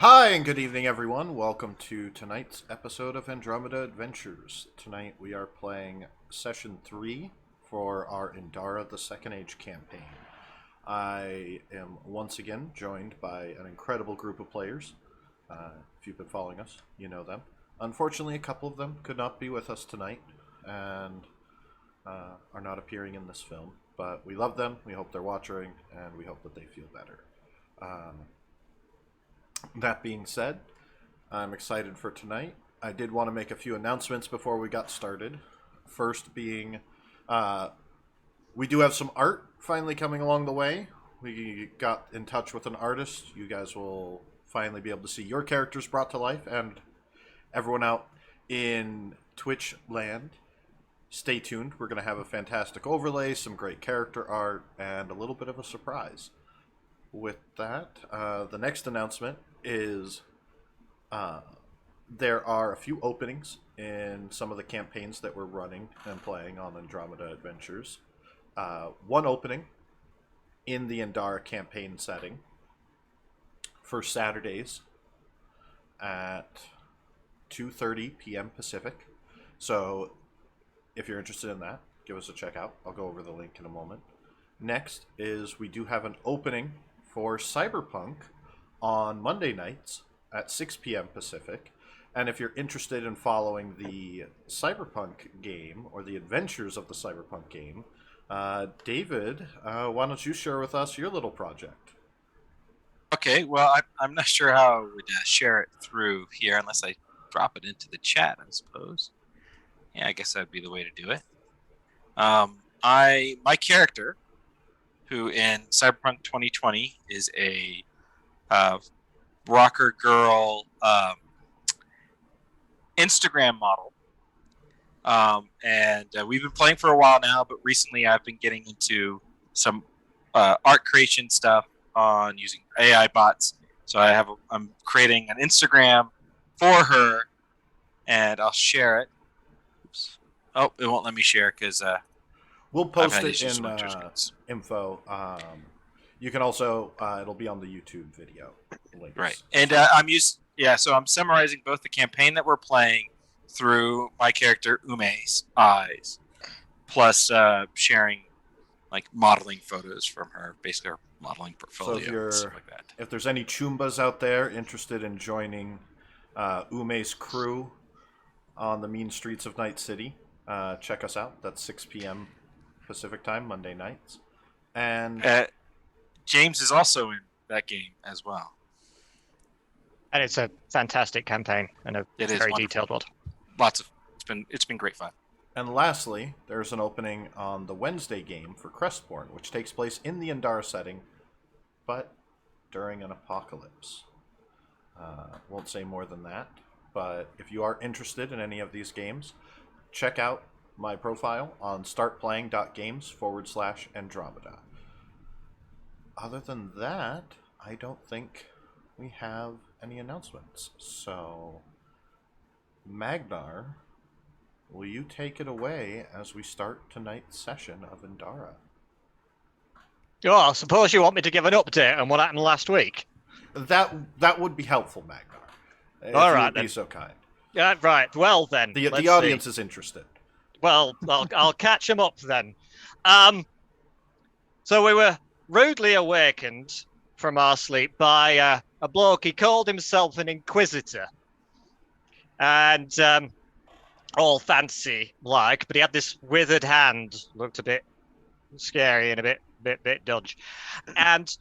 Hi and good evening, everyone. Welcome to tonight's episode of Andromeda Adventures. Tonight we are playing Session 3 for our Endara the Second Age campaign. I am once again joined by an incredible group of players. If you've been following us, you know them. Unfortunately, a couple of them could not be with us tonight and are not appearing in this film. But we love them, we hope they're watching, and we hope that they feel better. That being said, I'm excited for tonight. I did want to make a few announcements before we got started. First being, we do have some art finally coming along the way. We got in touch with an artist. You guys will finally be able to see your characters brought to life, and everyone out in Twitch land, stay tuned. We're going to have a fantastic overlay, some great character art, and a little bit of a surprise. With that, the next announcement is there are a few openings in some of the campaigns that we're running and playing on Andromeda Adventures. One opening in the Endara campaign setting for Saturdays at 2:30 p.m. Pacific. So if you're interested in that, give us a check out. I'll go over the link in a moment. Next is we do have an opening for Cyberpunk on Monday nights at 6 p.m. Pacific. And if you're interested in following the Cyberpunk game or the adventures of the Cyberpunk game, David, why don't you share with us your little project? Okay, well, I'm not sure how I would share it through here unless I drop it into the chat, I suppose. Yeah, I guess that'd be the way to do it. My character, who in Cyberpunk 2020 is a rocker girl Instagram model, and we've been playing for a while now, but recently I've been getting into some art creation stuff on using AI bots. So I'm creating an Instagram for her, and I'll share it. Oops. Oh, it won't let me share because We'll I've post had it issues in with screens. info. You can also, it'll be on the YouTube video Right, links as and well. So I'm summarizing both the campaign that we're playing through my character Ume's eyes, plus sharing like modeling photos from her, basically her modeling So portfolio and stuff like that. if there's any Chumbas out there interested in joining Ume's crew on the mean streets of Night City, check us out. That's 6 p.m. Pacific time, Monday nights. And Uh, James is also in that game as well. And it's a fantastic campaign and a It is very wonderful. detailed one. Lots of it's been great fun. and lastly, there's an opening on the Wednesday game for Crestborn, which takes place in the Endara setting, but during an apocalypse. Won't say more than that, but if you are interested in any of these games, check out my profile on startplaying.games/Andromeda. Other than that, I don't think we have any announcements. So, Magnar, will you take it away as we start tonight's session of Endara? Oh, I suppose you want me to give an update on what happened last week. That would be helpful, Magnar. If All you right would then. be so kind. Yeah, right. Well then, The let's audience see. is interested. Well, I'll catch them up then. So we were rudely awakened from our sleep by a bloke. He called himself an inquisitor, and all fancy like, but he had this withered hand, looked a bit scary and a bit dodge, and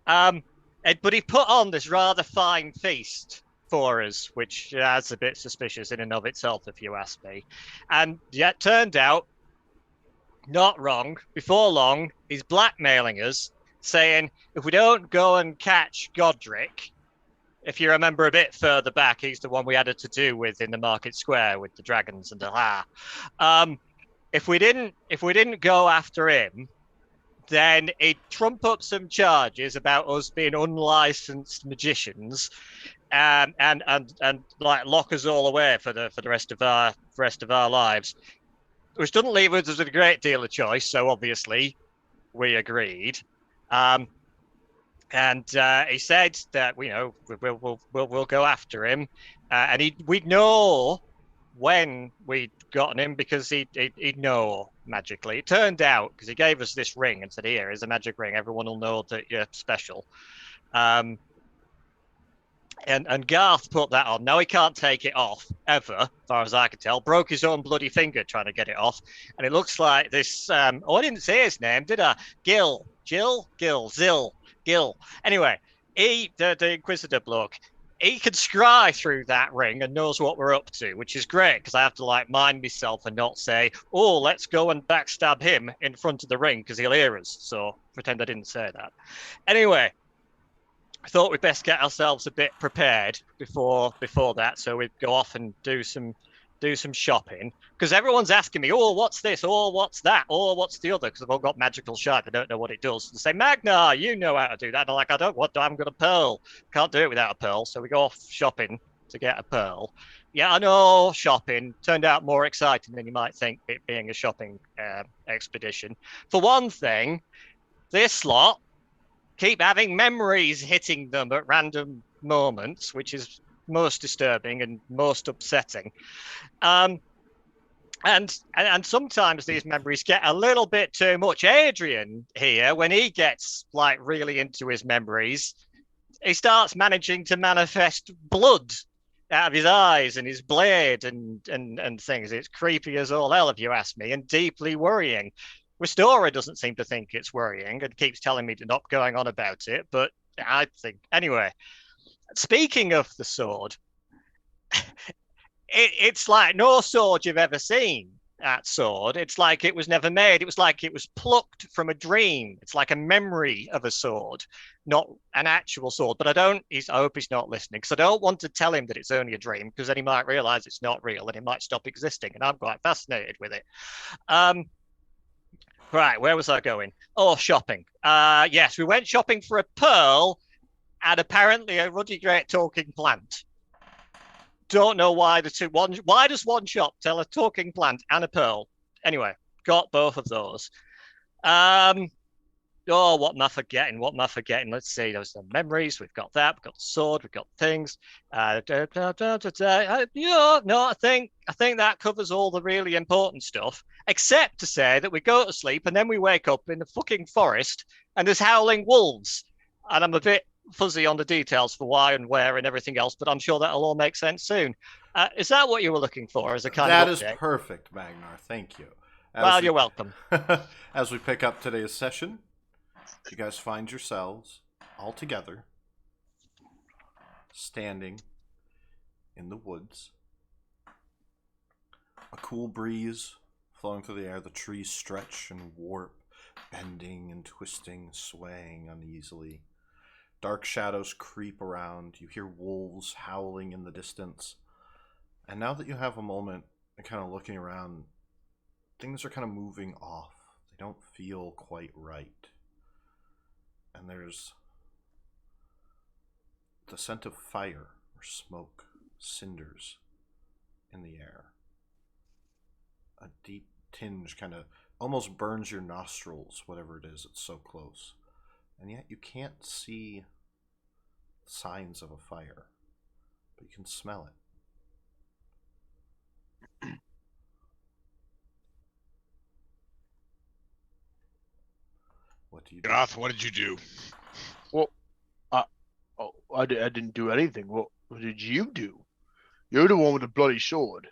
but he put on this rather fine feast for us, which is a bit suspicious in and of itself, if you ask me. And yet, turned out, not wrong. Before long, he's blackmailing us, saying if we don't go and catch Godric, if you remember a bit further back, he's the one we had to do with in the market square with the dragons and the if we didn't go after him, then he'd trump up some charges about us being unlicensed magicians, and like lock us all away for the rest of our lives, which doesn't leave us with a great deal of choice. So obviously we agreed. And he said that we'll go after him, and we'd know when we'd gotten him because he'd know magically. It turned out because he gave us this ring and said, "Here is a magic ring. Everyone will know that you're special." Um, and Garth put that on. Now he can't take it off ever, as far as I can tell. Broke his own bloody finger trying to get it off, and it looks like this. Oh, I didn't say his name, did I? Gil. Anyway, the Inquisitor bloke, he can scry through that ring and knows what we're up to, which is great because I have to like mind myself and not say, "Oh, let's go and backstab him in front of the ring" because he'll hear us. So pretend I didn't say that. Anyway, I thought we'd best get ourselves a bit prepared before that, so we'd go off and do some shopping because everyone's asking me, "Oh, what's this? Oh, what's that? Oh, what's the other?" Because I've all got magical shard. I don't know what it does. They say, "Magna, you know how to do that." And I'm like, "I don't. What? I'm got a pearl. Can't do it without a pearl." So we go off shopping to get a pearl. Yeah, I know. Shopping turned out more exciting than you might think, it being a shopping expedition. For one thing, this lot keep having memories hitting them at random moments, which is most disturbing and most upsetting. And sometimes these memories get a little bit too much. Adrian here, when he gets like really into his memories, he starts managing to manifest blood out of his eyes and his blade and things. It's creepy as all hell, if you ask me, and deeply worrying. Restora doesn't seem to think it's worrying and keeps telling me to not going on about it, but I think anyway. Speaking of the sword, it's like no sword you've ever seen. That sword, it's like it was never made. It was like it was plucked from a dream. It's like a memory of a sword, not an actual sword. But I hope he's not listening because I don't want to tell him that it's only a dream because then he might realize it's not real and it might stop existing. And I'm quite fascinated with it. Right, where was I going? Oh, shopping. Yes, we went shopping for a pearl and apparently a ruddy great talking plant. Don't know why the two. Why does one shop tell a talking plant and a pearl? Anyway, got both of those. Oh, what am I forgetting? What am I forgetting? Let's see. There's the memories. We've got that. We've got the sword. We've got things. No, I think that covers all the really important stuff, except to say that we go to sleep and then we wake up in the fucking forest and there's howling wolves, and I'm a bit fuzzy on the details for why and where and everything else, but I'm sure that'll all make sense soon. Is that what you were looking for as a kind That of is update? perfect, Magnar. Thank you. Well, you're welcome. As we pick up today's session, you guys find yourselves all together, standing in the woods. A cool breeze flowing through the air. The trees stretch and warp, bending and twisting, swaying uneasily. Dark shadows creep around. You hear wolves howling in the distance. And now that you have a moment and kind of looking around, things are kind of moving off. They don't feel quite right. And there's the scent of fire or smoke, cinders in the air. A deep tinge kind of almost burns your nostrils, whatever it is, it's so close. And yet you can't see signs of a fire, but you can smell it. What do you do? Goth, what did you do? Well, I didn't do anything. What did you do? You're the one with the bloody sword.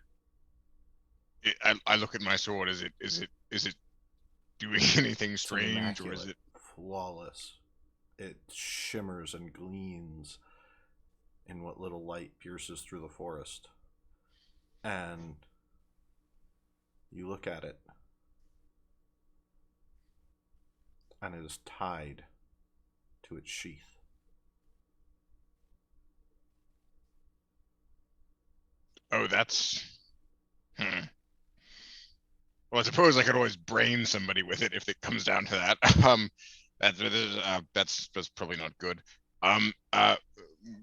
I look at my sword. Is it doing anything strange, or is it flawless? It shimmers and gleams in what little light pierces through the forest, and you look at it, and it is tied to its sheath. Oh, that's. Well, I suppose I could always brain somebody with it if it comes down to that. That's probably not good.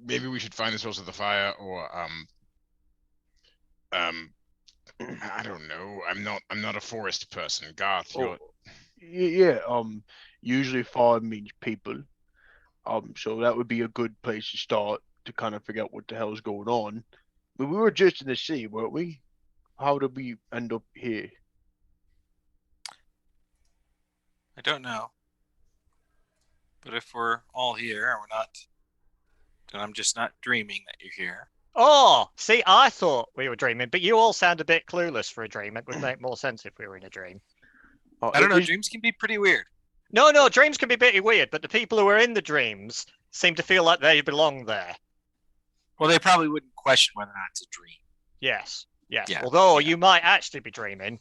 Maybe we should find the source of the fire, or I don't know. I'm not a forest person. Garth, you're. Yeah. Usually fire means people. So that would be a good place to start to kind of figure out what the hell is going on. But we were just in the sea, weren't we? How did we end up here? I don't know. But if we're all here and we're not, then I'm just not dreaming that you're here. Oh, see, I thought we were dreaming, but you all sound a bit clueless for a dream. It would make more sense if we were in a dream. I don't know. Dreams can be pretty weird. No, dreams can be pretty weird, but the people who are in the dreams seem to feel like they belong there. Well, they probably wouldn't question whether or not it's a dream. Yes. Yeah, Although yeah. you might actually be dreaming,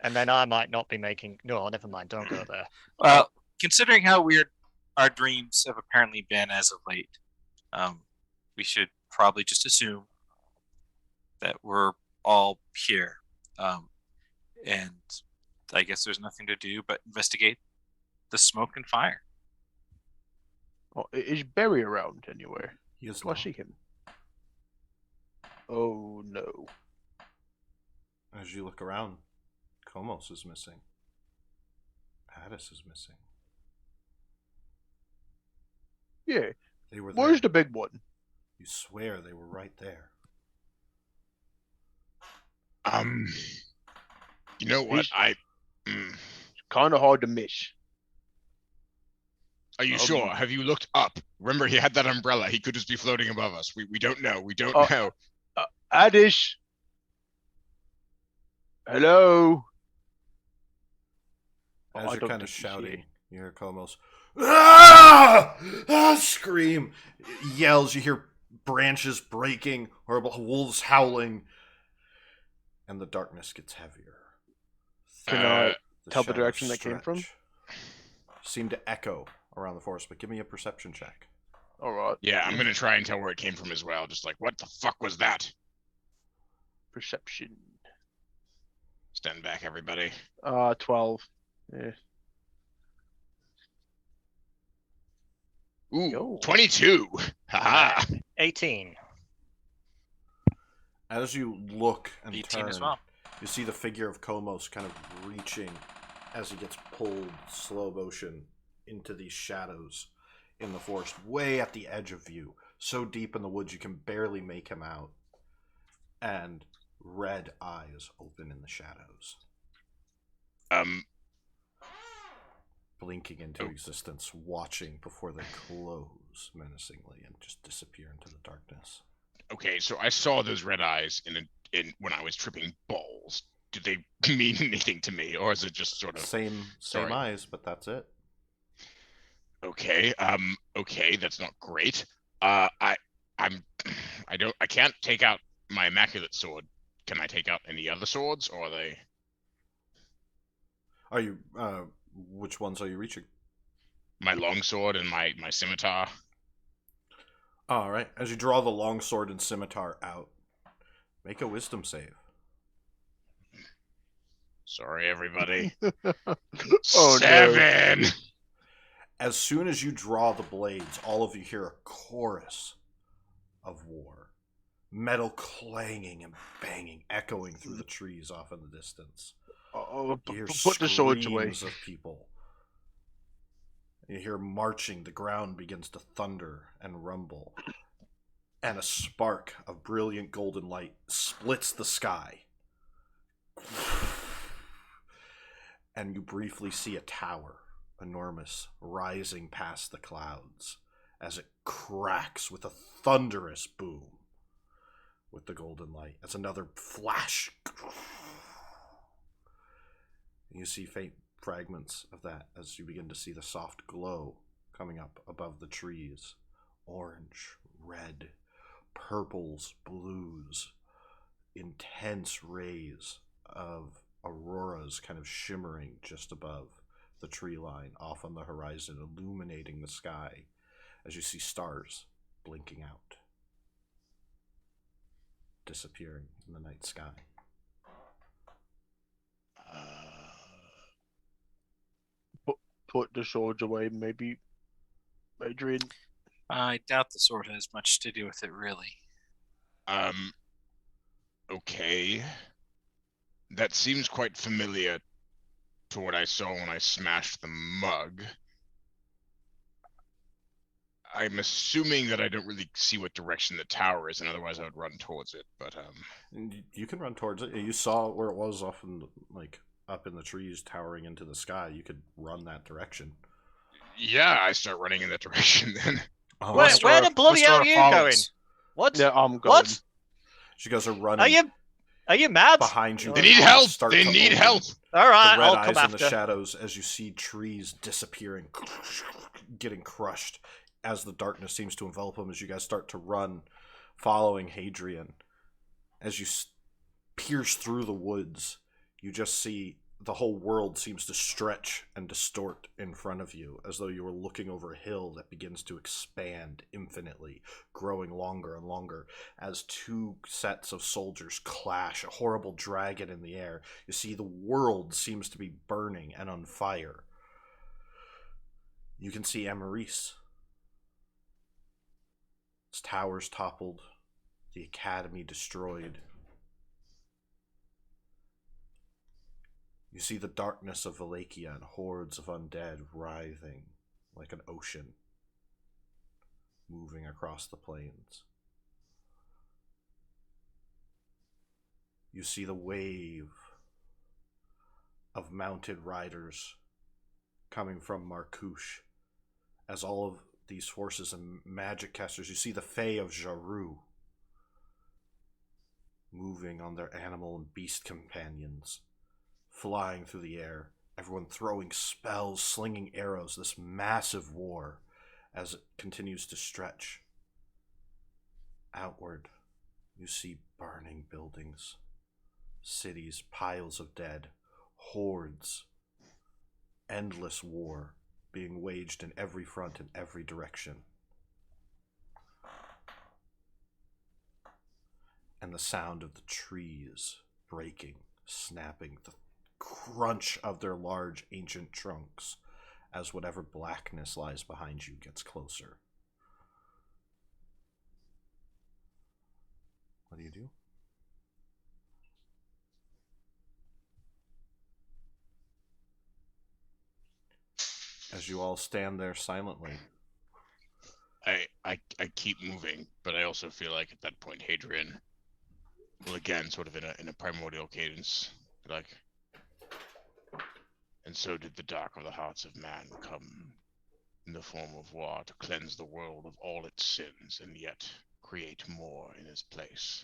and then I might not be making. No, never mind. Don't go there. Well, considering how weird our dreams have apparently been as of late, we should probably just assume that we're all here. And I guess there's nothing to do but investigate the smoke and fire. Oh, is Barry around anywhere? He is Do I not. see him? Oh no. As you look around, Komos is missing. Addis is missing. Yeah. They were there. Where's the big one? You swear they were right there. You know what? It's kind of hard to miss. Are you sure? Have you looked up? Remember, he had that umbrella. He could just be floating above us. We don't know. We don't know. Addis. Hello. As I you're don't kind of think he's shouting, here. you hear Komos. Ah! Ah! Scream. Yells. You hear branches breaking, horrible wolves howling, and the darkness gets heavier. Can I The tell the shadows direction that came from? Seem to echo around the forest, but give me a perception check. All right. Yeah, I'm gonna try and tell where it came from as well. Just like, what the fuck was that? Perception. Stand back, everybody. 12. Yeah. Ooh, Yo. 22. Haha. 18. As you look and 18 turn, as well. you see the figure of Komos kind of reaching as he gets pulled slow motion into these shadows in the forest, way at the edge of view, so deep in the woods you can barely make him out, and red eyes open in the shadows, blinking into existence, watching before they close menacingly and just disappear into the darkness. Okay, so I saw those red eyes in when I was tripping balls. Did they mean anything to me, or is it just sort of Same Sorry. eyes, but that's it. okay? Okay, that's not great. I can't take out my immaculate sword. Can I take out any other swords, or are they? Are you? Which ones are you reaching? My longsword and my scimitar. All right. As you draw the longsword and scimitar out, make a wisdom save. Sorry, everybody. Oh, 7. no. As soon as you draw the blades, all of you hear a chorus of war. Metal clanging and banging, echoing through the trees off in the distance. You hear Put the swords away. screams of people. You hear marching, the ground begins to thunder and rumble. And a spark of brilliant golden light splits the sky. And you briefly see a tower, enormous, rising past the clouds as it cracks with a thunderous boom with the golden light. As another flash. You see faint fragments of that as you begin to see the soft glow coming up above the trees. Orange, red, purples, blues, intense rays of auroras kind of shimmering just above the tree line off on the horizon, illuminating the sky as you see stars blinking out, disappearing in the night sky. Put the swords away, maybe. Adrian. I doubt the sword has much to do with it, really. Okay. That seems quite familiar to what I saw when I smashed the mug. I'm assuming that I don't really see what direction the tower is, and otherwise I would run towards it. But You can run towards it. You saw where it was off in up in the trees, towering into the sky. You could run that direction. yeah, I start running in that direction then. Oh, Where the bloody hell are you going? What? Yeah, I'm going. What? you guys are running. Are you mad? Behind you? They need help. They to need open. help. All right, The red I'll eyes come in after. the shadows as you see trees disappearing, getting crushed as the darkness seems to envelop them. As you guys start to run, following Hadrian, as you pierce through the woods, you just see the whole world seems to stretch and distort in front of you, as though you were looking over a hill that begins to expand infinitely, growing longer and longer as two sets of soldiers clash, a horrible dragon in the air. You see the world seems to be burning and on fire. You can see Amaris. Its towers toppled, the academy destroyed. You see the darkness of Wallachia and hordes of undead writhing like an ocean, moving across the plains. You see the wave of mounted riders coming from Marcouche as all of these forces and magic casters. You see the Fae of Jarru moving on their animal and beast companions, flying through the air, everyone throwing spells, slinging arrows, this massive war as it continues to stretch outward. You see burning buildings, cities, piles of dead, hordes, endless war being waged in every front in every direction. And the sound of the trees breaking, snapping, the crunch of their large ancient trunks as whatever blackness lies behind you gets closer. What do you do? As you all stand there silently. I keep moving, but I also feel like at that point Hadrian will again, sort of in a primordial cadence, like, and so did the dark of the hearts of man come in the form of war to cleanse the world of all its sins and yet create more in its place.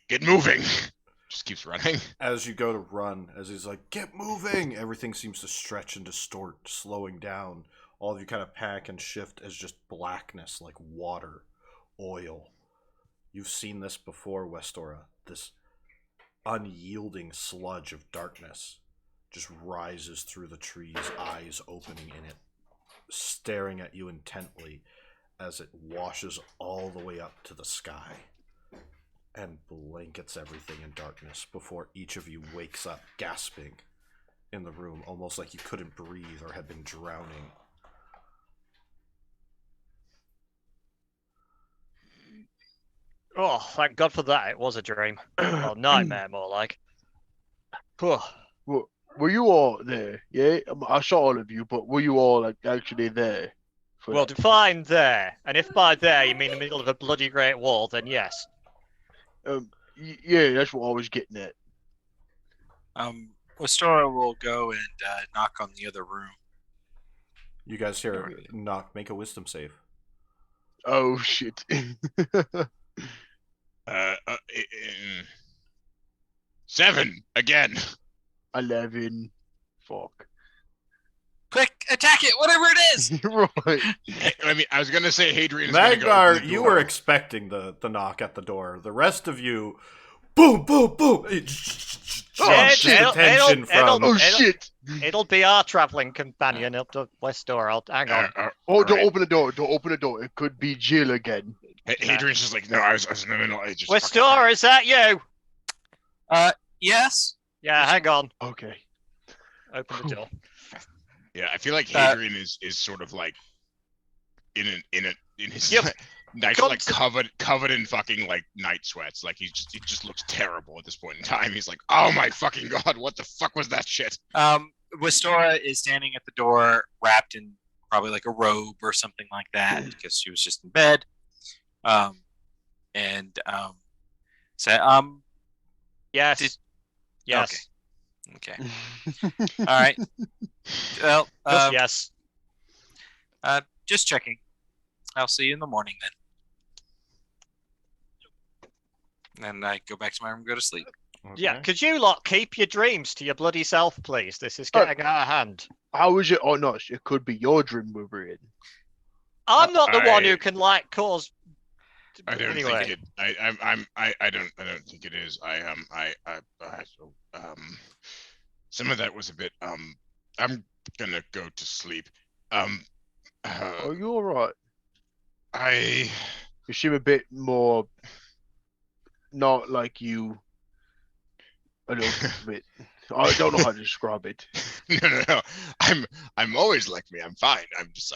Get moving! Just keeps running. As you go to run, as he's like, get moving! Everything seems to stretch and distort, slowing down. All of you kind of panic and shift as just blackness like water, oil. You've seen this before, Westora. This unyielding sludge of darkness just rises through the trees, eyes opening in it, staring at you intently as it washes all the way up to the sky and blankets everything in darkness before each of you wakes up gasping in the room, almost like you couldn't breathe or had been drowning. Oh, thank God for that. It was a dream. Or nightmare, more like. Whew. Were you all there? Yeah, I saw all of you, but were you all like actually there? Well, define there. And if by there you mean the middle of a bloody great wall, then yes. Yeah, that's what I was getting at. Ostora will go and knock on the other room. You guys hear knock, make a wisdom save. Oh shit. 7 again. 11. Fuck. Quick, attack it, whatever it is! Right. I mean, I was gonna say Hadrian is gonna go Magnar, open the you door. were expecting the knock at the door. The rest of you, boom, boom, boom. shit. Attention from. Oh shit. It'll be our travelling companion up to West Door. Hang on. Oh, don't right. open the door. Don't open the door. It could be Jill again. Hadrian's just like, no, I was no, I just. West fucking- Door, is that you? Yes? Yeah, hang on. Okay. Open the door. Yeah, I feel like Hadrian is sort of like in his Yep. night, Come like covered in fucking like night sweats. Like he just looks terrible at this point in time. He's like, oh my fucking god, what the fuck was that shit? Westora is standing at the door, wrapped in probably like a robe or something like that, because she was just in bed. And said, Yes. Did- Yes. okay, all right. Well, Just yes. just checking. I'll see you in the morning then. And I go back to my room, and go to sleep. Yeah. Okay. Could you lot keep your dreams to your bloody self, please? This is getting out of hand. How is it? Oh no, it could be your dream we're in. I'm not the one I- who can like cause. I don't Anyway. think it. I don't think it is. Some of that was a bit. I'm gonna go to sleep. Are you all right? I. You seem a bit more not like you. A little bit. I don't know how to describe it. No. I'm always like me. I'm fine. I'm just.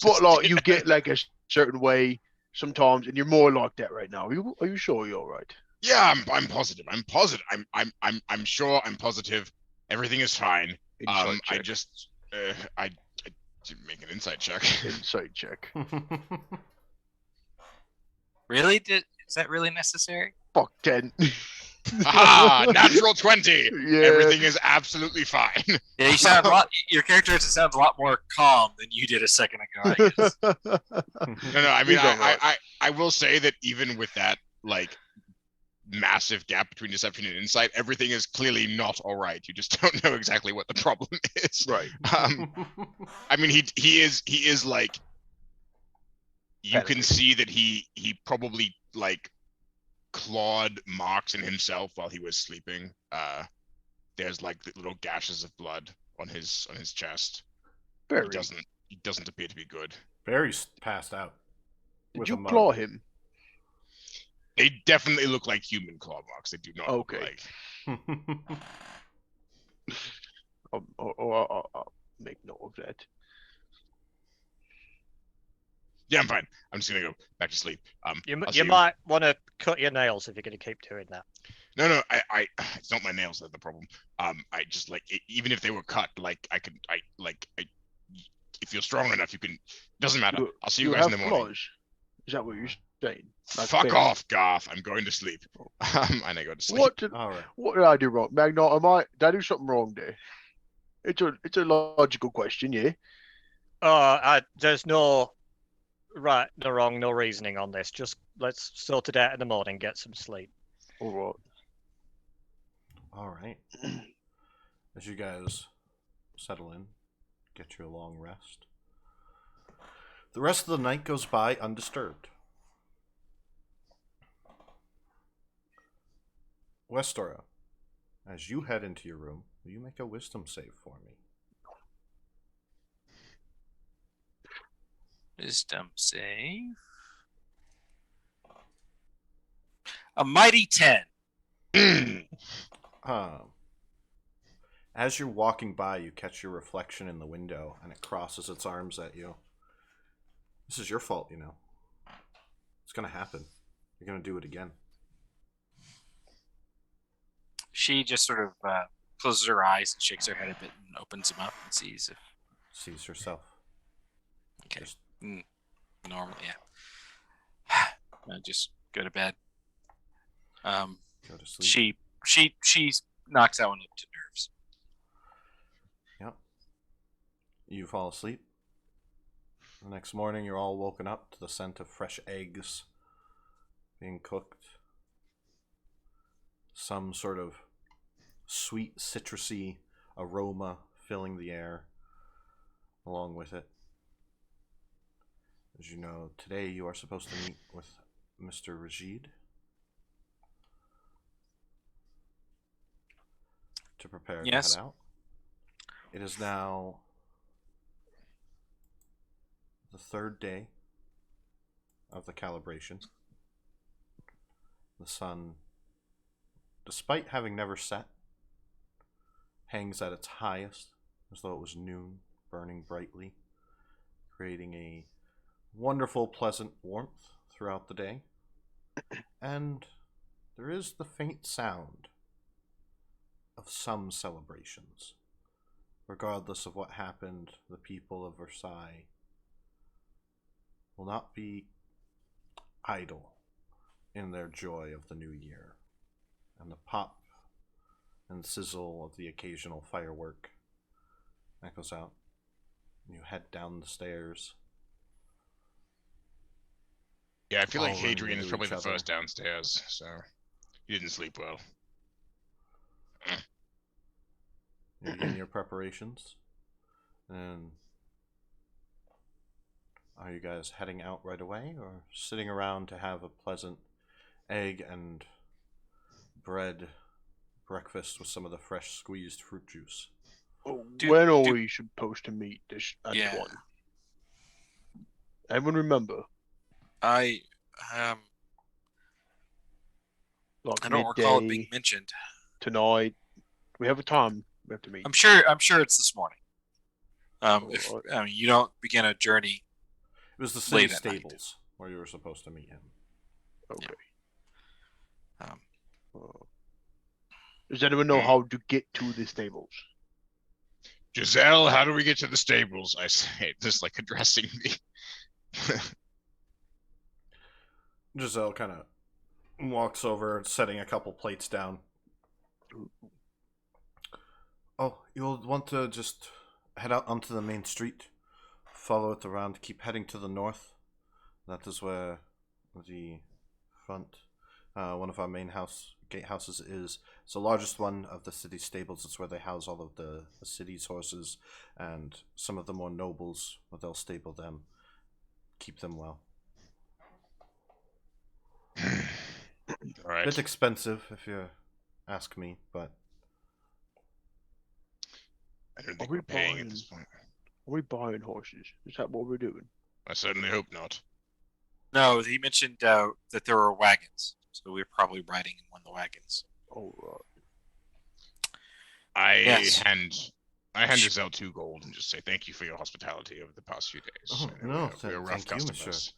But like you get like a certain way sometimes, and you're more like that right now. Are you sure you're all right? Yeah, I'm positive. I'm positive. I'm sure. I'm positive. Everything is fine. Insight I check. just. I didn't make an insight check. Insight check. Really? Is that really necessary? Fuck 10. Ah, natural 20. Yeah. Everything is absolutely fine. Yeah, you sound a lot. Your character sounds a lot more calm than you did a second ago. I guess. No. I mean, He's all right. I will say that even with that, like, massive gap between deception and insight, everything is clearly not all right. You just don't know exactly what the problem is. Right. I mean, he is like, you can see that he probably like clawed marks in himself while he was sleeping. There's like little gashes of blood on his chest. Very. He doesn't appear to be good. Barry's passed out. Did with you a mug. claw him? They definitely look like human claw marks. They do not Okay. look like. I'll make note of that. Yeah, I'm fine. I'm just gonna go back to sleep. I'll see You might want to cut your nails if you're going to keep doing that. No, I it's not my nails that are the problem. I just like even if they were cut, like I if you're strong enough, you can. Doesn't matter. I'll see you guys in the morning. Claws? Is that what you're saying? Like Fuck Ben? off, Garth. I'm going to sleep. And I go to sleep. All right. What did I do wrong, Magna? Did I do something wrong there? It's a logical question, yeah. There's no right, no wrong, no reasoning on this. Just let's sort it out in the morning, get some sleep. All right. All right. As you guys settle in, get your long rest. The rest of the night goes by undisturbed. Westora, as you head into your room, will you make a wisdom save for me? Wisdom save. A mighty 10. As you're walking by, you catch your reflection in the window, and it crosses its arms at you. This is your fault, you know. It's gonna happen. You're gonna do it again. She just sort of closes her eyes and shakes her head a bit and opens them up and sees if. Sees herself. Okay. Just Normal, yeah. I just go to bed. go to sleep. She knocks that one up to nerves. Yep. You fall asleep. The next morning, you're all woken up to the scent of fresh eggs being cooked. Some sort of sweet, citrusy aroma filling the air along with it. As you know, today you are supposed to meet with Mr. Rajid to prepare Yes. to head out. It is now the third day of the calibration. The sun, despite having never set, hangs at its highest as though it was noon, burning brightly, creating a wonderful, pleasant warmth throughout the day. And there is the faint sound of some celebrations regardless of what happened, the people of Versailles will not be idle in their joy of the new year, and the pop and sizzle of the occasional firework echoes out. You head down the stairs. Yeah, I feel All like running Hadrian is into probably each the other. first downstairs, so he didn't sleep well. You begin your preparations, and are you guys heading out right away, or sitting around to have a pleasant egg and bread breakfast with some of the fresh squeezed fruit juice? When are we supposed to meet this Yeah. Antoine? Everyone remember? I Like I don't recall it being midday, mentioned. tonight. We have a time we have to meet. I'm sure it's this morning. If Alright. I mean you don't begin a journey. It was the city Late at night. stables where you were supposed to meet him. Okay. Um, Does anyone know how to get to the stables? Giselle, how do we get to the stables? I say, just like addressing me. Giselle kind of walks over, setting a couple plates down. Oh, you'll want to just head out onto the main street, follow it around, keep heading to the north. That is where the front, one of our main gatehouses is. It's the largest one of the city stables. It's where they house all of the city's horses and some of the more nobles, where they'll stable them, keep them well. All right. Bit expensive, if you ask me, but I don't Are think we we're paying at buying- this point. Are we buying horses? Is that what we're doing? I certainly hope not. no, he mentioned that there were wagons, so we were probably riding in one of the wagons. Oh, right. Yes. I hand Giselle 2 gold and just say thank you for your hospitality over the past few days. Oh, I know no, we're rough thank you, customers.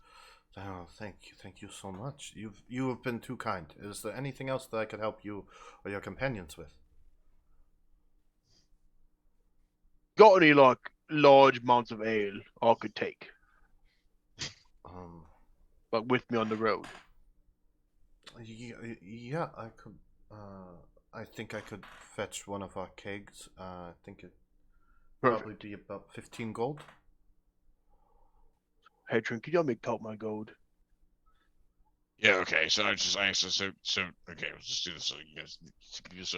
oh, thank you so much. You have been too kind. Is there anything else that I could help you or your companions with? Got any like large amounts of ale I could take, Um, like with me on the road? yeah, I could. I think I could fetch one of our kegs. I think it Perfect. probably be about 15 gold. Hadrian, could you help me count my gold? Yeah, okay. So okay, let's just do this. So you guys,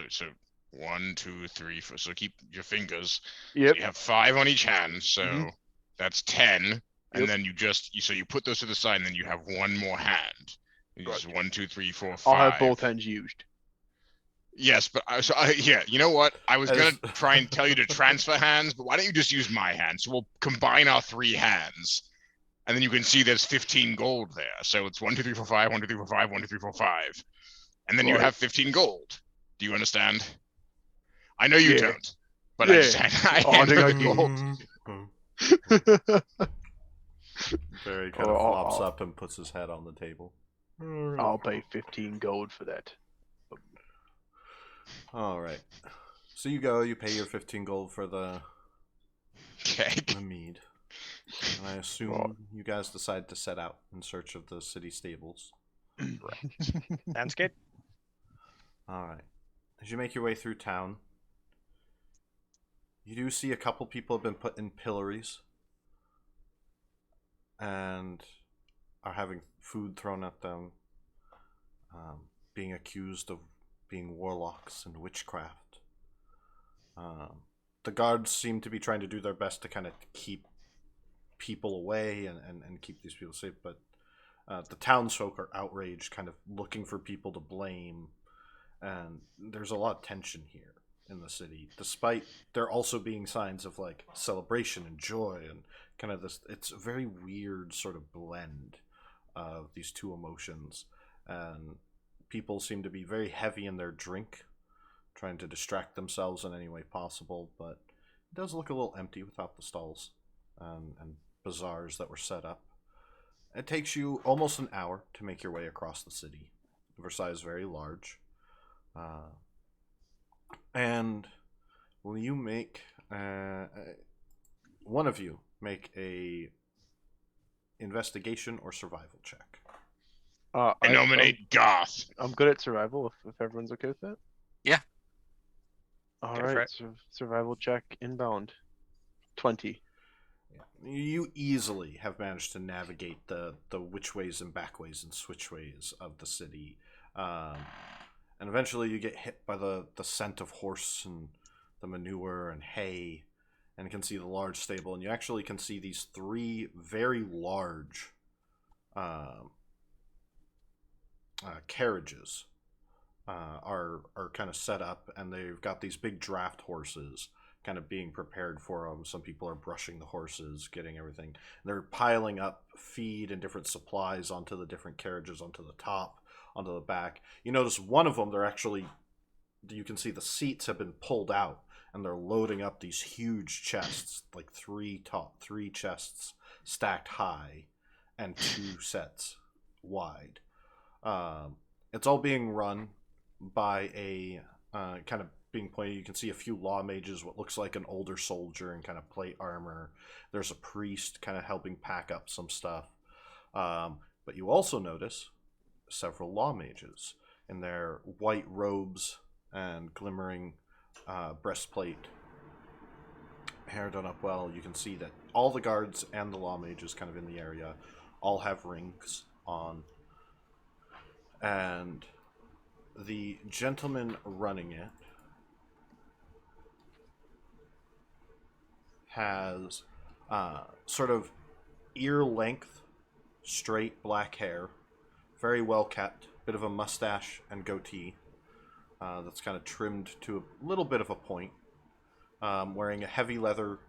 so 1, 2, 3, 4. So keep your fingers. Yep. So you have 5 on each hand, so Mhm. that's 10. And Yep. then you put those to the side, and then you have one more hand. It's Gotcha. 1, 2, 3, 4, 5. I'll have both hands used. Yes, but yeah, you know what? I was gonna As- try and tell you to transfer hands, but why don't you just use my hand? So we'll combine our 3 hands, and then you can see there's 15 gold there. So it's 1, 2, 3, 4, 5, 1, 2, 3, 4, 5, 1, 2, 3, 4, 5, and then you Right. have 15 gold. Do you understand? I know you Yeah. don't, but Yeah. I just had I Oh, I hand think her I the do. gold. Barry kind Oh, of flops I'll- up and puts his head on the table. I'll pay 15 gold for that. All right. So you go. You pay your 15 gold for the Okay. mead, and I assume Right. you guys decide to set out in search of the city stables. Sounds good. All right. As you make your way through town, you do see a couple people have been put in pillories and are having food thrown at them, being accused of being warlocks and witchcraft. The guards seem to be trying to do their best to kind of keep people away and keep these people safe, but the townsfolk are outraged, kind of looking for people to blame, and there's a lot of tension here in the city, despite there also being signs of like celebration and joy and kind of this. It's a very weird sort of blend of these two emotions, and people seem to be very heavy in their drink, trying to distract themselves in any way possible, but it does look a little empty without the stalls and bazaars that were set up. It takes you almost an hour to make your way across the city. Versailles is very large. And when you make one of you make a investigation or survival check. I I'm nominate Goth. good at survival if everyone's okay with that. Yeah. All Go for right, it. survival check inbound. 20. You easily have managed to navigate the which ways and back ways and switch ways of the city. And eventually you get hit by the scent of horse and the manure and hay, and can see the large stable, and you actually can see these 3 very large carriages are kind of set up, and they've got these big draft horses kind of being prepared for them. Some people are brushing the horses, getting everything. They're piling up feed and different supplies onto the different carriages, onto the top, onto the back. You notice one of them, you can see the seats have been pulled out, and they're loading up these huge chests, like 3 chests stacked high and 2 sets wide. It's all being run by a kind of being pointed. You can see a few law mages, what looks like an older soldier in kind of plate armor. There's a priest kind of helping pack up some stuff. But you also notice several law mages in their white robes and glimmering breastplate, hair done up well. You can see that all the guards and the law mages kind of in the area all have rings on. And the gentleman running it has sort of ear-length, straight black hair, very well kept, bit of a mustache and goatee that's kind of trimmed to a little bit of a point, wearing a heavy leather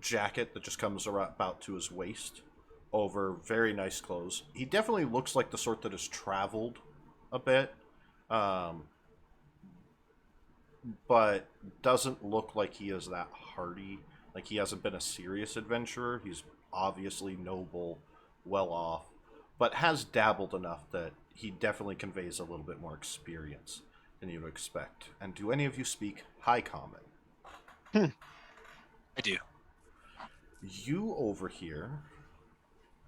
jacket that just comes about to his waist over very nice clothes. He definitely looks like the sort that has traveled a bit, but doesn't look like he is that hardy. Like, he hasn't been a serious adventurer. He's obviously noble, well off, but has dabbled enough that he definitely conveys a little bit more experience than you would expect. And do any of you speak High Common? I do. You over here,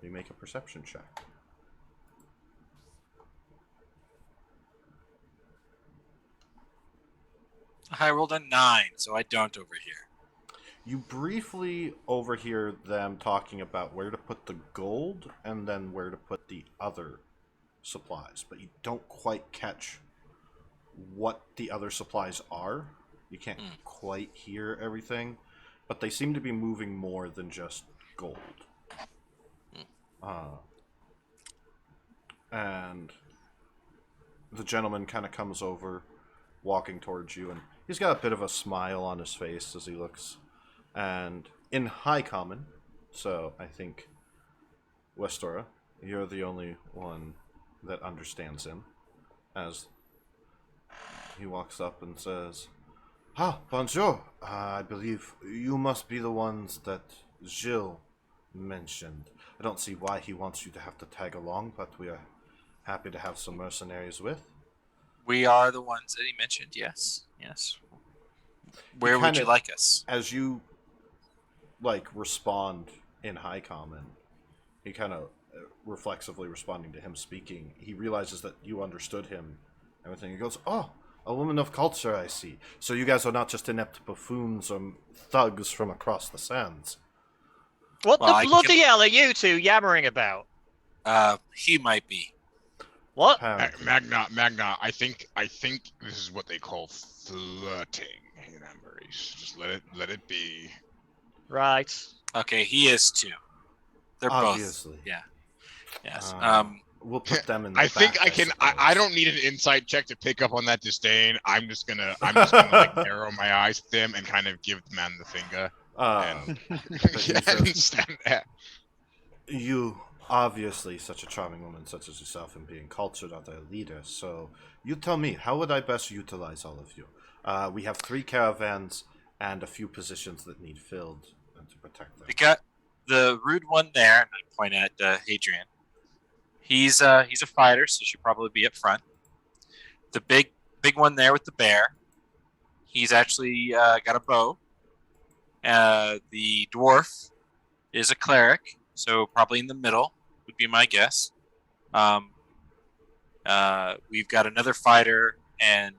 you make a perception check. I rolled a 9, so I don't overhear. You briefly overhear them talking about where to put the gold and then where to put the other supplies, but you don't quite catch what the other supplies are. You can't quite hear everything, but they seem to be moving more than just gold. And the gentleman kind of comes over, walking towards you, and he's got a bit of a smile on his face as he looks. And in High Common, so I think, Westora, you're the only one that understands him, as he walks up and says, "Ah, bonjour. I believe you must be the ones that Gilles mentioned. I don't see why he wants you to have to tag along, but we are happy to have some mercenaries with." We are the ones that he mentioned, yes. Yes. Where would you like us? As you respond in High Common, he kind of reflexively responding to him speaking, he realizes that you understood him. Everything. He goes, "Oh, a woman of culture, I see. So you guys are not just inept buffoons or thugs from across the sands." What Well, the bloody hell are you two yammering about? He might be. What? Apparently. Magna, I think this is what they call flirting in Amberese. Just let it be. Right. Okay, he is too. They're Obviously. both. Yeah. Yes. We'll put them in the I think back, I can. suppose. I don't need an insight check to pick up on that disdain. I'm just gonna like narrow my eyes at them and kind of give the man the finger. And stand there. You obviously such a charming woman such as yourself and being cultured are their leader, so you tell me, how would I best utilize all of you? We have 3 caravans and a few positions that need filled to protect them. We got the rude one there, and I point at Hadrian. He's a fighter, so should probably be up front. The big one there with the bear. He's actually got a bow. The dwarf is a cleric, so probably in the middle would be my guess. We've got another fighter, and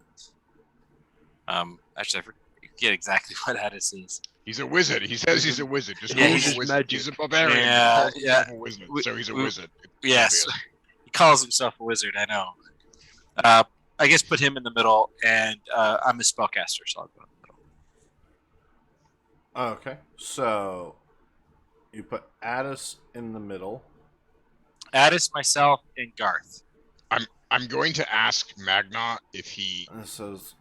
actually, I forget exactly what Addis is. He's a wizard. He says he's a wizard. Just Yeah, call him he's a wizard. magic. He's a barbarian. Yeah, He calls himself yeah. a wizard, We- so he's a we- wizard. It's Yes, obvious. he calls himself a wizard. I know. I guess put him in the middle, and I'm a spellcaster, so I'll go in the middle. Okay, so you put Addis in the middle. Addis, myself, and Garth. I'm going to ask Magna if he. And it says,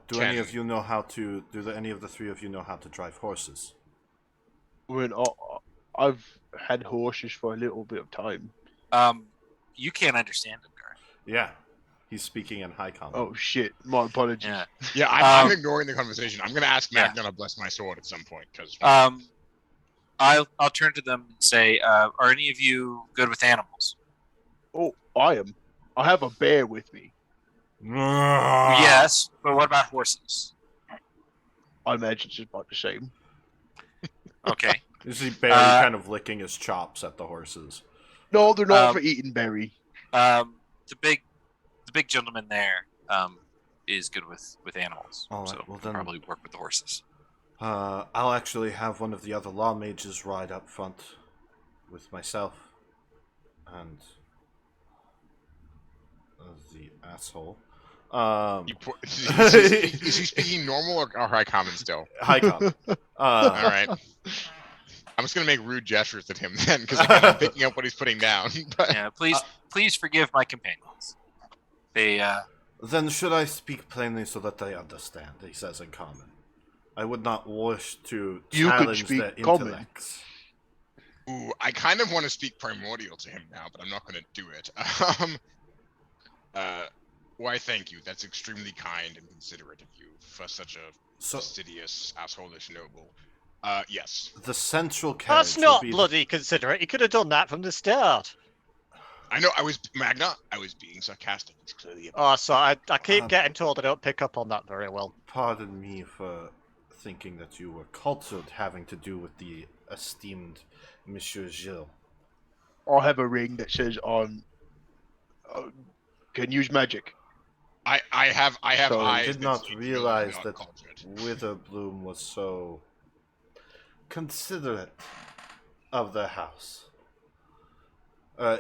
"Do any of you know how to? Any of the three of you know how to drive horses?" I mean, I've had horses for a little bit of time. You can't understand him, Garth. Yeah, he's speaking in high common. Oh shit! My apologies. Yeah. Yeah, I'm Um, ignoring the conversation. I'm going to ask yeah. Magna to bless my sword at some point because. I'll turn to them and say, "Are any of you good with animals?" Oh, I am. I have a bear with me. Yes, but what about horses? I imagine it's about the same. Okay. You see Barry kind of licking his chops at the horses. No, they're not Um, for eating berry. The big gentleman there is good with animals, All right, so well he'll then- probably work with the horses. I'll actually have one of the other law mages ride up front with myself and the asshole. Is he speaking normal or high common still? High common. All right. I'm just gonna make rude gestures at him then, because I'm picking up what he's putting down. But Yeah, please forgive my companions. They Then should I speak plainly so that they understand? He says in common. I would not wish to You could challenge speak their common. intellects. ooh, I kind of want to speak primordial to him now, but I'm not gonna do it. Why? Thank you. That's extremely kind and considerate of you for such a So fastidious, asshole-ish noble. Yes. the central carriage That's will not be bloody considerate. He could have done that from the start. I know. I was Magna. I was being sarcastic. It's clearly. Oh, so I keep Um, getting told I don't pick up on that very well. Pardon me for thinking that you were cultured having to do with the esteemed Monsieur Gilles. I have a ring that says on. Can use magic. I have So, eyes. I did that not see realize not that cultured. Witherbloom was so considerate of the house.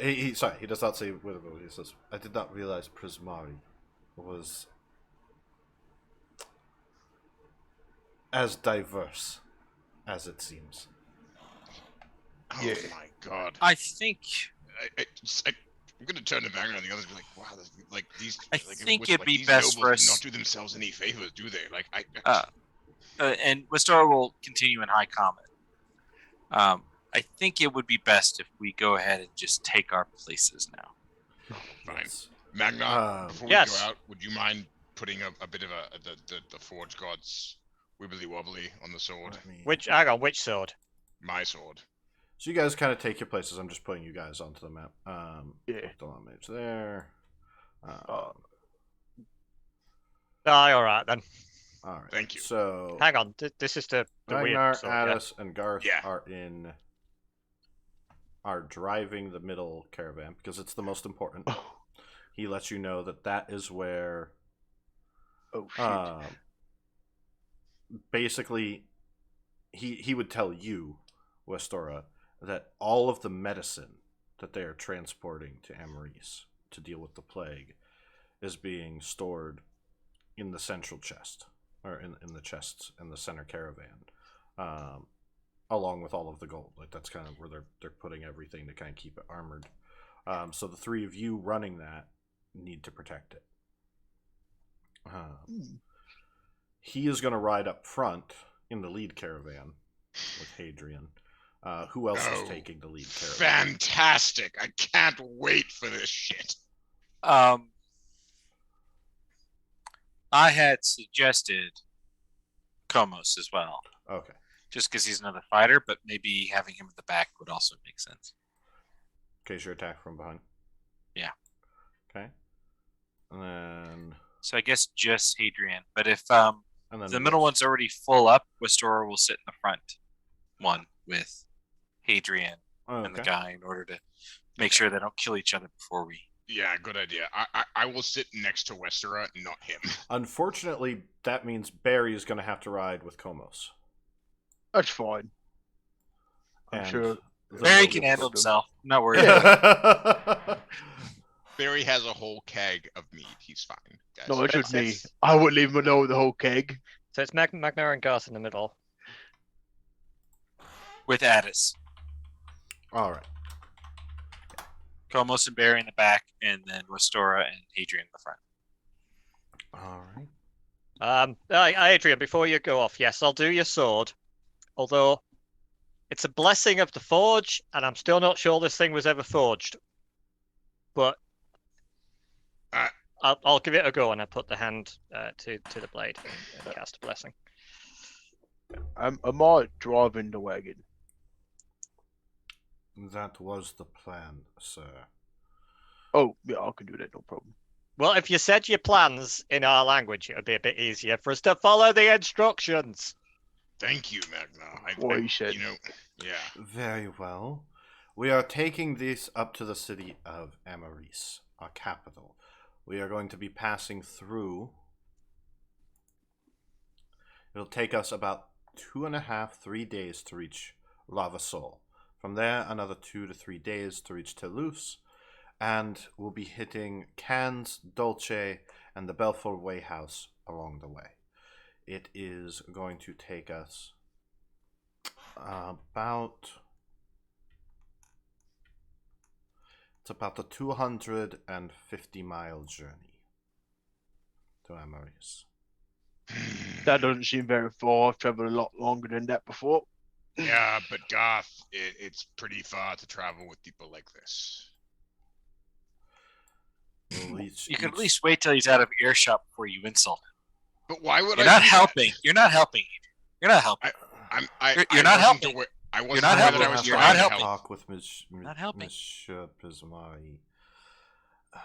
He does not say Witherbloom. He says, I did not realize Prismari was as diverse as it seems. Oh Yeah. my god. I think I'm gonna turn to Magna and the others and be like, wow, like these. I like, think whisper, it'd be these best for nobles do us- not do themselves any favors, do they? Like and Wistar will continue in high common. I think it would be best if we go ahead and just take our places now. Fine. Yes. Magna, before we yes. go out, would you mind putting a bit of the Forge God's wibbly wobbly on the sword? Let me- Hang on, which sword? My sword. So you guys kind of take your places. I'm just putting you guys onto the map. Yeah. The law mage there. Aye, all right then. All right. Thank you. So Hang on, this is the Ragnar, weird sword. Yeah. Addis, and Garth Yeah. are driving the middle caravan because it's the most important. He lets you know that is where Oh shit. basically he would tell you, Westora, that all of the medicine that they are transporting to Amaris to deal with the plague is being stored in the central chest, or in the chests in the center caravan, along with all of the gold. Like that's kind of where they're putting everything to kind of keep it armored. So the three of you running that need to protect it. He is going to ride up front in the lead caravan with Hadrian. Who else is Oh, taking the lead caravan? Fantastic! I can't wait for this shit. I had suggested Komos as well, Okay. just because he's another fighter, but maybe having him at the back would also make sense. In case you're attacked from behind. Yeah. Okay. And then So I guess just Hadrian. But if And then The middle West- one's already full up. Westora will sit in the front one with Hadrian Oh, and the okay. guy in order to make sure they don't kill each other before we. Yeah, good idea. I will sit next to Westera, not him. Unfortunately, that means Barry is going to have to ride with Komos. That's fine. I'm And sure. the Barry nobles- can handle himself. I'm not worried. Barry has a whole keg of mead. He's fine, guys. No, it's But just me. it's- I wouldn't leave him alone with the whole keg. So it's Magna and Garth in the middle. With Addis. All right. Komos and Barry in the back, and then Westora and Hadrian in the front. All right. Adrian, before you go off, yes, I'll do your sword. Although it's a blessing of the forge, and I'm still not sure this thing was ever forged. But I'll give it a go, and I put the hand to the blade and cast a blessing. I might drive in the wagon. That was the plan, sir. Oh, yeah, I can do that, no problem. Well, if you said your plans in our language, it would be a bit easier for us to follow the instructions. Thank you, Magna. What you said. You know, yeah. Very well. We are taking this up to the city of Amaris, our capital. We are going to be passing through. It'll take us about 2.5, 3 days to reach Lava Sol. From there, another 2 to 3 days to reach Toulouse. And we'll be hitting Cannes, Dolce, and the Belfort Way House along the way. It is going to take us about a 250-mile journey to Amaris. That doesn't seem very far. I've traveled a lot longer than that before. Yeah, but Goth, it's pretty far to travel with people like this. You can at least wait till he's out of earshot before you insult him. But why would You're I not do helping. that? You're not helping. You're not helping. You're not helping. I wasn't not aware helping. that I was You're trying not to helping. help. Talk with Not helping. Monsieur Pismari. Oh,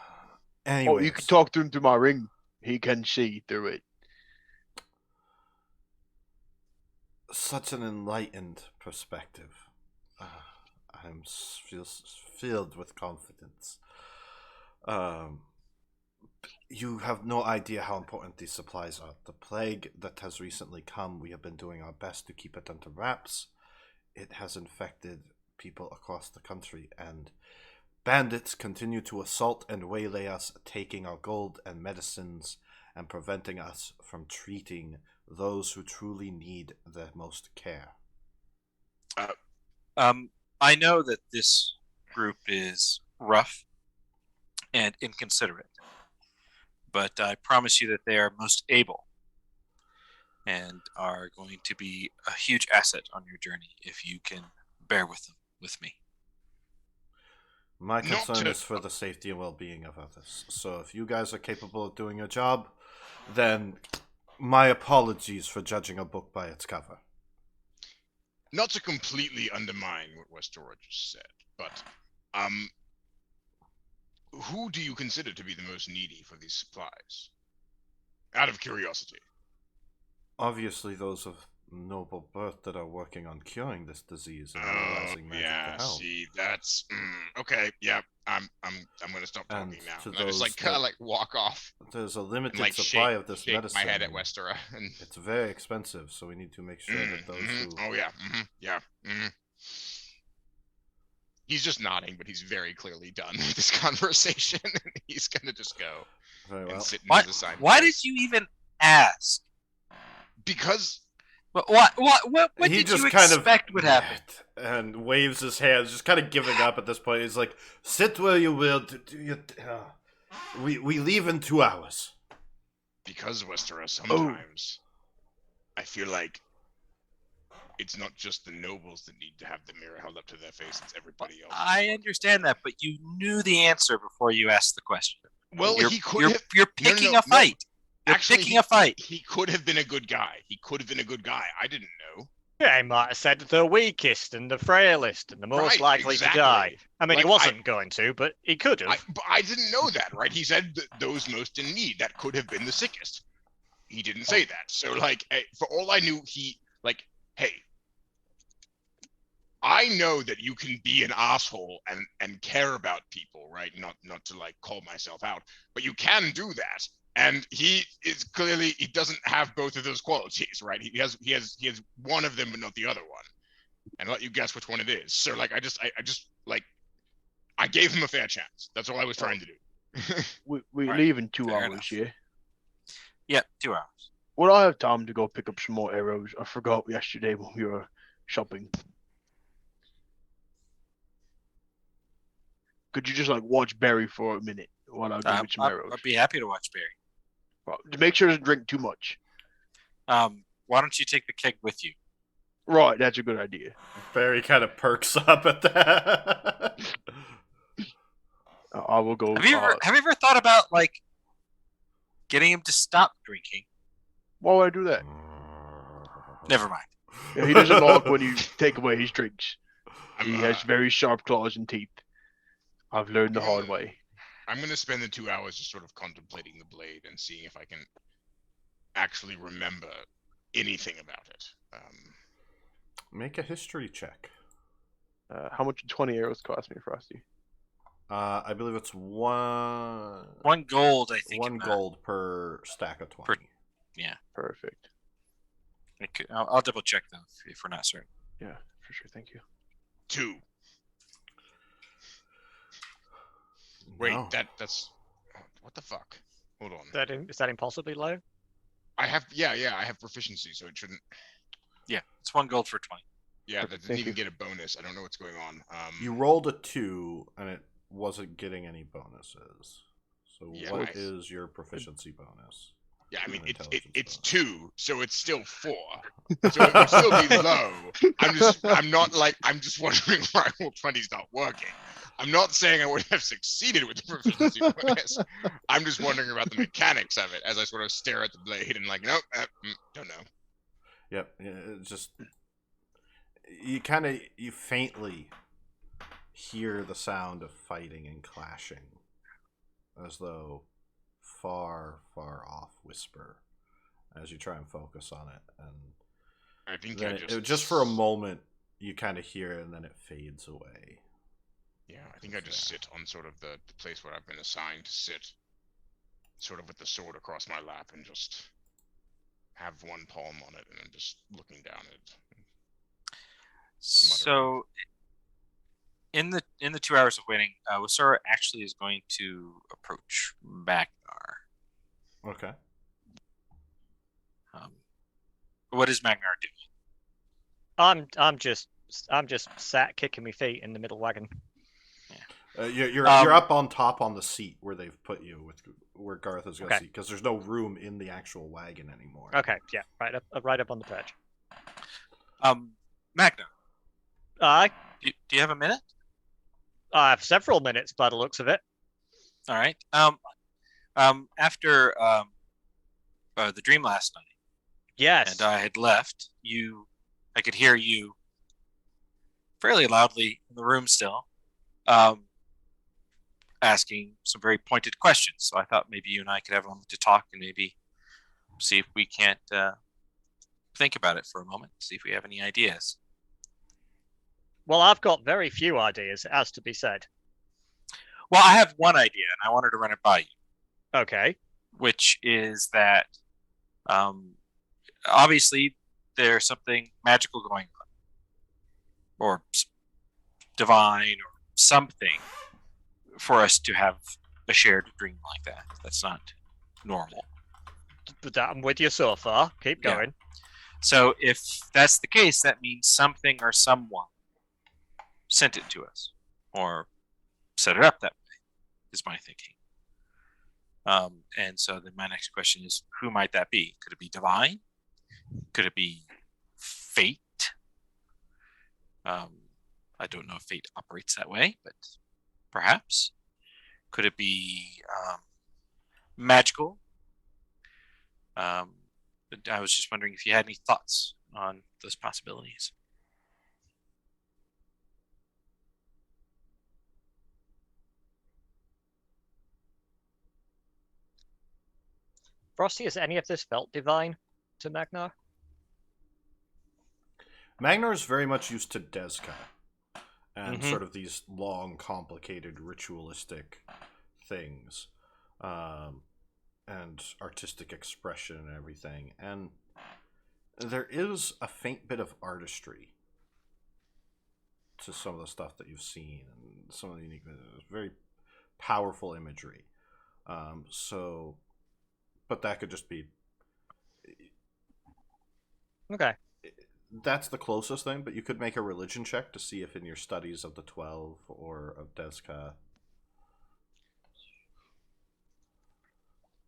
Anyways, you can talk to him through my ring. He can see through it. such an enlightened perspective. I'm filled with confidence. You have no idea how important these supplies are. The plague that has recently come, we have been doing our best to keep it under wraps. It has infected people across the country, and bandits continue to assault and waylay us, taking our gold and medicines and preventing us from treating those who truly need the most care. I know that this group is rough and inconsiderate, but I promise you that they are most able and are going to be a huge asset on your journey if you can bear with them with me. My Not concern to- is for the safety and well-being of others. So if you guys are capable of doing your job, then my apologies for judging a book by its cover. Not to completely undermine what Westora just said, but who do you consider to be the most needy for these supplies? Out of curiosity. Obviously, those of noble birth that are working on curing this disease and utilizing magic yeah. to help. See, that's okay. Yeah, I'm gonna stop And talking now. to And I just those kind that- of like walk off There's a limited and like supply shake, of this shake medicine. my head at Westora. And It's very expensive, so we need to make sure that those who... oh yeah, yeah. He's just nodding, but he's very clearly done with this conversation, and he's gonna just go Very well. and sit in Why, his assignment. why did you even ask? Because What He did just you kind expect of would happen? and waves his hands, just kind of giving up at this point. He's like, "Sit where you will. We leave in 2 hours." Because Westeros, sometimes I feel like it's not just the nobles that need to have the mirror held up to their face; it's everybody else. I understand that, but you knew the answer before you asked the question. Well, you're, he could you're, have. You're No, no, picking no, a fight. You're Actually, picking a fight. He could have been a good guy. He could have been a good guy. I didn't know. Yeah, he might have said the weakest and the frailest and the most Right, likely exactly. to die. I mean, Like, he wasn't going to, but he could have. But I didn't know that, right? He said those most in need. That could have been the sickest. he didn't say that. So like, for all I knew, he like, hey, I know that you can be an asshole and care about people, right? Not to like call myself out, but you can do that. And he is clearly, he doesn't have both of those qualities, right? He has one of them, but not the other one. And I'll let you guess which one it is. So like, I just like, I gave him a fair chance. That's all I was trying to do. We Right. leave in 2 Fair hours, enough. yeah? Yeah, 2 hours. Will I have time to go pick up some more arrows? I forgot yesterday when we were shopping. Could you just like watch Barry for a minute while I go get some arrows? I'd be happy to watch Barry. Well, to make sure he doesn't drink too much. Why don't you take the keg with you? Right, that's a good idea. Barry kind of perks up at that. I will go. Have you ever thought about like getting him to stop drinking? Why would I do that? Never mind. Yeah, he doesn't like when you take away his drinks. He I'm, has very sharp claws and teeth. I've learned the hard way. I'm going to spend the 2 hours just sort of contemplating the blade and seeing if I can actually remember anything about it. Make a history check. How much do 20 arrows cost me, Frosty? I believe it's one 1 gold, I think. one gold per stack of 20. Yeah. Perfect. I'll double check though if we're not certain. Yeah, for sure. Thank you. 2. Wait, No. that's what the fuck? Hold on. Is that impossibly low? I have I have proficiency, so it shouldn't. Yeah, it's 1 gold for 20. Yeah, that Perfect, didn't thank even you. get a bonus. I don't know what's going on. You rolled a 2, and it wasn't getting any bonuses. So Yeah, what I- is your proficiency bonus? Yeah, I mean An it's intelligence bonus. 2, so it's still 4. So it would still be low. I'm just wondering why roll 20's not working. I'm not saying I would have succeeded with the proficiency bonus. I'm just wondering about the mechanics of it as I sort of stare at the blade and like, nope, don't know. Yep, it's just you faintly hear the sound of fighting and clashing, as though far, far off whisper, as you try and focus on it, and I think then I just for a moment you kind of hear it, and then it fades away. Yeah, I think I just sit on sort of the place where I've been assigned to sit, sort of with the sword across my lap, and just have one palm on it, and I'm just looking down at it. So, in the 2 hours of waiting, Wasura actually is going to approach Magnar. Okay. What is Magnar doing? I'm just sat kicking my feet in the middle wagon. You're up on top on the seat where they've put you, with where Garth is going to Okay. sit, because there's no room in the actual wagon anymore. Okay, yeah, right up on the perch. Magnar, I do you have a minute? have several minutes by the looks of it. All right. After the dream last night, Yes. and I had left, I could hear you fairly loudly in the room still, asking some very pointed questions. So I thought maybe you and I could have a moment to talk and maybe see if we can't think about it for a moment, see if we have any ideas. Well, I've got very few ideas, it has to be said. Well, I have one idea, and I wanted to run it by you, Okay. which is that obviously there's something magical going on, or divine, or something, for us to have a shared dream like that. That's not normal. But I'm with you so far. Keep Yeah. going. So if that's the case, that means something or someone sent it to us, or set it up that way, is my thinking. And so then my next question is, who might that be? Could it be divine? Could it be fate? I don't know if fate operates that way, but perhaps. Could it be magical? But I was just wondering if you had any thoughts on those possibilities. Frosty, has any of this felt divine to Magnar? Magnar is very much used to Dezka and Mhm. sort of these long, complicated, ritualistic things, and artistic expression and everything. And there is a faint bit of artistry to some of the stuff that you've seen, and some of the unique, very powerful imagery. But that could just be. Okay. That's the closest thing, but you could make a religion check to see if in your studies of the 12 or of Dezka.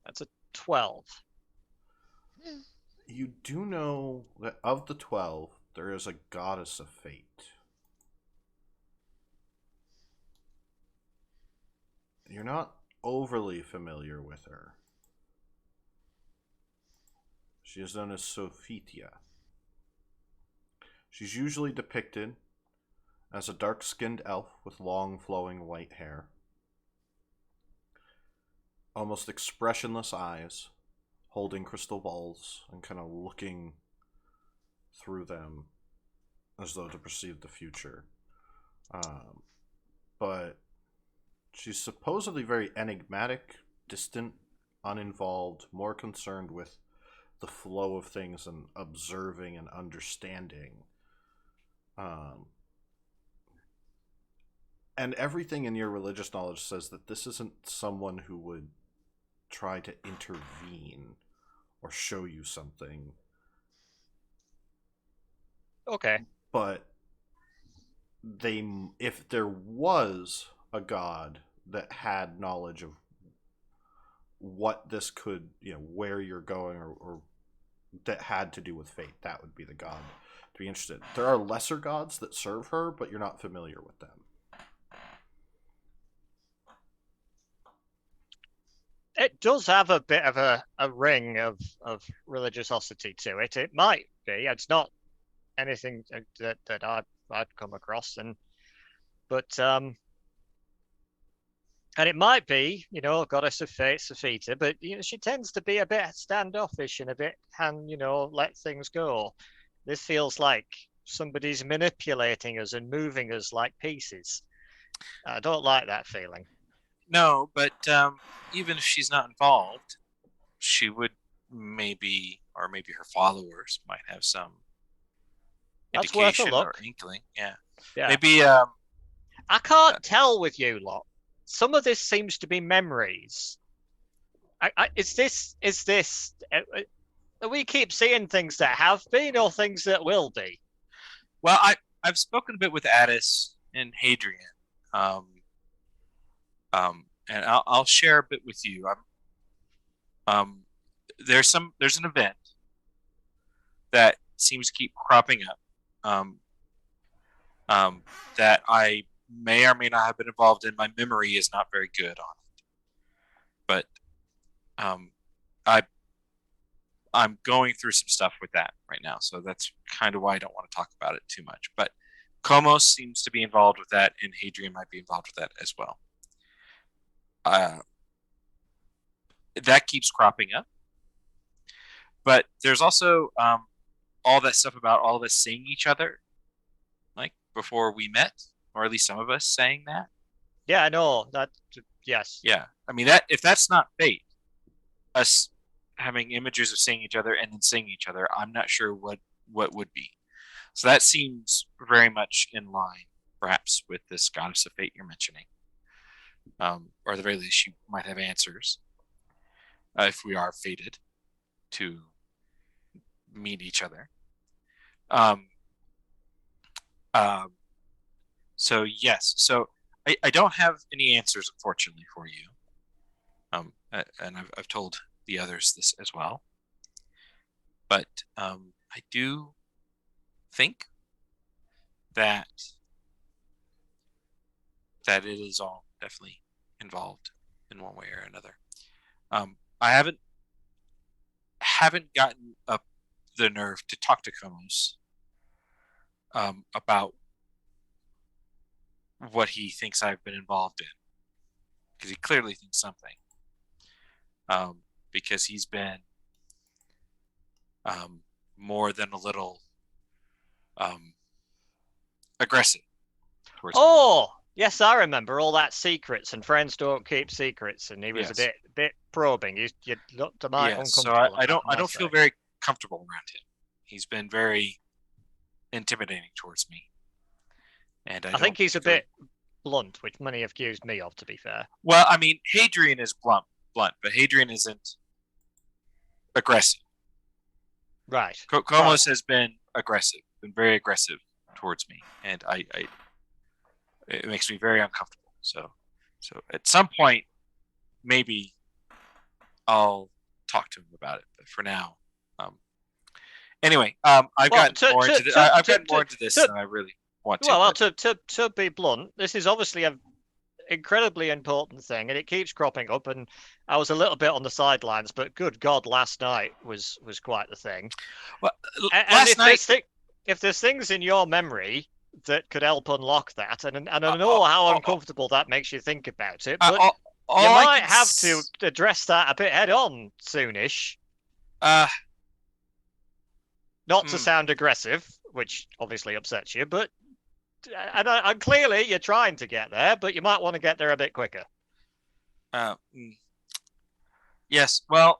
That's a 12. You do know that of the 12, there is a goddess of fate. You're not overly familiar with her. She is known as Sophitia. She's usually depicted as a dark-skinned elf with long, flowing white hair, almost expressionless eyes, holding crystal balls and kind of looking through them as though to perceive the future. But she's supposedly very enigmatic, distant, uninvolved, more concerned with the flow of things and observing and understanding. And everything in your religious knowledge says that this isn't someone who would try to intervene or show you something. Okay. But if there was a god that had knowledge of what this could, where you're going, or that had to do with fate, that would be the god to be interested. There are lesser gods that serve her, but you're not familiar with them. It does have a bit of a ring of religiosity to it. It might be. It's not anything that I'd come across, but and it might be, goddess of fate, Sophita, but she tends to be a bit standoffish and a bit let things go. This feels like somebody's manipulating us and moving us like pieces. I don't like that feeling. No, but even if she's not involved, she would maybe her followers might have some That's worth a indication look. or inkling. Yeah. Yeah. Maybe I can't tell with you lot. Some of this seems to be memories. Is this? We keep seeing things that have been or things that will be. well, I've spoken a bit with Addis and Hadrian. And I'll share a bit with you. There's an event that seems to keep cropping up. That I may or may not have been involved in. My memory is not very good on it, but I'm going through some stuff with that right now, so that's kind of why I don't want to talk about it too much. But Komos seems to be involved with that, and Hadrian might be involved with that as well. That keeps cropping up, but there's also all that stuff about all of us seeing each other, like before we met, or at least some of us saying that. Yeah, I know that. Yes. Yeah, I mean that if that's not fate, us having images of seeing each other and then seeing each other, I'm not sure what would be. So that seems very much in line, perhaps, with this goddess of fate you're mentioning. Or at the very least, she might have answers if we are fated to meet each other. So yes, so I don't have any answers, unfortunately, for you. And I've told the others this as well. But I do think that it is all definitely involved in one way or another. I haven't gotten up the nerve to talk to Komos about what he thinks I've been involved in, because he clearly thinks something. because he's been more than a little aggressive towards me. Oh, yes, I remember all that secrets and friends don't keep secrets, and he was Yes. a bit probing. You looked a mite Yes, so uncomfortable. I don't feel very comfortable around him. He's been very intimidating towards me, and I think he's a particularly- bit blunt, which many have accused me of, to be fair. Well, I mean, Hadrian is blunt, but Hadrian isn't aggressive. Right. Komos has been very aggressive towards me, and it makes me very uncomfortable. So at some point, maybe I'll talk to him about it. But for now, anyway, I've gotten more into this than I really want to. Well, to be blunt, this is obviously a incredibly important thing, and it keeps cropping up. And I was a little bit on the sidelines, but good God, last night was quite the thing. Well, And if there's things in your memory that could help unlock that, and I know how uncomfortable that makes you think about it, but you might have to address that a bit head on soonish. Not to sound aggressive, which obviously upsets you, but and clearly you're trying to get there, but you might want to get there a bit quicker. Yes. Well,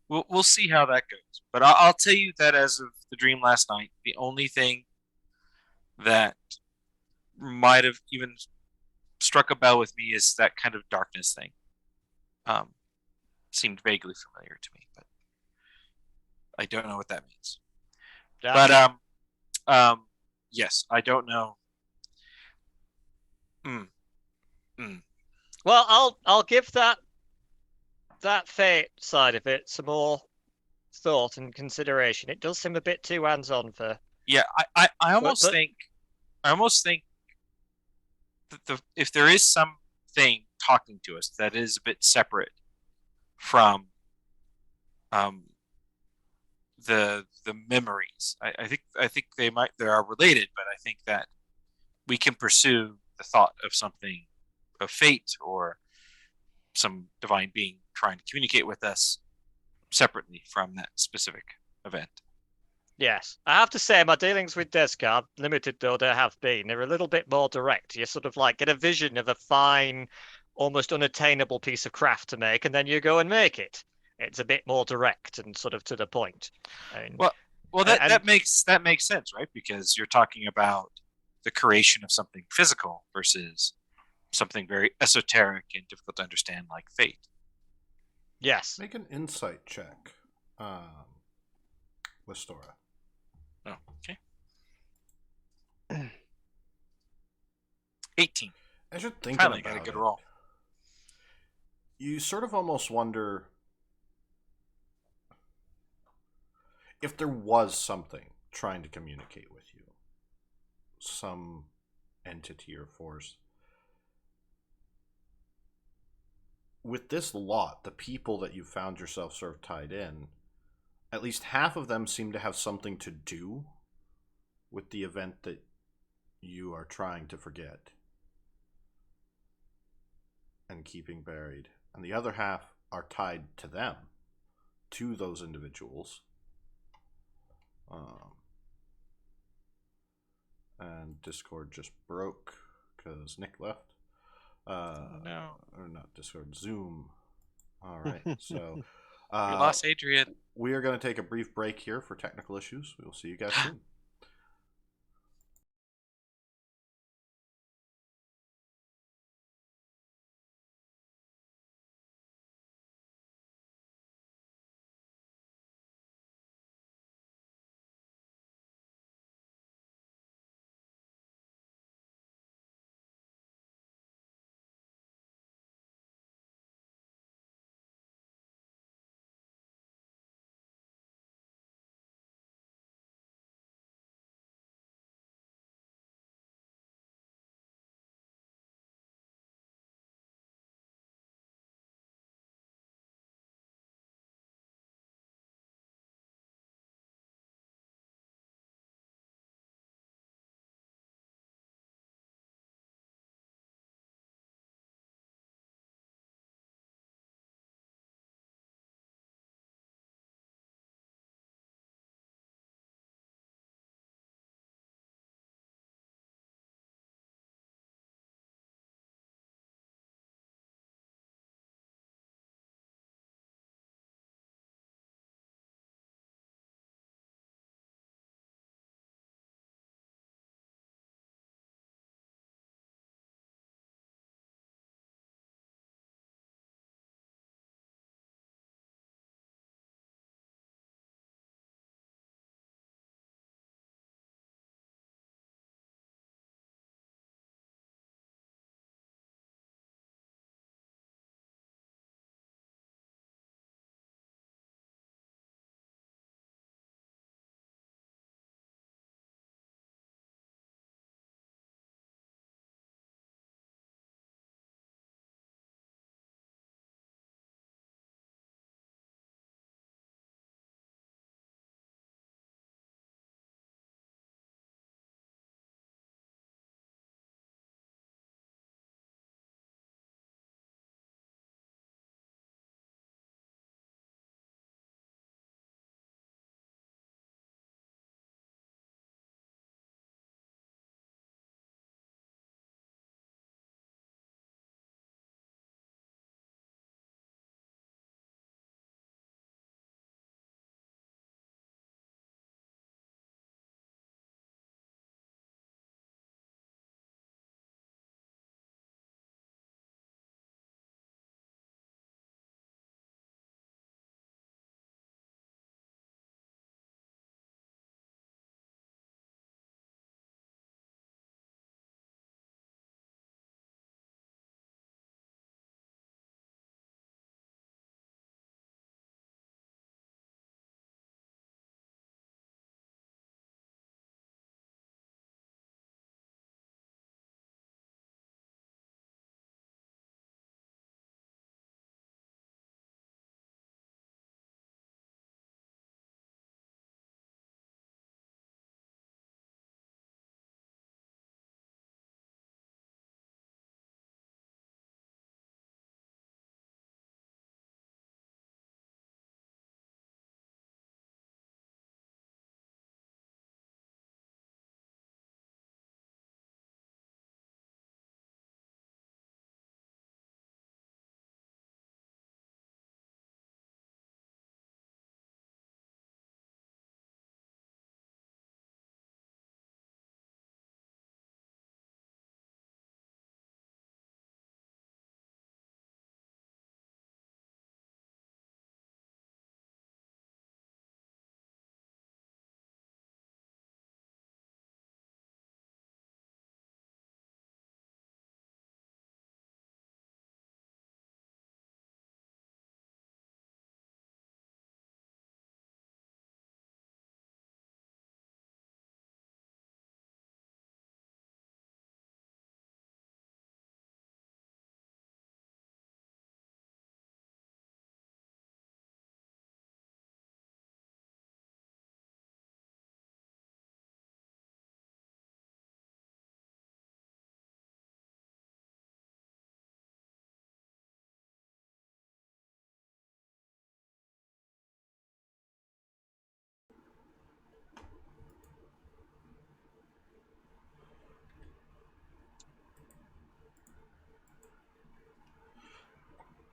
we'll see how that goes. But I'll tell you that as of the dream last night, the only thing that might have even struck a bell with me is that kind of darkness thing. Seemed vaguely familiar to me, but I don't know what that means. Yeah. But yes, I don't know. Well, I'll give that fate side of it some more thought and consideration. It does seem a bit too hands-on for. Yeah, I almost think that if there is something talking to us that is a bit separate from the memories, I think they are related, but I think that we can pursue the thought of something of fate or some divine being trying to communicate with us separately from that specific event. Yes, I have to say my dealings with Descard, limited though they have been, they're a little bit more direct. You sort of like get a vision of a fine, almost unattainable piece of craft to make, and then you go and make it. It's a bit more direct and sort of to the point. That makes sense, right? Because you're talking about the creation of something physical versus something very esoteric and difficult to understand, like fate. Yes. Make an insight check, Listora. Oh, okay. 18. As you're thinking Finally about got a good it, roll. You sort of almost wonder if there was something trying to communicate with you, some entity or force. With this lot, the people that you found yourself sort of tied in, at least half of them seem to have something to do with the event that you are trying to forget and keeping buried. And the other half are tied to them, to those individuals. And Discord just broke because Nick left. No. Or not Discord, Zoom. All right, so We lost Adrian. we are going to take a brief break here for technical issues. We will see you guys soon.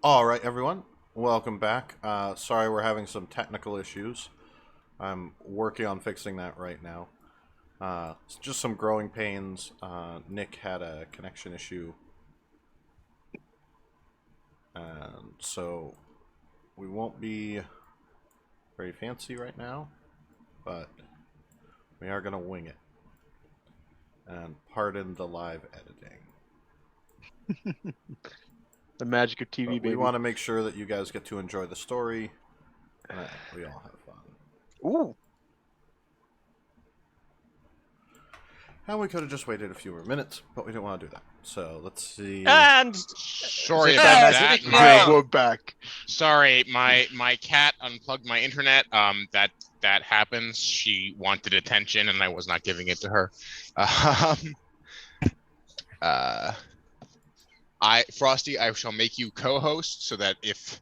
All right, everyone. Welcome back. Sorry we're having some technical issues. I'm working on fixing that right now. It's just some growing pains. Nick had a connection issue. And so we won't be very fancy right now, but we are going to wing it. And pardon the live editing. The magic of TV, But baby. we want to make sure that you guys get to enjoy the story, and that we all have fun. Ooh. And we could have just waited a few more minutes, but we didn't want to do that. So let's see. And Sorry Is it about bad? that. Is it Great, bad? we're back. Sorry, my cat unplugged my internet. That happens. She wanted attention, and I was not giving it to her. Frosty, I shall make you co-host so that if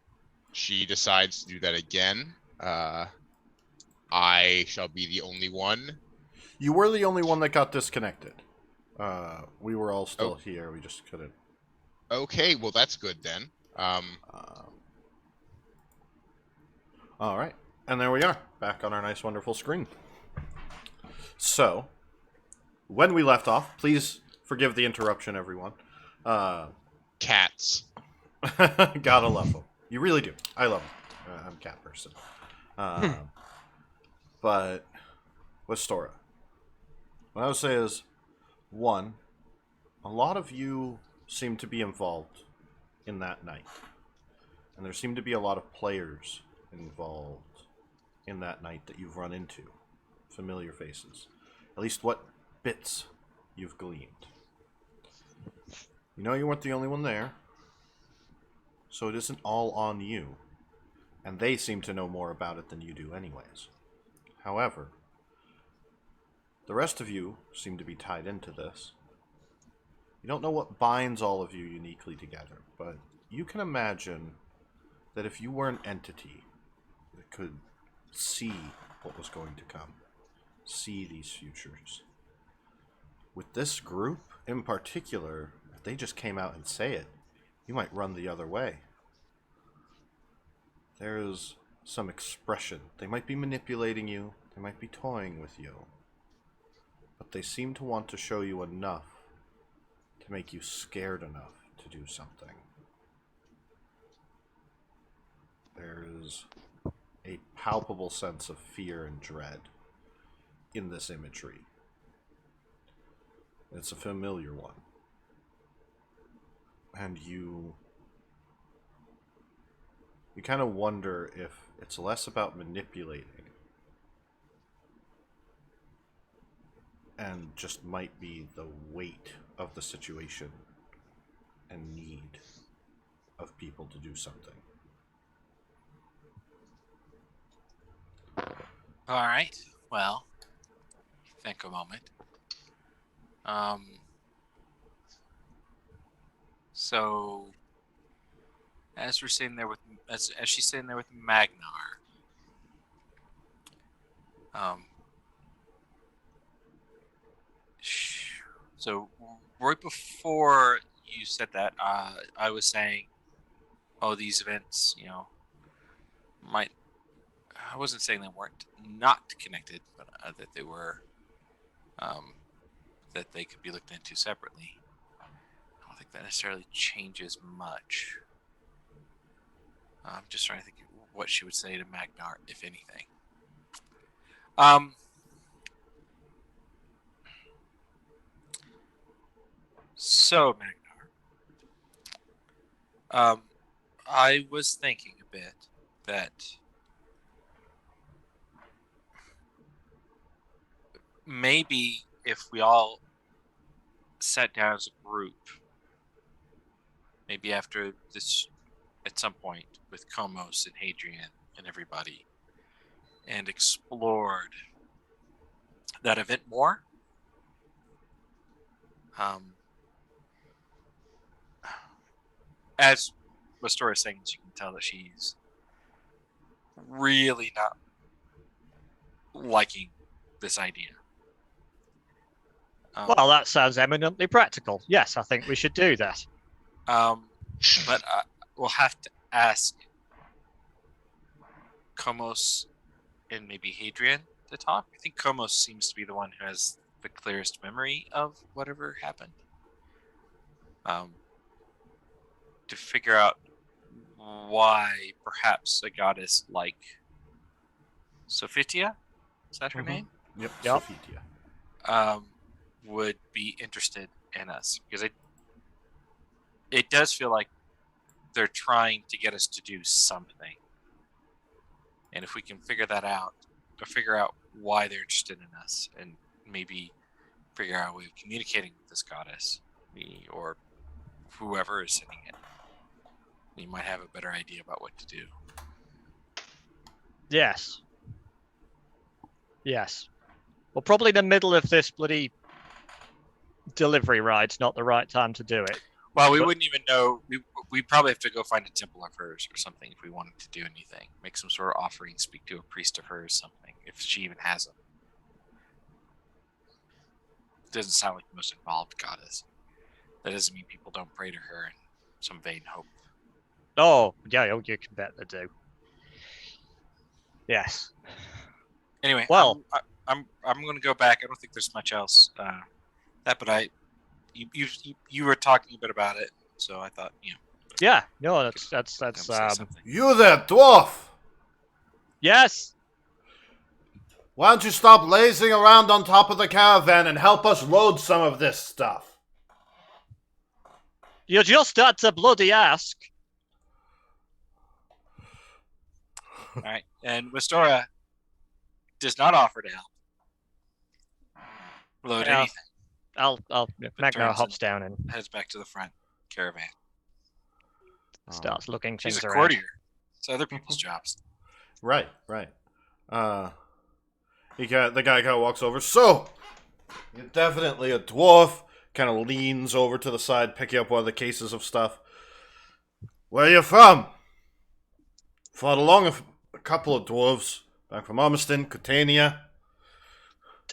she decides to do that again, I shall be the only one. You were the only one that got disconnected. We were all still Oh. here. We just couldn't. Okay, well that's good then. All right. And there we are, back on our nice, wonderful screen. So, when we left off, please forgive the interruption, everyone. Cats. Gotta love them. You really do. I love them. I'm a cat person. But with Stora, what I would say is, one, a lot of you seem to be involved in that night. And there seem to be a lot of players involved in that night that you've run into. Familiar faces. At least what bits you've gleaned. You know you weren't the only one there, so it isn't all on you. And they seem to know more about it than you do anyways. However, the rest of you seem to be tied into this. You don't know what binds all of you uniquely together, but you can imagine that if you were an entity that could see what was going to come, see these futures, with this group in particular, if they just came out and say it, you might run the other way. There's some expression. They might be manipulating you, they might be toying with you, but they seem to want to show you enough to make you scared enough to do something. There's a palpable sense of fear and dread in this imagery. It's a familiar one. And you kind of wonder if it's less about manipulating and just might be the weight of the situation and need of people to do something. All right. Well, think a moment. So as we're sitting there with as she's sitting there with Magnar, so right before you said that, I was saying, oh, these events, might. I wasn't saying they weren't not connected, but that they were, that they could be looked into separately. I don't think that necessarily changes much. I'm just trying to think what she would say to Magnar, if anything. So, Magnar, I was thinking a bit that maybe if we all sat down as a group, maybe after this, at some point, with Komos and Hadrian and everybody, and explored that event more. As Mastora is saying, you can tell that she's really not liking this idea. Well, that sounds eminently practical. Yes, I think we should do that. But we'll have to ask Komos and maybe Hadrian to talk. I think Komos seems to be the one who has the clearest memory of whatever happened. To figure out why perhaps a goddess like Sophitia, is that her name? Yep. Yep. Sophitia. Would be interested in us, because it does feel like they're trying to get us to do something. And if we can figure that out, or figure out why they're interested in us, and maybe figure out a way of communicating with this goddess, or whoever is sending it, we might have a better idea about what to do. Yes. Yes. Well, probably in the middle of this bloody delivery ride's not the right time to do it. Well, we But- wouldn't even know. We probably have to go find a temple of hers or something if we wanted to do anything. Make some sort of offering, speak to a priest of hers, something, if she even has them. Doesn't sound like the most involved goddess. That doesn't mean people don't pray to her in some vain hope. Oh, yeah, you can bet they do. Yes. Anyway, Well- I'm going to go back. I don't think there's much else. But you were talking a bit about it, so I thought Yeah. No, that's come say something. You there, dwarf! yes. Why don't you stop lazing around on top of the caravan and help us load some of this stuff? You just had to bloody ask. All right, and Westora does not offer to help load Yeah. anything. I'll Magna turns hops and- down and Heads back to the front caravan. starts looking She's things a around. courtier. It's other people's jobs. Right. The guy kind of walks over. So, you're definitely a dwarf. Kind of leans over to the side, picking up one of the cases of stuff. Where you from? Fought along a couple of dwarves. Back from Armiston, Catania.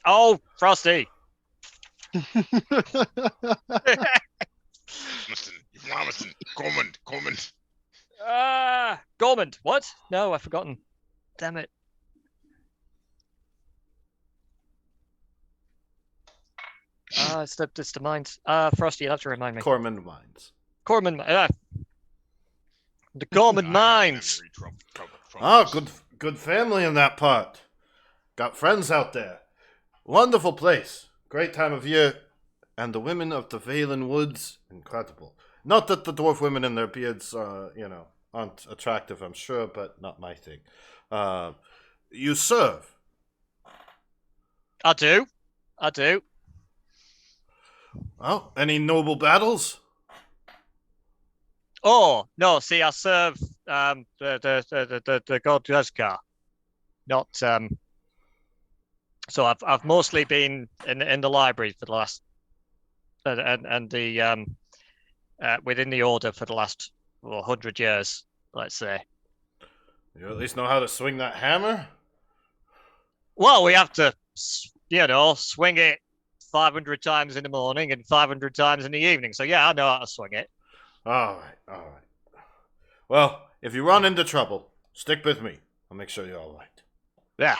Oh, Frosty. Ramison, Comand. Gormand. What? No, I've forgotten. Damn it. It's the mind. Frosty, you'll have to remind me. Cormand Mines. Corman. The Gorman Mines. Ah, good family in that part. Got friends out there. Wonderful place. Great time of year. And the women of the Valen Woods, incredible. Not that the dwarf women in their beards, aren't attractive, I'm sure, but not my thing. You serve. I do. Well, any noble battles? Oh no! See, I serve the god Godric, not So I've mostly been in the library for the last and the within the order for the last 100 years, let's say. You at least know how to swing that hammer? Well, we have to, swing it 500 times in the morning and 500 times in the evening. So yeah, I know how to swing it. All right. Well, if you run into trouble, stick with me. I'll make sure you're all right. Yeah,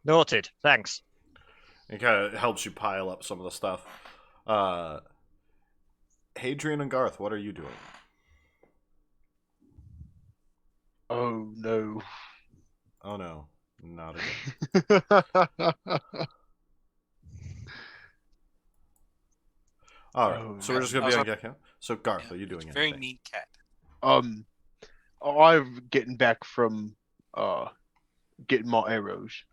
noted. Thanks. It kind of helps you pile up some of the stuff. Hadrian and Garth, what are you doing? Oh no. Oh no, not again. All right, Oh, so we're just gonna I be was on deck. So Garth, are you doing Very anything? mean cat. I'm getting back from getting my arrows.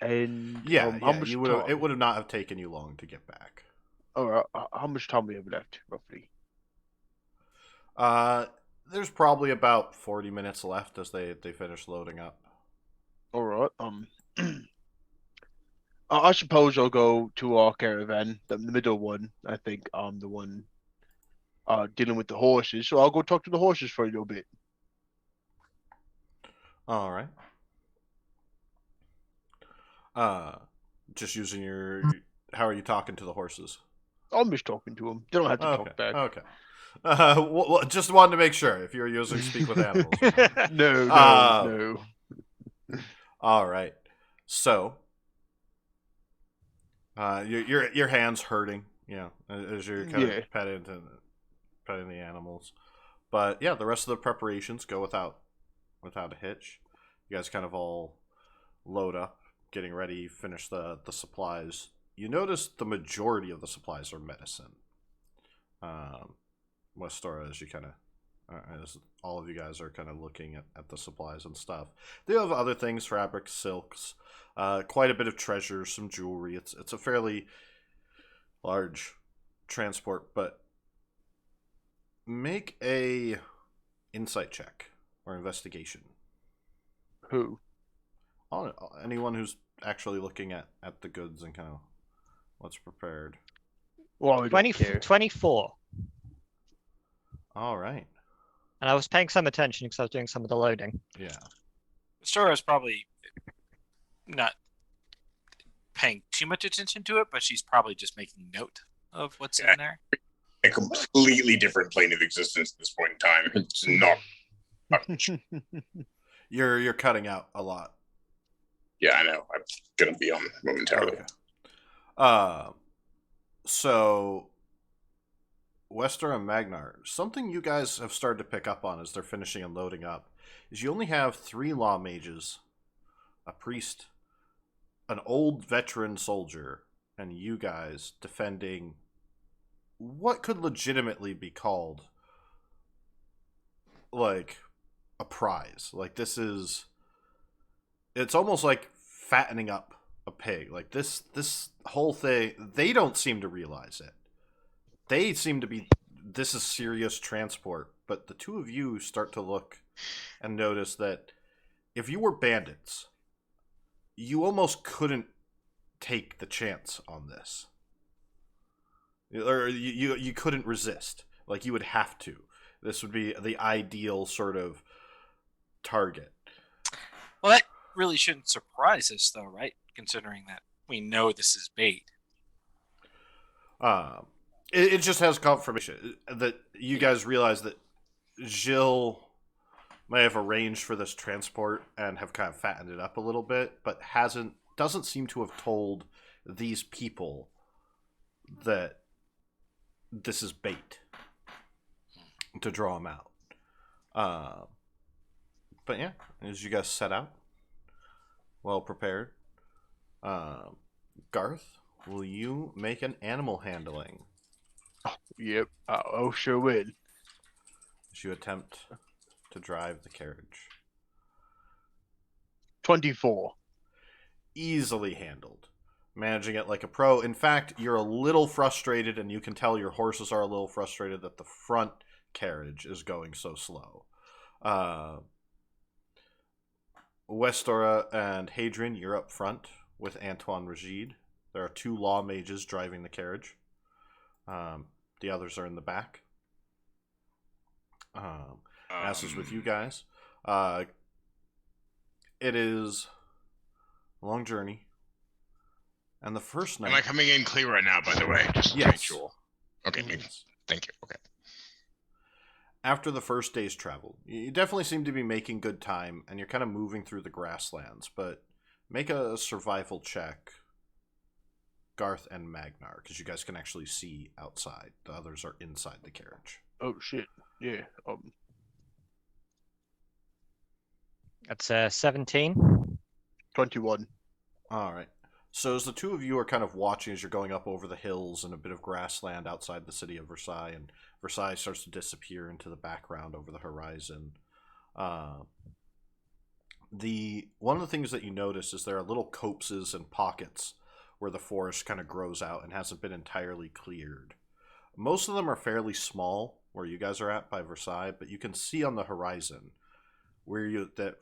And Yeah, how much you would have. time? It would have not have taken you long to get back. All right, how much time we have left, roughly? There's probably about 40 minutes left as they finish loading up. All right. I suppose I'll go to our caravan, the middle one. I think I'm the one dealing with the horses, so I'll go talk to the horses for a little bit. All right. Just using your. How are you talking to the horses? I'm just talking to him. They don't have to Okay. talk back. Okay. Just wanted to make sure if you're using speak with animals. Or not. No, Uh, no. All right. So, your hands hurting, as you're kind Yeah. of petting the animals. But yeah, the rest of the preparations go without a hitch. You guys kind of all load up, getting ready, finish the supplies. You notice the majority of the supplies are medicine. Westora, as you kind of, as all of you guys are kind of looking at the supplies and stuff. They have other things, fabrics, silks, quite a bit of treasure, some jewelry. It's a fairly large transport, but make a insight check or investigation. Who? Anyone who's actually looking at the goods and kind of what's prepared. Well, we don't care. 24. All right. And I was paying some attention because I was doing some of the loading. Yeah. Stora's probably not paying too much attention to it, but she's probably just making note of what's in there. A completely different plane of existence at this point in time. It's not. You're cutting out a lot. Yeah, I know. I'm gonna be on momentarily. Okay. So Wester and Magnar, something you guys have started to pick up on as they're finishing and loading up is you only have 3 law mages, a priest, an old veteran soldier, and you guys defending what could legitimately be called like a prize. Like it's almost like fattening up a pig. Like this whole thing, they don't seem to realize it. They seem to be, this is serious transport, but the two of you start to look and notice that if you were bandits, you almost couldn't take the chance on this. Or you couldn't resist. Like, you would have to. This would be the ideal sort of target. Well, that really shouldn't surprise us, though, right? Considering that we know this is bait. It just has confirmation that you guys realize that Gilles may have arranged for this transport and have kind of fattened it up a little bit, but doesn't seem to have told these people that this is bait to draw them out. But yeah, as you guys set out, well prepared, Garth, will you make an animal handling? Yep, I'll sure will. As you attempt to drive the carriage. 24. Easily handled. Managing it like a pro. In fact, you're a little frustrated, and you can tell your horses are a little frustrated that the front carriage is going so slow. Westora and Hadrian, you're up front with Antoine Rigid. There are 2 law mages driving the carriage. The others are in the back. As is with you guys. It is a long journey. And the first night... Am I coming in clear right now, by the way? Just to Yes. make sure. Okay, Yes. thank you. Okay. After the first day's travel, you definitely seem to be making good time, and you're kind of moving through the grasslands, but make a survival check, Garth and Magnar, because you guys can actually see outside. The others are inside the carriage. Oh shit. Yeah. That's 17. 21. All right. So as the two of you are kind of watching as you're going up over the hills and a bit of grassland outside the city of Versailles, and Versailles starts to disappear into the background over the horizon, one of the things that you notice is there are little copses and pockets where the forest kind of grows out and hasn't been entirely cleared. Most of them are fairly small where you guys are at by Versailles, but you can see on the horizon that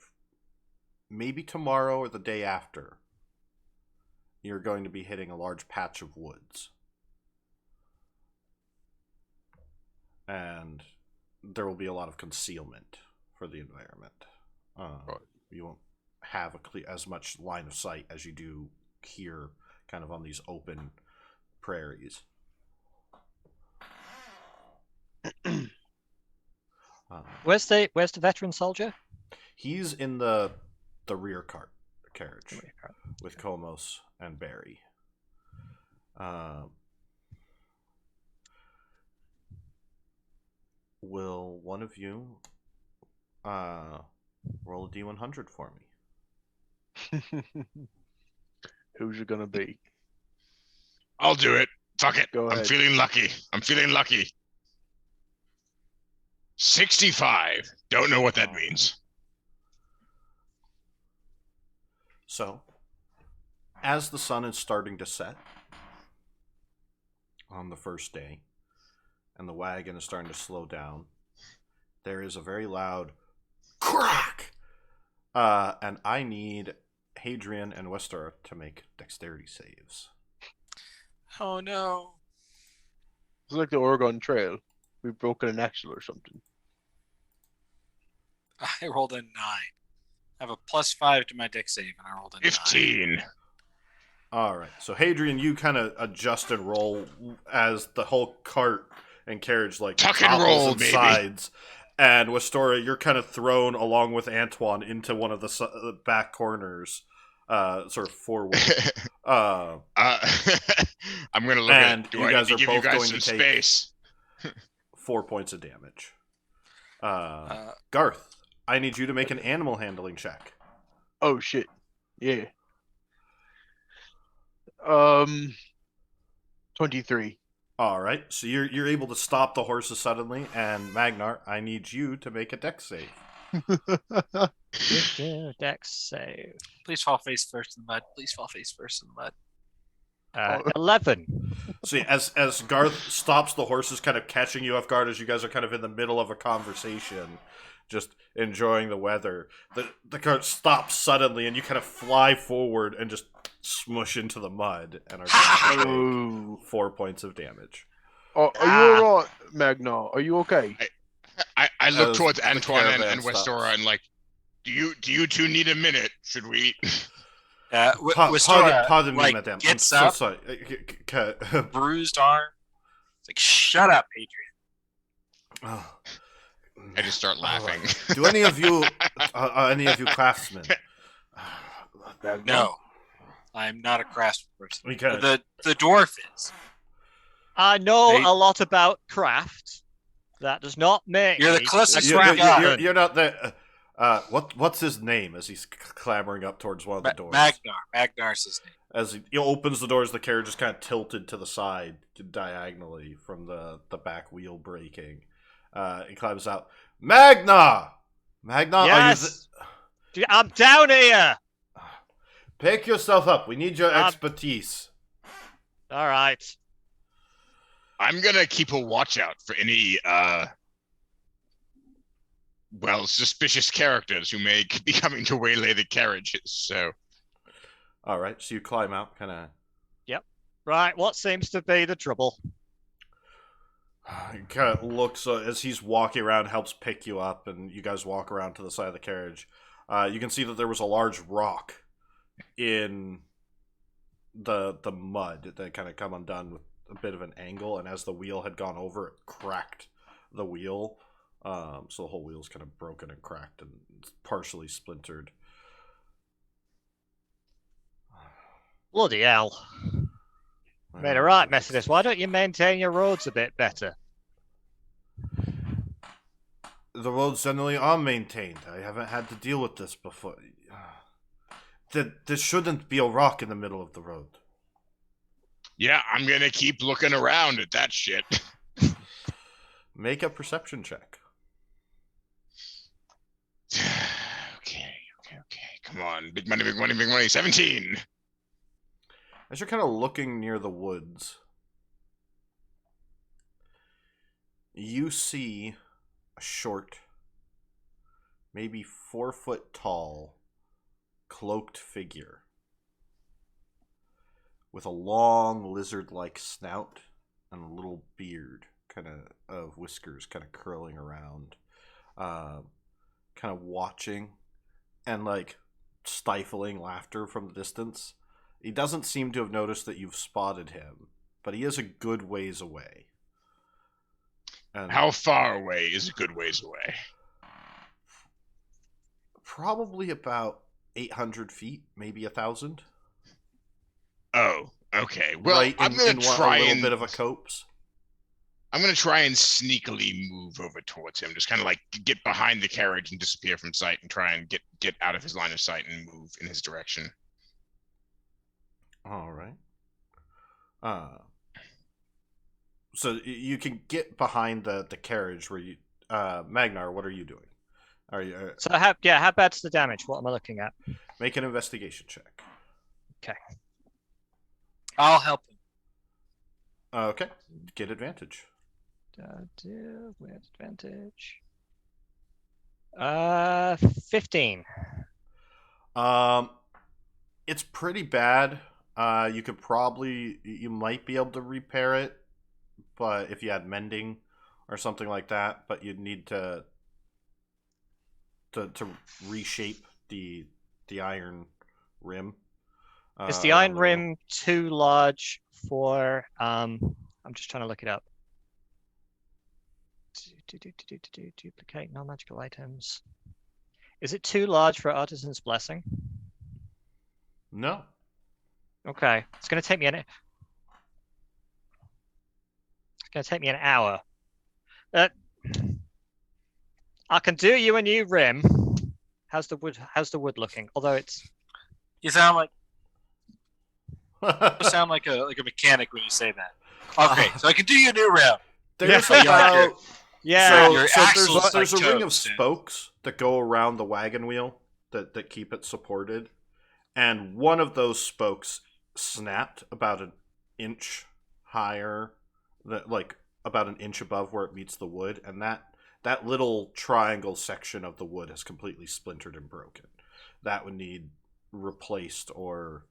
maybe tomorrow or the day after you're going to be hitting a large patch of woods. And there will be a lot of concealment for the environment. You won't have as much line of sight as you do here, kind of on these open prairies. Where's the veteran soldier? He's in the rear carriage with Komos and Barry. Will one of you roll a D100 for me? Who's it gonna be? I'll do it. Fuck it. Go I'm ahead. feeling lucky. 65. Don't know what that means. So, as the sun is starting to set on the first day, and the wagon is starting to slow down, there is a very loud crack. And I need Hadrian and Wester to make dexterity saves. Oh no. It's like the Oregon Trail. We've broken an axle or something. I rolled a 9. I have a +5 to my dex save, and I rolled a 9. 15. All right. So Hadrian, you kind of adjust and roll as the whole cart and carriage like Tuck and topples roll, and baby. sides. And Westora, you're kind of thrown along with Antoine into one of the back corners, sort of forward. I'm gonna look And at. Do you I guys need are to give you both guys going some to take- space? 4 points of damage. Garth, I need you to make an animal handling check. Oh shit. Yeah. 23. All right. So you're able to stop the horses suddenly, and Magnar, I need you to make a dex save. Dex save. Please fall face first in the mud. Please fall face first in the mud. 11. See, as Garth stops the horses, kind of catching you off guard as you guys are kind of in the middle of a conversation, just enjoying the weather. The cart stops suddenly, and you kind of fly forward and just smush into the mud, and are going to Oh. take 4 points of damage. Are you alright, Magnar? Are you okay? I look As towards the Antoine caravan and Westora stops. and like, do you two need a minute? Should we? Pardon me, like, madame. I'm gets so up, sorry. bruised arm. It's like, shut up, Adrian. Oh. I just start laughing. Do any of you are any of you craftsmen? No, I'm not a craftsman person. We can. The dwarf is. I know They- a lot about craft. That does not make You're the me closest a You're, craft craftsman. you're not the. What's his name? As he's clambering up towards one of the doors. Magnar's his name. As he opens the doors, the carriage is kind of tilted to the side diagonally from the back wheel braking. He climbs out. Magna, are you? Yes. I'm down here. Pick yourself up. We need your Um, expertise. All right. I'm gonna keep a watch out for any suspicious characters who may be coming to waylay the carriages. So All right. So you climb out, kind of. Right. What seems to be the trouble? He kind of looks as he's walking around, helps pick you up, and you guys walk around to the side of the carriage. You can see that there was a large rock in the mud that kind of come undone with a bit of an angle, and as the wheel had gone over, it cracked the wheel. So the whole wheel's kind of broken and cracked and partially splintered. Bloody hell. Made a right mess of this. Why don't you maintain your roads a bit better? The roads generally are maintained. I haven't had to deal with this before. There shouldn't be a rock in the middle of the road. yeah, I'm gonna keep looking around at that shit. Make a perception check. Okay. Come on, big money. 17. As you're kind of looking near the woods, you see a short, maybe 4 foot tall, cloaked figure with a long lizard-like snout and a little beard, kind of whiskers kind of curling around, kind of watching and like stifling laughter from the distance. He doesn't seem to have noticed that you've spotted him, but he is a good ways away. And How far away is a good ways away? probably about 800 feet, maybe 1,000. Oh, okay. Well, Right I'm in, gonna in try a little and bit of a copse. I'm gonna try and sneakily move over towards him, just kind of like get behind the carriage and disappear from sight, and try and get out of his line of sight and move in his direction. All right. So you can get behind the carriage where you, Magnar. What are you doing? Are you So how bad's the damage? What am I looking at? make an investigation check? I'll help him. Okay, get advantage. With advantage. 15. It's pretty bad. You might be able to repair it, but if you had mending or something like that, but you'd need to reshape the iron rim. Is the iron rim too large for? I'm just trying to look it up. Duplicate non-magical items. Is it too large for Artisan's Blessing? No. Okay, it's going to take me an hour. I can do you a new rim. How's the wood looking? Although it's You sound like a mechanic when you say that. Okay, so I can do you a new rim. There's Yeah. about yeah. Your so axle's there's like a ring of toast, and- spokes that go around the wagon wheel that keep it supported, and one of those spokes snapped about an inch higher, like about an inch above where it meets the wood, and that little triangle section of the wood has completely splintered and broken. That would need replaced or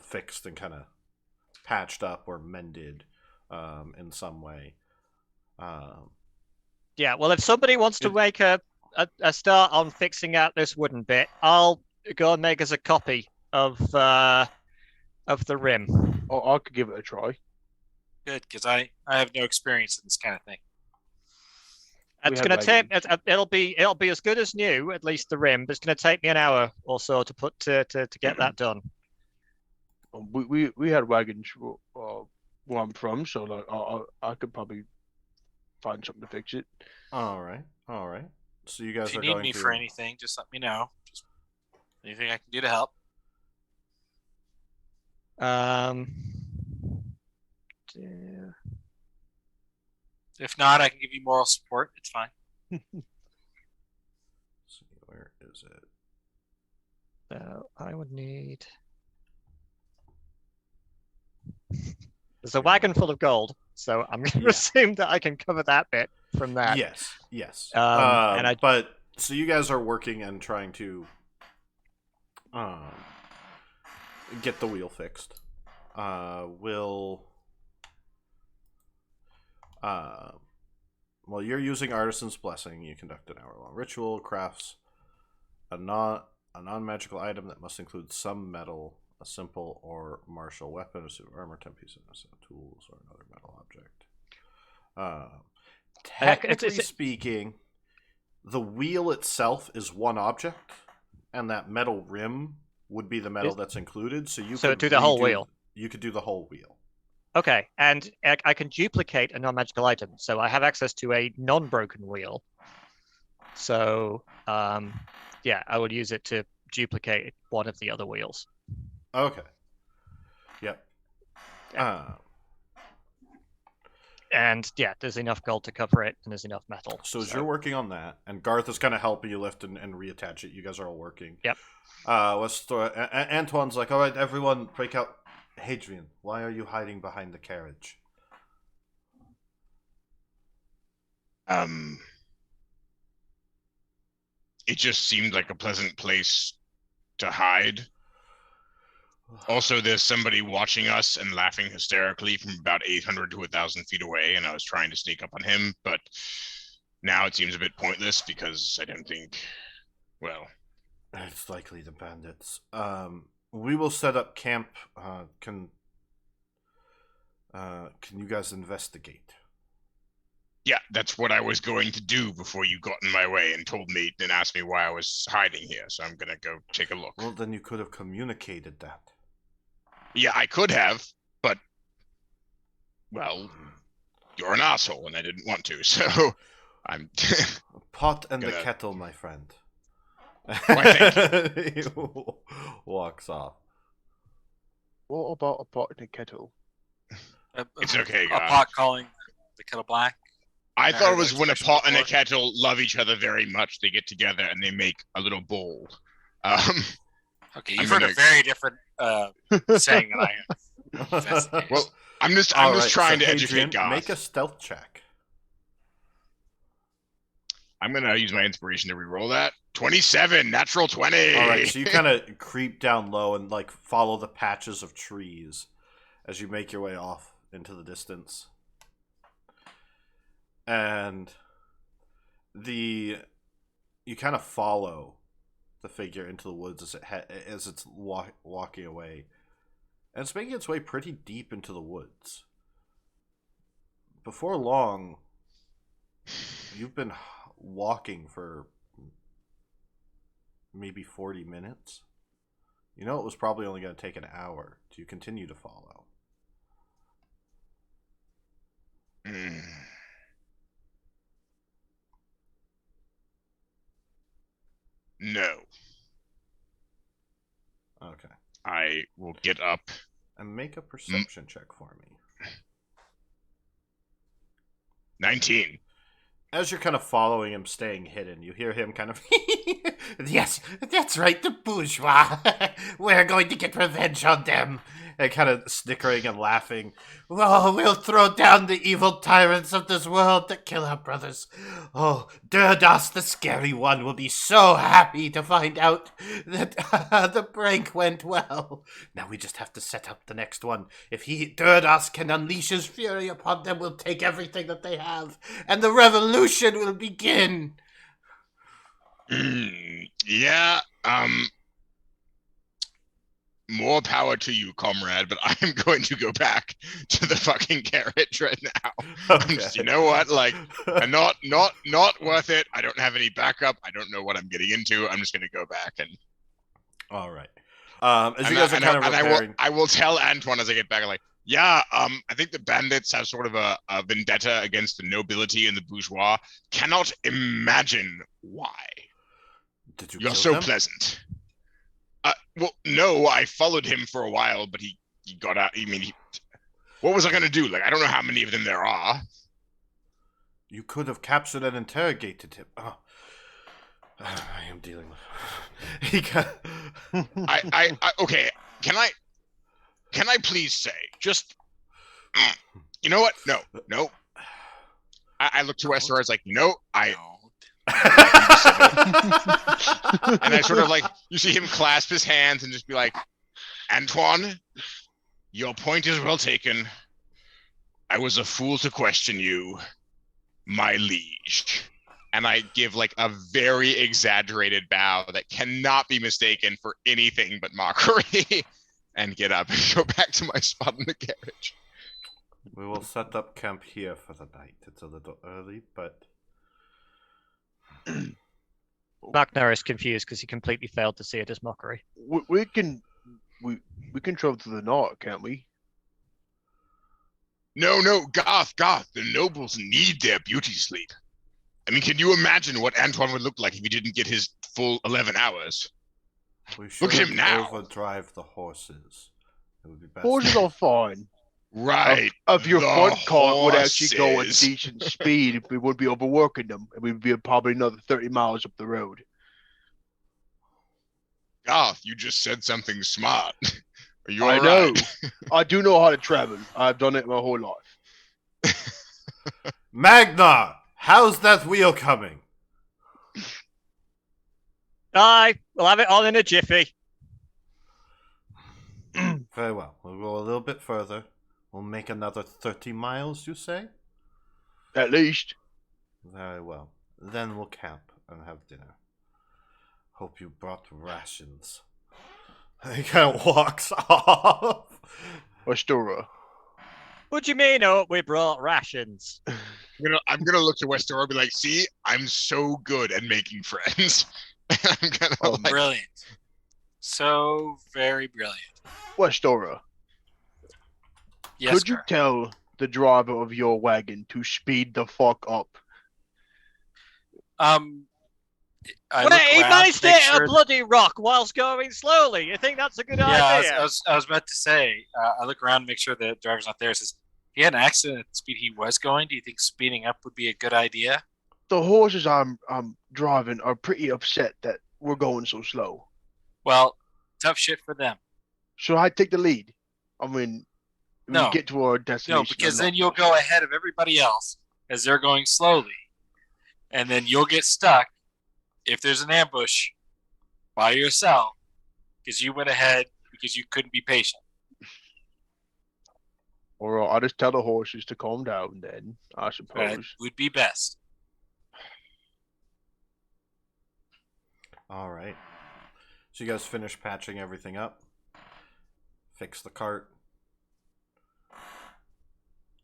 fixed and kind of patched up or mended in some way. Yeah, well, if somebody wants to make a start on fixing out this wooden bit, I'll go and make us a copy of the rim. I could give it a try. Good, because I have no experience in this kind of thing. It's have going to take. wagons. It'll be as good as new, at least the rim. But it's going to take me an hour or so to put to get that done. We had wagons where I'm from, so like I could probably find something to fix it. All right. So you guys If you are need going me to for anything, just let me know. Just anything I can do to help. If not, I can give you moral support. It's fine. see, where is it? So I would need. There's a wagon full of gold, so I'm going to Yeah. assume that I can cover that bit from that. Yes. And so you guys are working and trying to get the wheel fixed. While you're using Artisan's Blessing, you conduct an hour-long ritual, crafts a non-magical item that must include some metal, a simple or martial weapon, a suit of armor, 10 pieces of tools, or another metal object. Technically speaking, the wheel itself is one object, and that metal rim would be the metal that's included. So could do the whole wheel. You could do the whole wheel. Okay, and I can duplicate a non-magical item, so I have access to a non-broken wheel. So, yeah, I would use it to duplicate one of the other wheels. Okay. Yep. And yeah, there's enough gold to cover it, and there's enough metal. So as you're working on that, and Garth is kind of helping you lift and reattach it, you guys are all working. Yep. Antoine's like, all right, everyone, break out. Hadrian, why are you hiding behind the carriage? It just seemed like a pleasant place to hide. Also, there's somebody watching us and laughing hysterically from about 800 to 1,000 feet away, and I was trying to sneak up on him, but now it seems a bit pointless because I don't think, well... It's likely the bandits. We will set up camp. Can you guys investigate? Yeah, that's what I was going to do before you got in my way and told me and asked me why I was hiding here. So I'm gonna go take a look. Well, then you could have communicated that. Yeah, I could have, but well, you're an asshole, and I didn't want to. So I'm Pot and the Gonna- kettle, my friend. Why, thank He walks off. What about a pot in a kettle? It's okay, A guys. pot calling the kettle black. I I thought heard it was that when a expression pot and a before. kettle love each other very much. They get together and they make a little bowl. Okay, I'm you've heard gonna- a very different saying than I have. If that's the case. Well, I'm just Alright, trying so to Hadrian, educate Garth. make a stealth check. I'm gonna use my inspiration to reroll that. 27, natural 20. All right, so you kind of creep down low and like follow the patches of trees as you make your way off into the distance, and you kind of follow the figure into the woods as it's walking away, and it's making its way pretty deep into the woods. Before long, you've been walking for maybe 40 minutes. You know it was probably only going to take an hour. Do you continue to follow? No. Okay. I will get up. And make a perception check for me. 19. As you're kind of following him, staying hidden, you hear him kind of, yes, that's right, the bourgeois. We're going to get revenge on them. And kind of snickering and laughing. Oh, we'll throw down the evil tyrants of this world that kill our brothers. Oh, Durdas, the scary one, will be so happy to find out that the prank went well. Now we just have to set up the next one. If Durdas can unleash his fury upon them, we'll take everything that they have, and the revolution will begin. Yeah, more power to you, comrade, but I'm going to go back to the fucking carriage right now. I'm just, you know what, like, not worth it. I don't have any backup. I don't know what I'm getting into. I'm just going to go back and. All right. As you guys are kind of repairing, I will tell Antoine as I get back, like, yeah, I think the bandits have sort of a vendetta against the nobility and the bourgeois. Cannot imagine why. did you You're kill so them? pleasant. Well, no, I followed him for a while, but he got out. I mean, what was I going to do? Like, I don't know how many of them there are. You could have captured and interrogated him. Oh. I am dealing with. He got. I okay. Can I please say just? You know what? No. I look to Wester. I was like, no, No. and I sort of like, you see him clasp his hands and just be like, Antoine, your point is well taken. I was a fool to question you, my liege. And I give like a very exaggerated bow that cannot be mistaken for anything but mockery and get up and go back to my spot in the carriage. We will set up camp here for the night. It's a little early, but Magnar is confused because he completely failed to see it as mockery. We can travel to the north, can't we? No, Garth, the nobles need their beauty sleep. I mean, can you imagine what Antoine would look like if he didn't get his full 11 hours? we Look at him shouldn't now. overdrive the horses. It would be best. Horses are fine. Right. If your the front cart would actually go at horses. decent speed, we would be overworking them, and we'd be probably another 30 miles up the road. Garth, you just said something smart. Are you I all know. right? I do know how to travel. I've done it my whole life. Magnar, how's that wheel coming? Aye, we'll have it on in a jiffy. Very well. We'll go a little bit further. We'll make another 30 miles, you say? At least. Very well. Then we'll camp and have dinner. Hope you brought rations. He kind of walks off. Astora. What do you mean, oh, we brought rations? I'm gonna look to Westora and be like, see, I'm so good at making friends. I'm gonna like, Brilliant. So very brilliant. Westora, Yes, could you sir. tell the driver of your wagon to speed the fuck up? I Wait, look he around managed to to make hit a sure. bloody rock whilst going slowly. You think that's a good Yeah, idea? I was about to say. I look around to make sure the driver's not there. It says, if he had an accident at the speed he was going, do you think speeding up would be a good idea? The horses I'm driving are pretty upset that we're going so slow. Well, tough shit for them. Should I take the lead? I mean, we No. get to our No, destination. because then you'll go ahead of everybody else as they're going slowly. And then you'll get stuck if there's an ambush by yourself because you went ahead because you couldn't be patient. Or I'll just tell the horses to calm down then, I That suppose. would be best. All right. So you guys finish patching everything up. Fix the cart.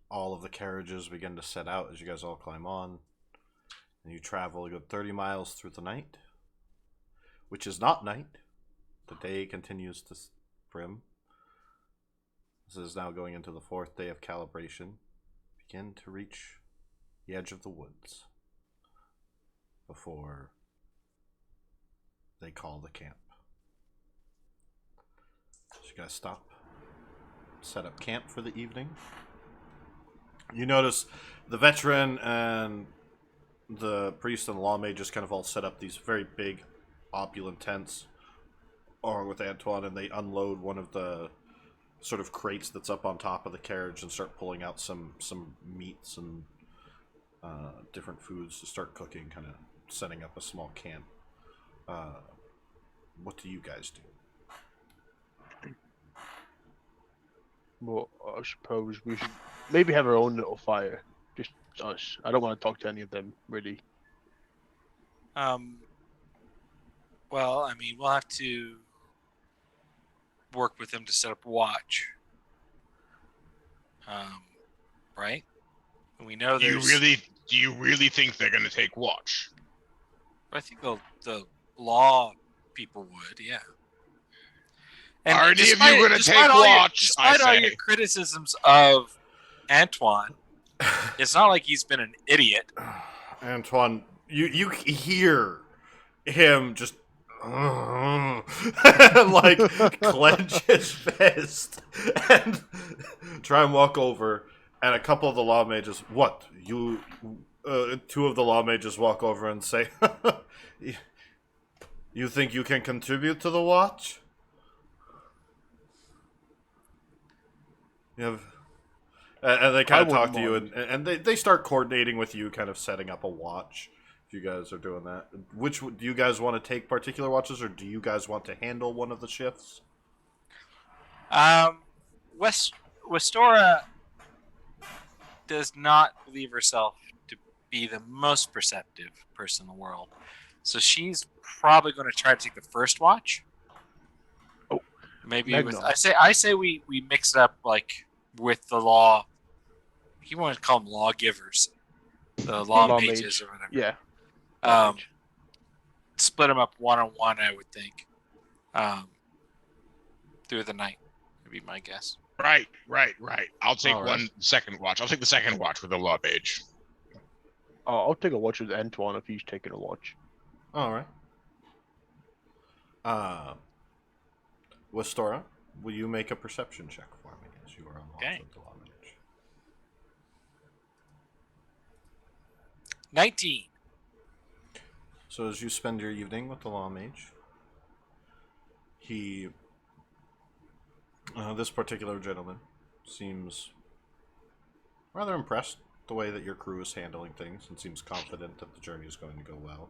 All of the carriages begin to set out as you guys all climb on. And you travel a good 30 miles through the night. Which is not night. The day continues to brim. This is now going into the 4th day of calibration. Begin to reach the edge of the woods before they call the camp. So you guys stop, set up camp for the evening. You notice the veteran and the priest and the law mage just kind of all set up these very big, opulent tents, or with Antoine, and they unload one of the sort of crates that's up on top of the carriage and start pulling out some meats and different foods to start cooking, kind of setting up a small camp. What do you guys do? Well, I suppose we should maybe have our own little fire. Just us. I don't want to talk to any of them, really. Well, I mean, we'll have to work with them to set up a watch. Right? We know do you there's. really think they're gonna take watch? I think the law people would, yeah. And Are any of you gonna take despite all watch? Despite all your say. criticisms of Antoine, it's not like he's been an idiot. Antoine, you hear him just and like clench his fist and try and walk over, and a couple of the law mages, two of the law mages walk over and say, you think you can contribute to the watch? You have, and they kind of talk to you, and they start coordinating with you, kind of setting up a watch. If you guys are doing that, do you guys want to take particular watches, or do you guys want to handle one of the shifts? Westora does not believe herself to be the most perceptive person in the world, so she's probably going to try to take the first watch. Oh, maybe with, I say we mix it up like with the law. You want to call them lawgivers, the law mages or whatever. Yeah. Split them up one-on-one, I would think. Through the night would be my guess. Right. I'll take All right. second watch. I'll take the second watch with the law mage. I'll take a watch with Antoine if he's taking a watch. All right. Westora, will you make a perception check for me as you are on watch with the law mage? 19. So as you spend your evening with the law mage, this particular gentleman seems rather impressed the way that your crew is handling things, and seems confident that the journey is going to go well.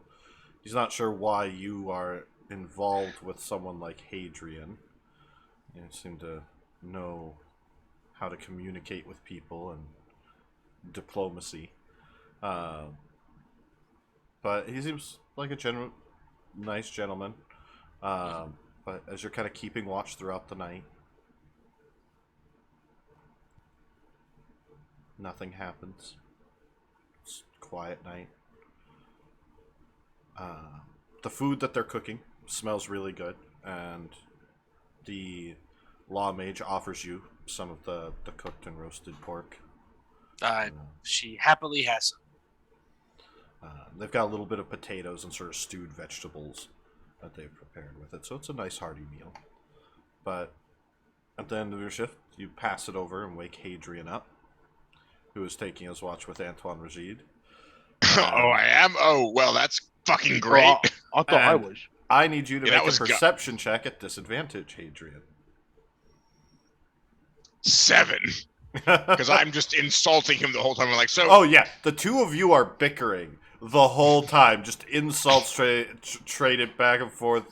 He's not sure why you are involved with someone like Hadrian. You seem to know how to communicate with people and diplomacy. But he seems like a nice gentleman. But as you're kind of keeping watch throughout the night, nothing happens. quiet night. The food that they're cooking smells really good, and the law mage offers you some of the cooked and roasted pork. She happily has some. They've got a little bit of potatoes and sort of stewed vegetables that they've prepared with it, so it's a nice hearty meal. But at the end of your shift, you pass it over and wake Hadrian up, who is taking his watch with Antoine Regide. Oh, I am? Oh, well, that's fucking great. Oh, I thought I And was. I need you to Yeah, that make a was perception check at disadvantage, Hadrian. 7. Because I'm just insulting him the whole time. I'm like, so. Oh yeah, the two of you are bickering the whole time, just insults traded back and forth.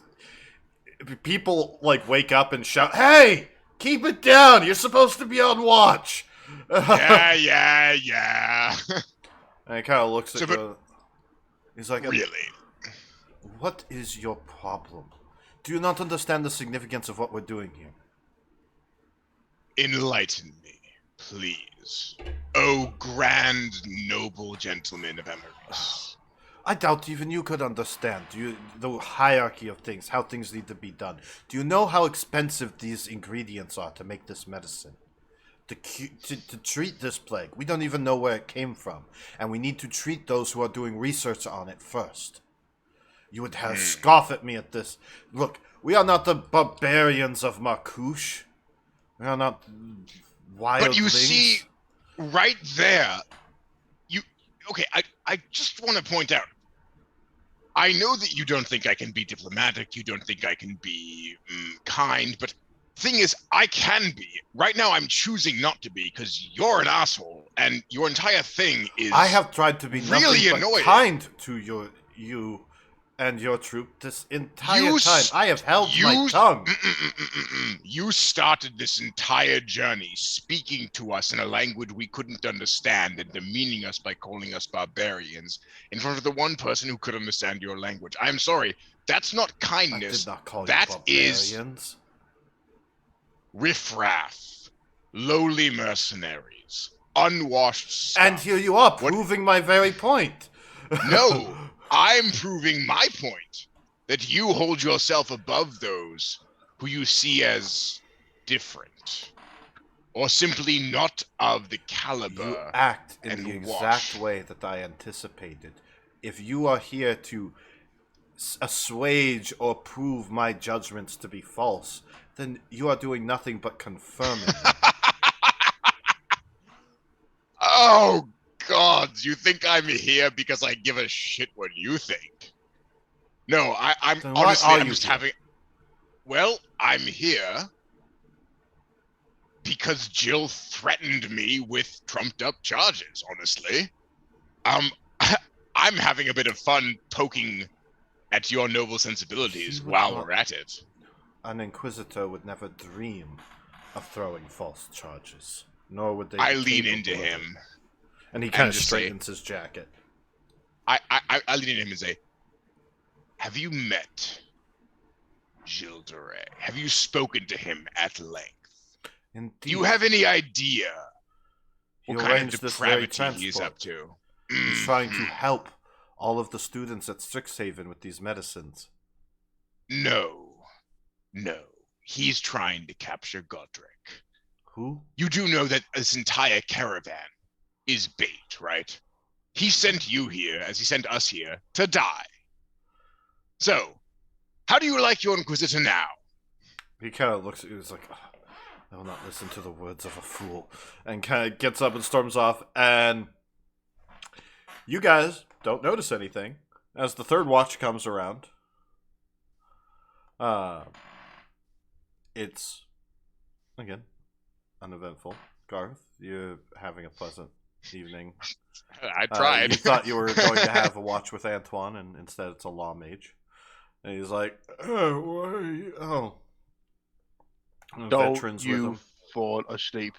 People like wake up and shout, "Hey, keep it down! You're supposed to be on watch." Yeah. And he kind of looks at So, but- you. He's like, Really? "What is your problem? Do you not understand the significance of what we're doing here?" Enlighten me, please. Oh, grand, noble gentleman of Emeris. I doubt even you could understand the hierarchy of things, how things need to be done. Do you know how expensive these ingredients are to make this medicine? To treat this plague, we don't even know where it came from, and we need to treat those who are doing research on it first. You would have scoff at me at this. Look, we are not the barbarians of Marcouche. We are not wildlings. But you see, right there, okay, I just want to point out, I know that you don't think I can be diplomatic, you don't think I can be kind, but thing is, I can be. Right now, I'm choosing not to be, because you're an asshole, and your entire thing is I have tried to be really nothing but annoying. kind to you and your troop this entire time. I have held my tongue. You started this entire journey speaking to us in a language we couldn't understand and demeaning us by calling us barbarians in front of the one person who could understand your language. I'm sorry, that's not I kindness. did not call That you is barbarians. riffraff, lowly mercenaries, unwashed stuff. And here you are, proving my very point. No, I'm proving my point that you hold yourself above those who you see as different or simply not of the caliber. You act in and the wash. exact way that I anticipated. If you are here to assuage or prove my judgments to be false, then you are doing nothing but confirming them. Oh, God, you think I'm here because I give a shit what you think? No, I'm Then why honestly, are I'm you just here? having... Well, I'm here because Jill threatened me with trumped-up charges, honestly. I'm having a bit of fun poking at your noble sensibilities You would while not- we're at it. An inquisitor would never dream of throwing false charges, nor would they. I be lean capable into of him. it. And he kind of just say- straightens his jacket. I lean into him and say, have you met Gilles de Rais? Have you spoken to him at length? Indeed, Do you have any idea he what kind of arranged this very depravity he is up transport. to? He's trying to help all of the students at Strixhaven with these medicines. No. He's trying to capture Godric. Who? You do know that this entire caravan is bait, right? He sent you here, as he sent us here, to die. So, how do you like your Inquisitor now? He kind of looks at you. He's like, "Oh, I will not listen to the words of a fool," and kind of gets up and storms off. And you guys don't notice anything as the third watch comes around. It's again uneventful. Garth, you're having a pleasant evening. I tried. You thought you were going to have a watch with Antoine, and instead it's a law mage. And he's like, "Oh, why are you? Oh, Don't veterans with you him. fall asleep.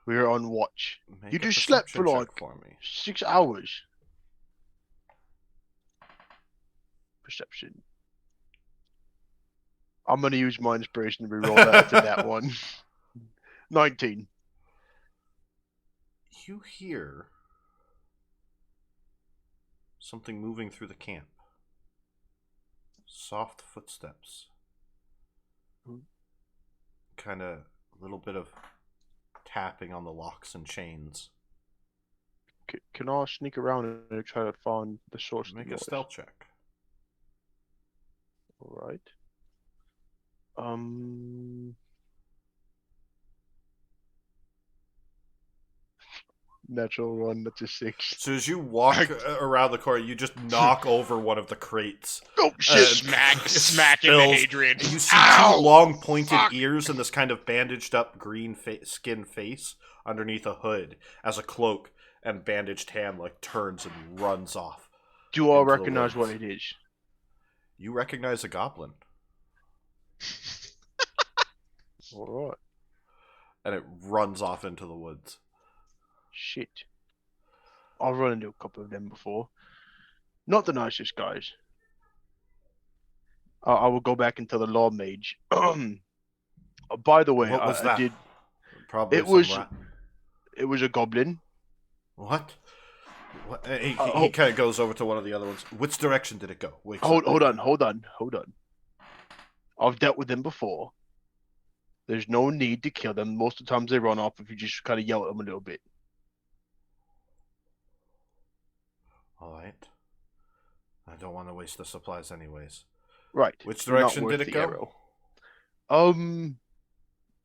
We're on watch. Make You a just slept for perception like check for me. 6 hours. Perception. I'm gonna use my inspiration to reroll that after that one. 19. You hear something moving through the camp. Soft footsteps. Kind of a little bit of tapping on the locks and chains. Can I sneak around and try to find the source? Make of the a noise? stealth check. All right. Natural one. That's a 6. So as you walk around the corner, you just knock over one of the crates. Oh shit! Smack into spills, Hadrian. And you see Ow! two long pointed Fuck! ears and this kind of bandaged up green skin face underneath a hood as a cloak, and bandaged hand like turns and runs off. Do I into the recognize what woods. it is? You recognize a goblin, All right. and it runs off into the woods. Shit. I've run into a couple of them before. Not the nicest guys. I will go back and tell the law mage. By the way, What was I that? did. Probably It some was- rat. It was a goblin. What? He oh. kind of goes over to one of the other ones. Which direction did it go? Wait, Hold on. I've dealt with them before. There's no need to kill them. Most of the times they run off if you just kind of yell at them a little bit. All right. I don't want to waste the supplies anyways. Right. Which Not direction worth did it the go? arrow.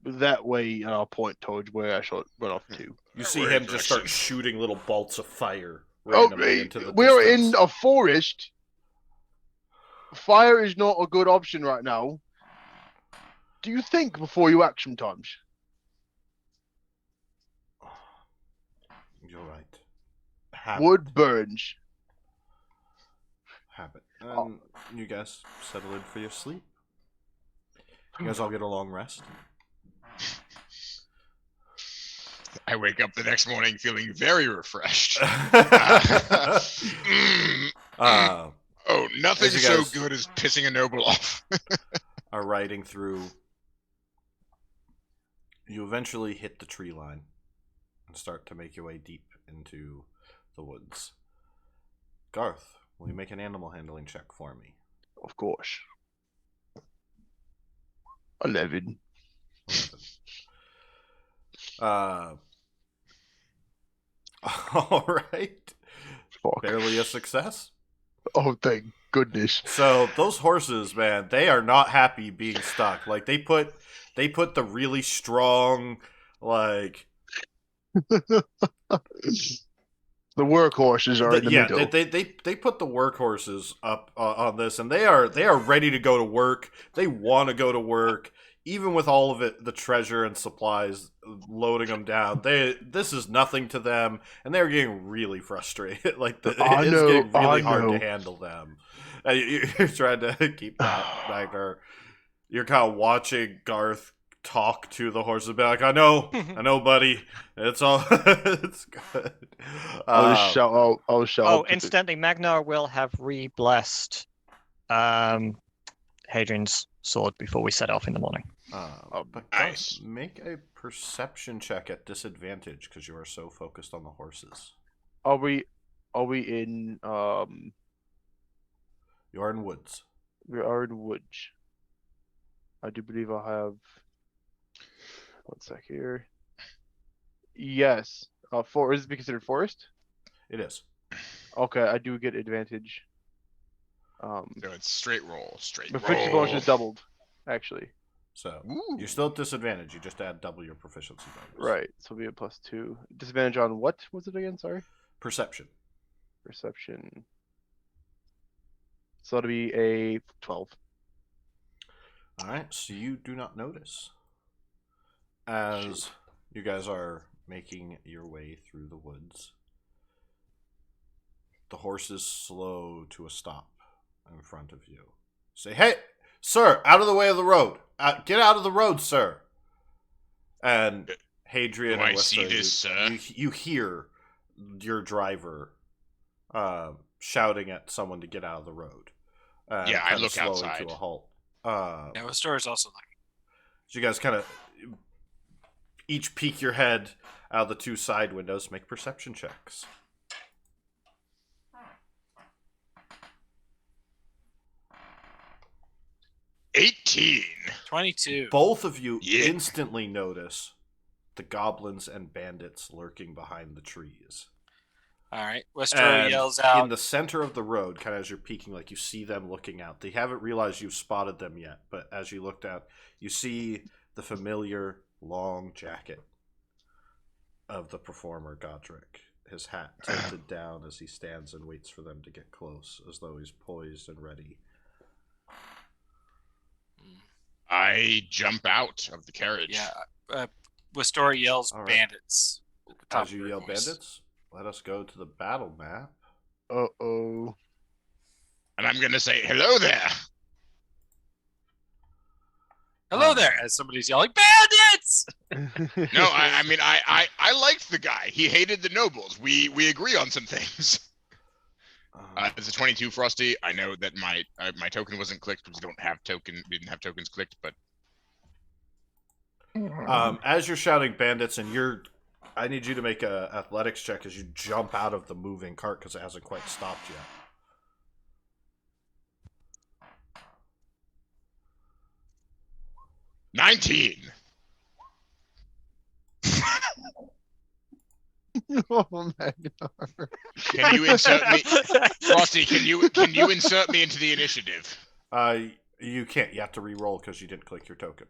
That way, and I'll point towards where I shall run off to. You see Right him just start direction. shooting little bolts of fire Oh, randomly into the we're in distance. a forest. Fire is not a good option right now. Do you think before you act sometimes? You're right. Habit. Wood burns. Habit. And you guys settle in for your sleep. You guys all get a long rest. I wake up the next morning feeling very refreshed. uh, Oh, nothing As you so guys- good as pissing a noble off. are riding through. You eventually hit the tree line and start to make your way deep into the woods. Garth, will you make an animal handling check for me? Of course. 11. 11. All right. Fuck. Barely a success. Oh, thank goodness. So those horses, man, they are not happy being stuck. Like they put the really strong, like The workhorses are in the middle. they put the workhorses up on this, and they are ready to go to work. They want to go to work, even with all of it, the treasure and supplies loading them down. This is nothing to them, and they're getting really frustrated. Like it's getting really hard to handle them. And you're trying to keep that back there. You're kind of watching Garth talk to the horses, be like, I know, buddy. It's all, it's good. I'll just shout out. I'll shout Oh, out to the- instantly, Magnar will have re-blessed Hadrian's sword before we set off in the morning. But nice. Garth, make a perception check at disadvantage because you are so focused on the horses. Are we in You are in woods. we are in woods. I do believe I have one sec here. Yes. Is it considered forest? It is. Okay, I do get advantage. So it's straight roll. The friction bonus is doubled, actually. So Ooh. you're still at disadvantage. You just add double your proficiency bonus. Right. So it'll be a +2. Disadvantage on what was it again? Sorry. Perception. Perception. So it'll be a 12. All right. So you do not notice as you guys are making your way through the woods. The horses slow to a stop in front of you. Say, "Hey, sir, out of the way of the road. Get out of the road, sir." And Hadrian Do and I see Westra, this, sir? you hear your driver shouting at someone to get out of the road. Yeah, I kinda look slowing outside. to a halt. Yeah, the store is also like. So you guys kind of each peek your head out of the two side windows, make perception checks. 18. 22. Both of you Yeah. instantly notice the goblins and bandits lurking behind the trees. All right. Westeros And yells out. in the center of the road, kind of as you're peeking, like you see them looking out. They haven't realized you've spotted them yet, but as you looked out, you see the familiar long jacket of the performer Godric. His hat tilted down as he stands and waits for them to get close, as though he's poised and ready. I jump out of the carriage. Yeah. Westeros yells All right. bandits. At the top As you of her yell voice. bandits, let us go to the battle map. Uh-oh. And I'm going to say, hello there. Hello there, as somebody's yelling, bandits! No, I mean, I liked the guy. He hated the nobles. We agree on some things. It's a 22 Frosty. I know that my token wasn't clicked because we didn't have tokens clicked, but As you're shouting bandits, and I need you to make a athletics check as you jump out of the moving cart because it hasn't quite stopped yet. 19. Oh my god. Can you insert me, Frosty? Can you insert me into the initiative? You can't. You have to re-roll because you didn't click your token.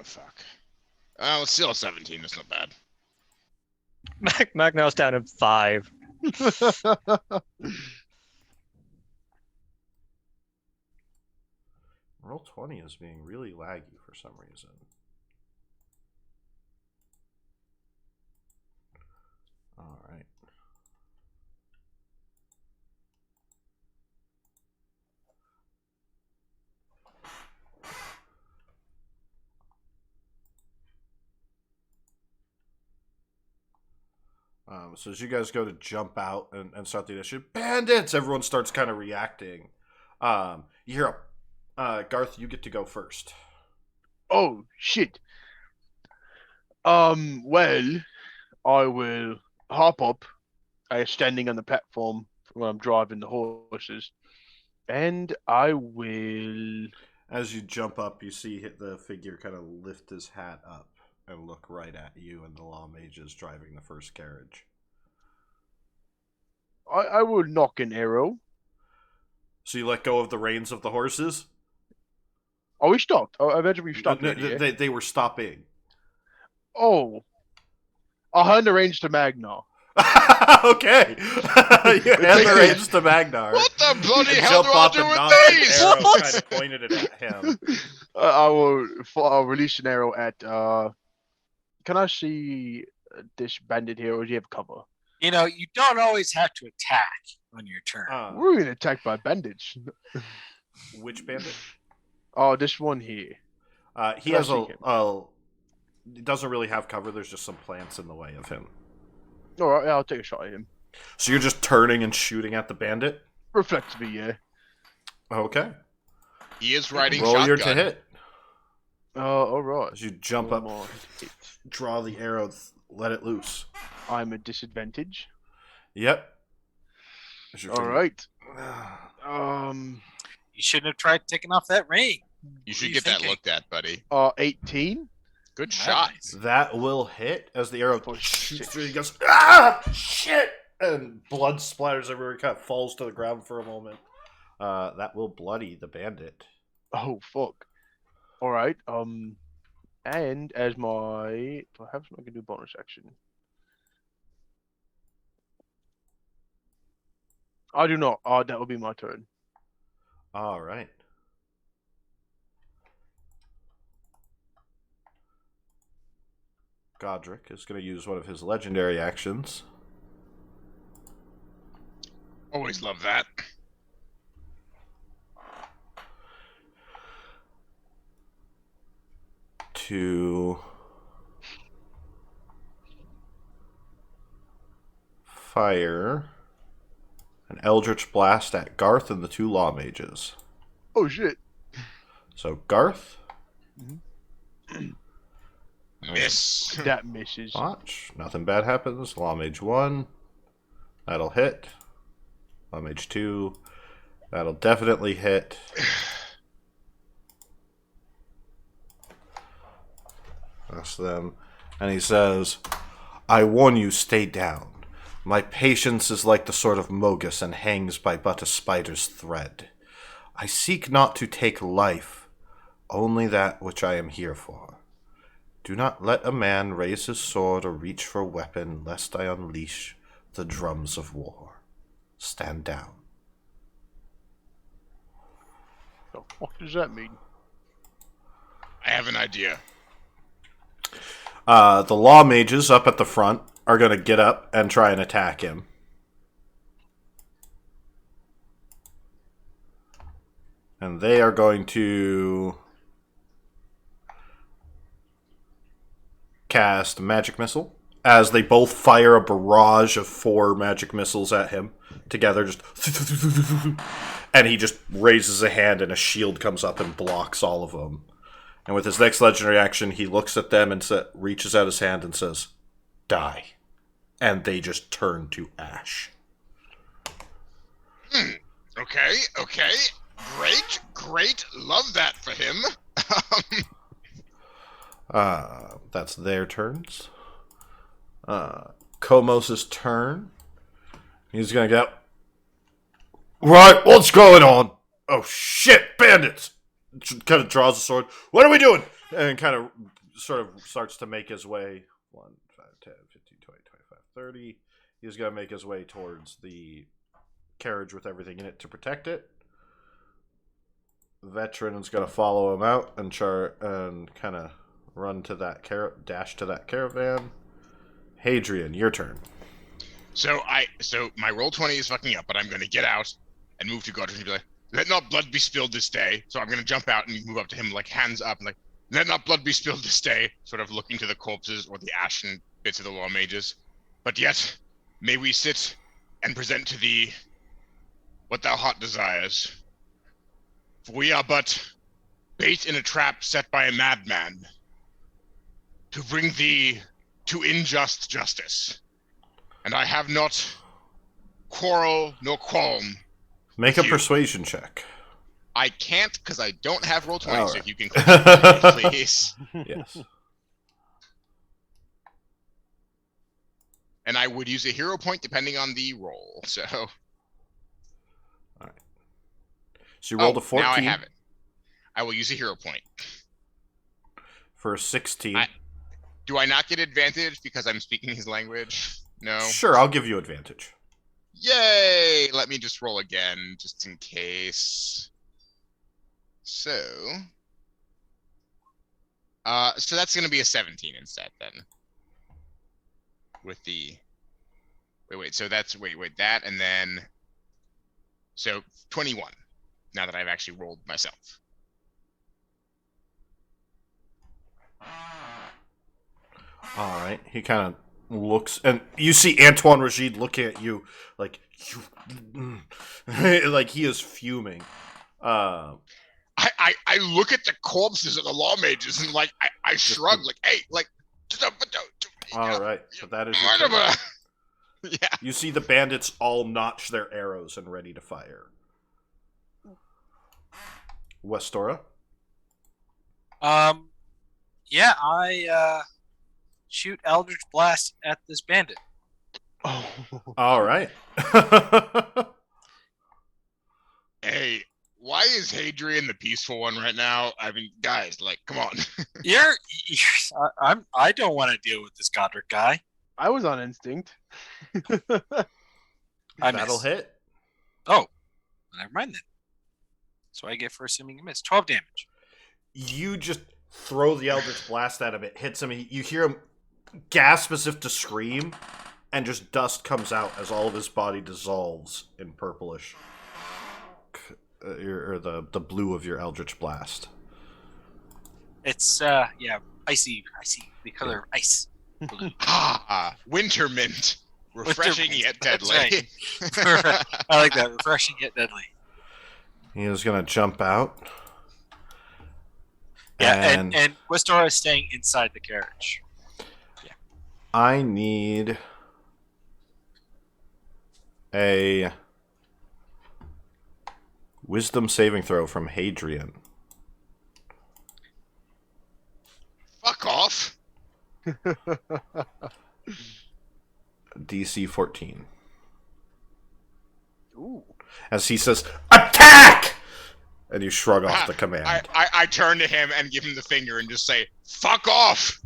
Fuck. Oh, it's still a 17. That's not bad. Magnar's down at 5. Roll 20 is being really laggy for some reason. All right. So as you guys go to jump out and start the initiative, bandits! Everyone starts kind of reacting. You hear Garth, you get to go first. Oh shit. Well, I will hop up, standing on the platform when I'm driving the horses, and I will. As you jump up, you see the figure kind of lift his hat up and look right at you and the law mages driving the first carriage. I will knock an arrow. So you let go of the reins of the horses? Oh, we stopped. Oh, I imagine we've stopped. No, already, yeah? they were stopping. Oh, I'll hand the reins to Magna. Okay. You hand the reins to Magnar. What the bloody And hell jump do I up do and with knock an these? arrow What? kind of pointed it at him. I'll release an arrow at. Can I see this bandit here, or do you have cover? You know, you don't always have to attack on your turn. We're being attacked by bandits. Which bandit? Oh, this one here. He Can I has see him? he doesn't really have cover. There's just some plants in the way of him. All right, I'll take a shot at him. So you're just turning and shooting at the bandit? Reflectively, yeah. Okay. He is riding Roll shotgun. your to hit. All right. As you jump Roll up, my hit. draw the arrow, let it loose. I'm at disadvantage. Yep. As your All turn. right. You shouldn't have tried taking off that ring. You should What are you get that thinking? looked at, buddy. 18. Good shot. Nice. That will hit as the arrow Oh, shoots shit. through. He goes, ah, shit! And blood splatters everywhere. He kind of falls to the ground for a moment. That will bloody the bandit. Oh fuck. All right. And as my perhaps I can do bonus action. I do not. That will be my turn. All right. Godric is going to use one of his legendary actions Always love that. to fire an Eldritch Blast at Garth and the two Law Mages. Oh shit. So, Garth, Miss. That misses. watch. Nothing bad happens. Law Mage 1. That'll hit. Law Mage 2. That'll definitely hit. past them, and he says, I warn you, stay down. My patience is like the sword of Mogus and hangs by but a spider's thread. I seek not to take life, only that which I am here for. Do not let a man raise his sword or reach for a weapon, lest I unleash the drums of war. Stand down. What does that mean? I have an idea. The law mages up at the front are going to get up and try and attack him. And they are going to cast Magic Missile as they both fire a barrage of 4 magic missiles at him together. Just and he just raises a hand and a shield comes up and blocks all of them. And with his next legendary action, he looks at them and reaches out his hand and says, die. And they just turn to ash. Okay. Great. Love that for him. That's their turns. Komos' turn. He's gonna go, right, what's going on? Oh shit, bandits! Kind of draws a sword. What are we doing? And kind of sort of starts to make his way 1, 5, 10, 15, 20, 25, 30. He's gonna make his way towards the carriage with everything in it to protect it. Veteran is gonna follow him out and kind of run to that dash to that caravan. Hadrian, your turn. So my roll 20 is fucking up, but I'm gonna get out and move to Godric and be like, let not blood be spilled this day. So I'm gonna jump out and move up to him, like hands up, and like, let not blood be spilled this day. Sort of looking to the corpses or the ashen bits of the law mages. But yet, may we sit and present to thee what thou heart desires. For we are but bait in a trap set by a madman to bring thee to unjust justice. And I have not quarrel nor qualm. Make a persuasion check. I can't because I don't have roll 20, All so right. if you can click it, please. Yes. And I would use a hero point depending on the roll. So So you rolled a 14 now I have it. I will use a hero point. for a 16. Do I not get advantage because I'm speaking his language? No. Sure, I'll give you advantage. Yay! Let me just roll again, just in case. So that's gonna be a 17 instead then. With the so that's that and then so 21. Now that I've actually rolled myself. All right. He kind of looks, and you see Antoine Rashid looking at you like like he is fuming. I look at the corpses of the law mages and like I shrug like, hey, like. All right, so that is your turn. Yeah. You see the bandits all notch their arrows and ready to fire. Westora? Yeah, I shoot Eldritch Blast at this bandit. Oh. All right. Hey, why is Hadrian the peaceful one right now? I mean, guys, like, come on. I don't want to deal with this Godric guy. I was on instinct. That'll hit. Oh, never mind then. So I get for assuming a miss. 12 damage. You just throw the Eldritch Blast at him. It hits him. You hear him gasp as if to scream, and just dust comes out as all of his body dissolves in purplish. Or the blue of your Eldritch Blast. It's, icy, the color of ice. Blue. Winter mint. Refreshing yet That's deadly. right. I like that. Refreshing yet deadly. He is going to jump out. Yeah, and Westora is staying inside the carriage. Yeah. I need a wisdom saving throw from Hadrian. Fuck off. DC 14. Ooh. As he says, "Attack!" And you shrug off the command. I turn to him and give him the finger and just say, "Fuck off."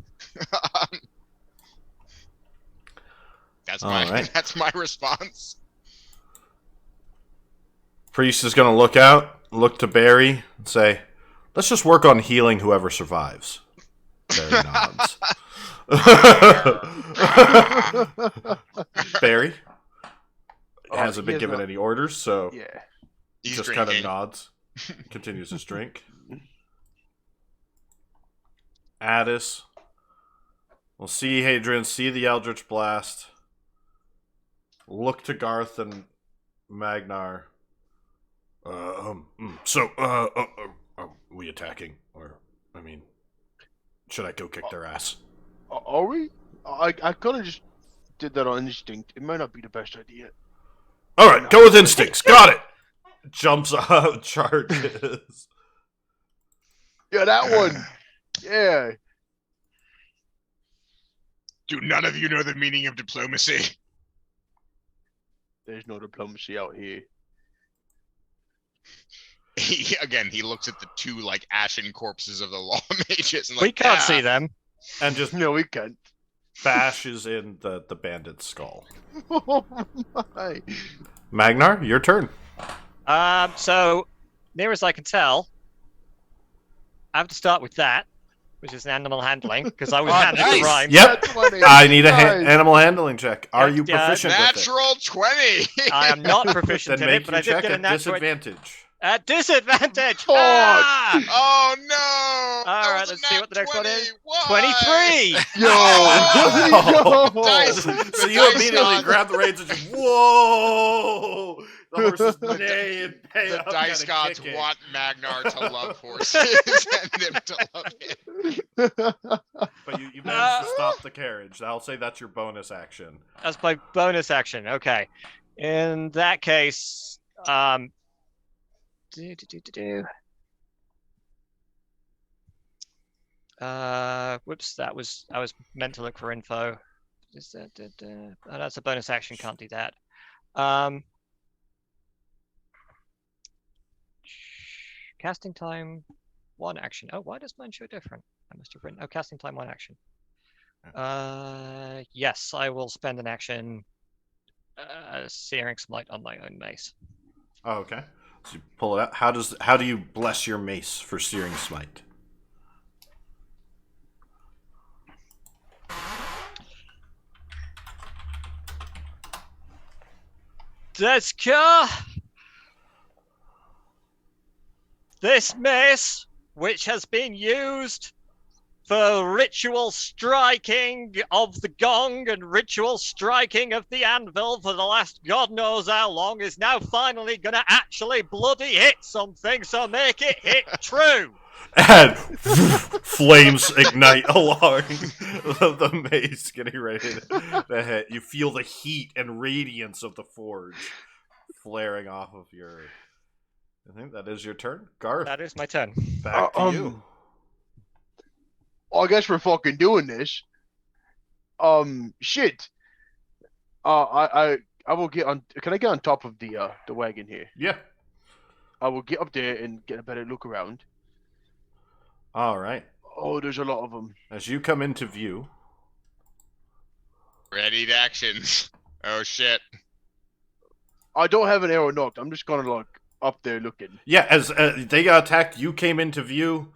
That's Alright. that's my response. Priest is going to look to Barry, and say, "Let's just work on healing whoever survives." Barry nods. Barry hasn't been given any orders, so Yeah. He's just kind of drinking. nods. Continues his drink. Addis. We'll see Hadrian, see the Eldritch Blast. Look to Garth and Magnar. Are we attacking? Or, I mean, should I go kick their ass? Are we? I kind of just did that on instinct. It might not be the best idea. Alright, go with instincts. Got it! Jumps up, charges. Yeah, that one. Yeah. Do none of you know the meaning of diplomacy? There's no diplomacy out here. He looks at the two like ashen corpses of the law mages and like, We can't "Ah." see them. And just No, we can't. bashes in the bandit's skull. Oh my. Magnar, your turn. So, near as I can tell, I have to start with that, which is an animal handling, because I was Oh, handed nice. the rhyme. Yep. That's funny. I need a Nice. animal handling check. Are you Yeah, proficient with it? Natural 20. I am not proficient Then in it, make but your I did check get a at natural disadvantage. at disadvantage. Oh. Ah! Oh no! All That right, was a let's see nat what the next one 20. is. Why? 23. Yo. Oh. Yo. Dice. So you dice immediately gods. grab the reins and just, whoa! The horses neigh and pay The up. dice kinda gods kicking. want Magnar to love horses and him to love him. But you managed to stop the carriage. I'll say that's your bonus action. That's my bonus action. Okay. In that case, whoops, I was meant to look for info. Is that oh, that's a bonus action, can't do that. Casting time, 1 action. Oh, why does mine show different? I must have written, casting time, 1 action. Yes, I will spend an action searing smite on my own mace. Oh, okay. So you pull it out. How do you bless your mace for searing smite? Deska, this mace, which has been used for ritual striking of the gong and ritual striking of the anvil for the last God knows how long, is now finally gonna actually bloody hit something, so make it hit true. And flames ignite along the mace, getting ready to hit. You feel the heat and radiance of the forge flaring off of your. I think that is your turn, Garth. That is my turn. Back to you. I guess we're fucking doing this. Shit. I will get on. Can I get on top of the wagon here? Yeah. I will get up there and get a better look around. All right. Oh, there's a lot of them. As you come into view, Ready to actions. Oh shit. I don't have an arrow knocked. I'm just gonna like up there looking. yeah, as they got attacked, you came into view.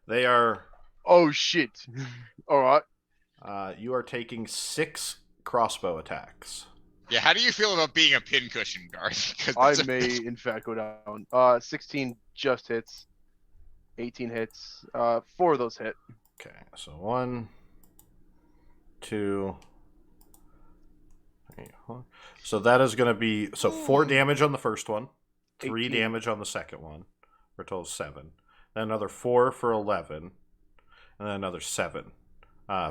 They are. Oh shit. All right. You are taking 6 crossbow attacks. Yeah, how do you feel about being a pincushion, Garth? 'Cause I that's a- may in fact go down. 16 just hits. 18 hits. 4 of those hit. Okay, so 1, 2, 3, 4. So that is going to be 4 damage on the first one, 3 18. damage on the second one, for a total of 7. Then another 4 for 11, and then another 7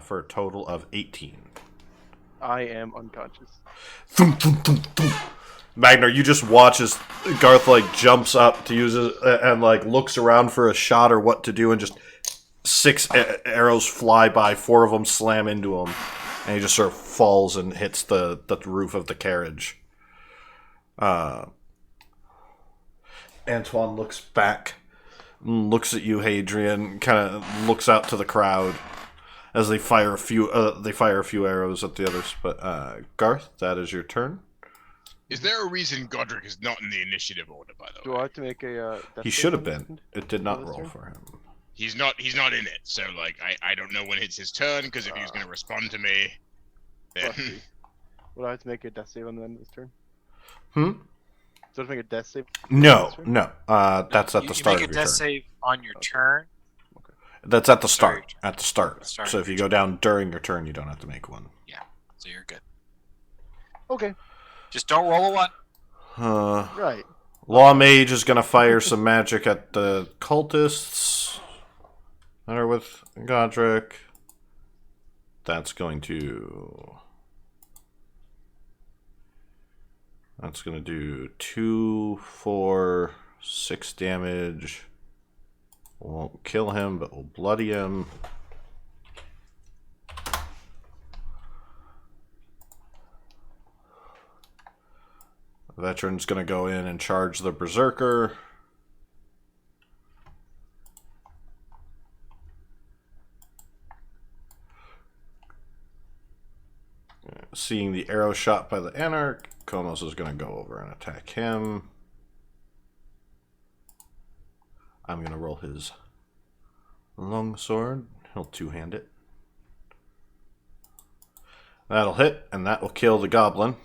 for a total of 18. I am unconscious. Thump, thump, thump, thump. Magnar, you just watch as Garth like jumps up to use it and like looks around for a shot or what to do and just 6 arrows fly by, 4 of them slam into him, and he just sort of falls and hits the roof of the carriage. Antoine looks back, looks at you, Hadrian, kind of looks out to the crowd as they fire a few arrows at the others. But Garth, that is your turn. Is there a reason Godric is not in the initiative order, by the Do way? I have to make a? He should have been. It did not roll for him. He's not in it, so like I don't know when it's his turn, because if he's gonna respond to me, then Would I have to make a death save on the end of this turn? Hmm? So I have to make a death save? No. That's at the start You of make a your death turn. save on your turn. That's at the Sorry. start. At the start. Start So of if you your go down during your turn, you don't have to make one. So you're good. Okay. Just don't roll a 1. Right. Law Mage is going to fire some magic at the cultists that are with Godric. That's going to do 2, 4, 6 damage. Won't kill him, but will bloody him. The veteran's going to go in and charge the Berserker. Seeing the arrow shot by the Anarch, Komos is going to go over and attack him. I'm going to roll his longsword. He'll two-hand it. That'll hit, and that will kill the goblin.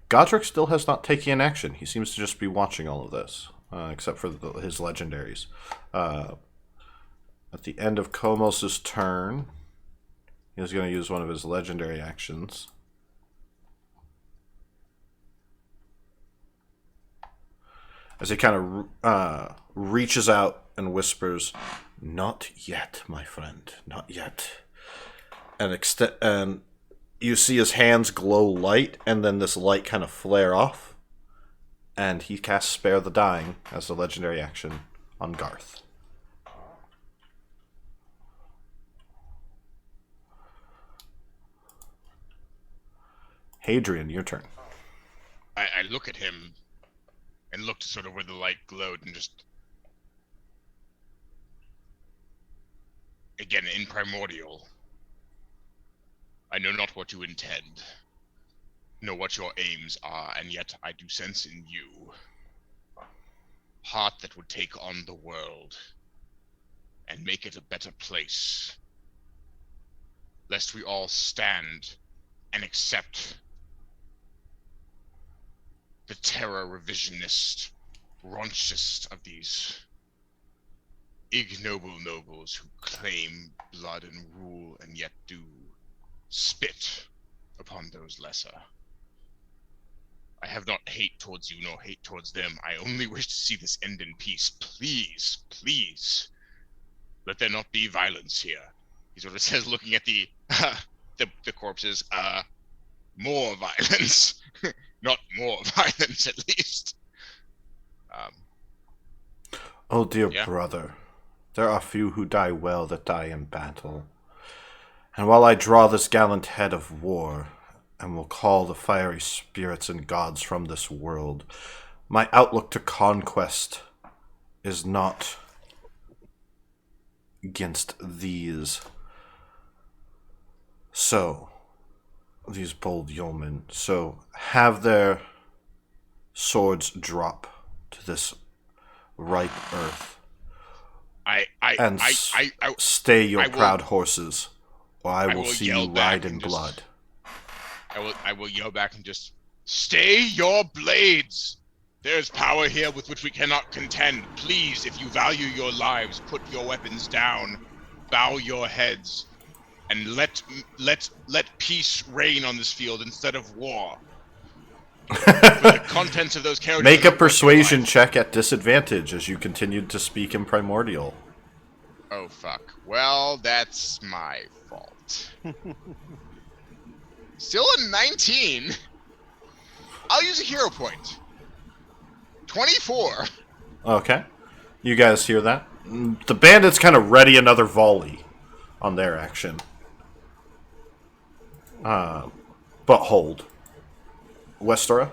Godric still has not taken an action. He seems to just be watching all of this, except for his legendaries. At the end of Komos' turn, he's going to use one of his legendary actions. As he kind of reaches out and whispers, "Not yet, my friend, not yet." And you see his hands glow light, and then this light kind of flare off, and he casts Spare the Dying as a legendary action on Garth. Hadrian, your turn. I look at him and look to sort of where the light glowed and just again in primordial. I know not what you intend, nor what your aims are, and yet I do sense in you heart that would take on the world and make it a better place, lest we all stand and accept the terror revisionist, raunchest of these ignoble nobles who claim blood and rule and yet do spit upon those lesser. I have not hate towards you nor hate towards them. I only wish to see this end in peace. Please, please, let there not be violence here. He sort of says, looking at the corpses, more violence. Not more violence, at least. Oh, dear Yeah. brother, there are few who die well that die in battle. And while I draw this gallant head of war, and will call the fiery spirits and gods from this world, my outlook to conquest is not against these. So, these bold yeomen, so have their swords drop to this ripe earth, and stay your proud horses, or I will see you ride in blood. I will yell back and just, stay your blades! There is power here with which we cannot contend. Please, if you value your lives, put your weapons down, bow your heads, and let peace reign on this field instead of war. For the contents of those carriages. Make a persuasion check at disadvantage as you continued to speak in primordial. Oh fuck. Well, that's my fault. Still a 19. I'll use a hero point. 24. Okay. You guys hear that? The bandits kind of ready another volley on their action. But hold. Westora?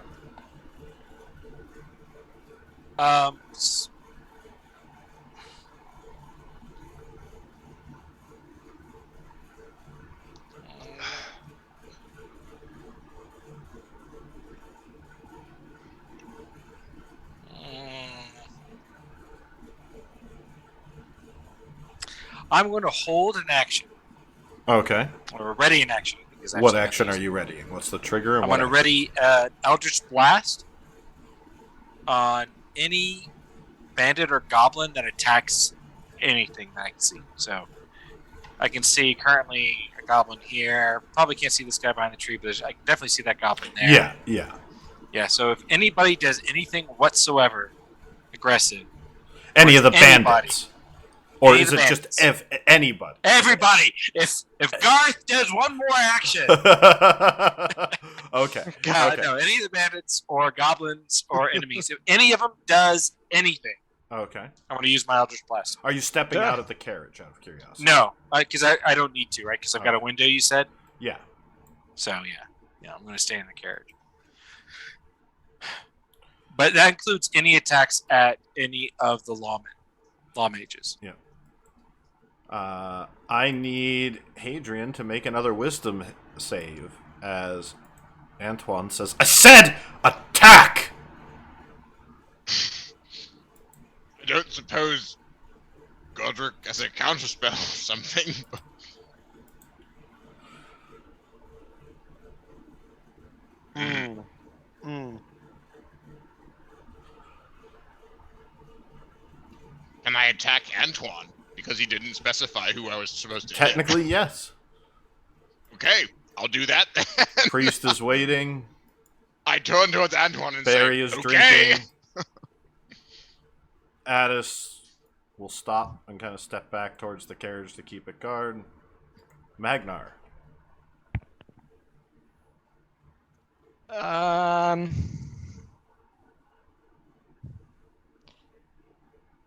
S- I'm going to hold an action, Okay. or ready an action. I think is What actually action what are it is. you readying? What's the trigger? And I'm what going to action? ready Eldritch Blast on any bandit or goblin that attacks anything that I can see. So I can see currently a goblin here. Probably can't see this guy behind the tree, but I can definitely see that goblin there. Yeah, yeah. Yeah, so if anybody does anything whatsoever aggressive, Any of the anybody. bandits? Or Any is of it the just bandits. anybody? everybody, if Garth does one more action, Okay. God, Okay. no, any of the bandits or goblins or enemies, if any of them does anything, Okay. I'm going to use my Eldritch Blast. Are you stepping Duh. out of the carriage out of curiosity? No, because I don't need to, right? Because I've got a Okay. window, you said? Yeah. So, yeah, I'm going to stay in the carriage. But that includes any attacks at any of the law mages. Yeah. I need Hadrian to make another wisdom save as Antoine says, I said attack! I don't suppose Godric has a counterspell or something. Can I attack Antoine? Because he didn't specify who I was supposed to hit. Technically, yes. Okay, I'll do that then. Priest is waiting. I turn towards Antoine and Barry say, is okay. drinking. Addis will stop and kind of step back towards the carriage to keep it guard. Magnar.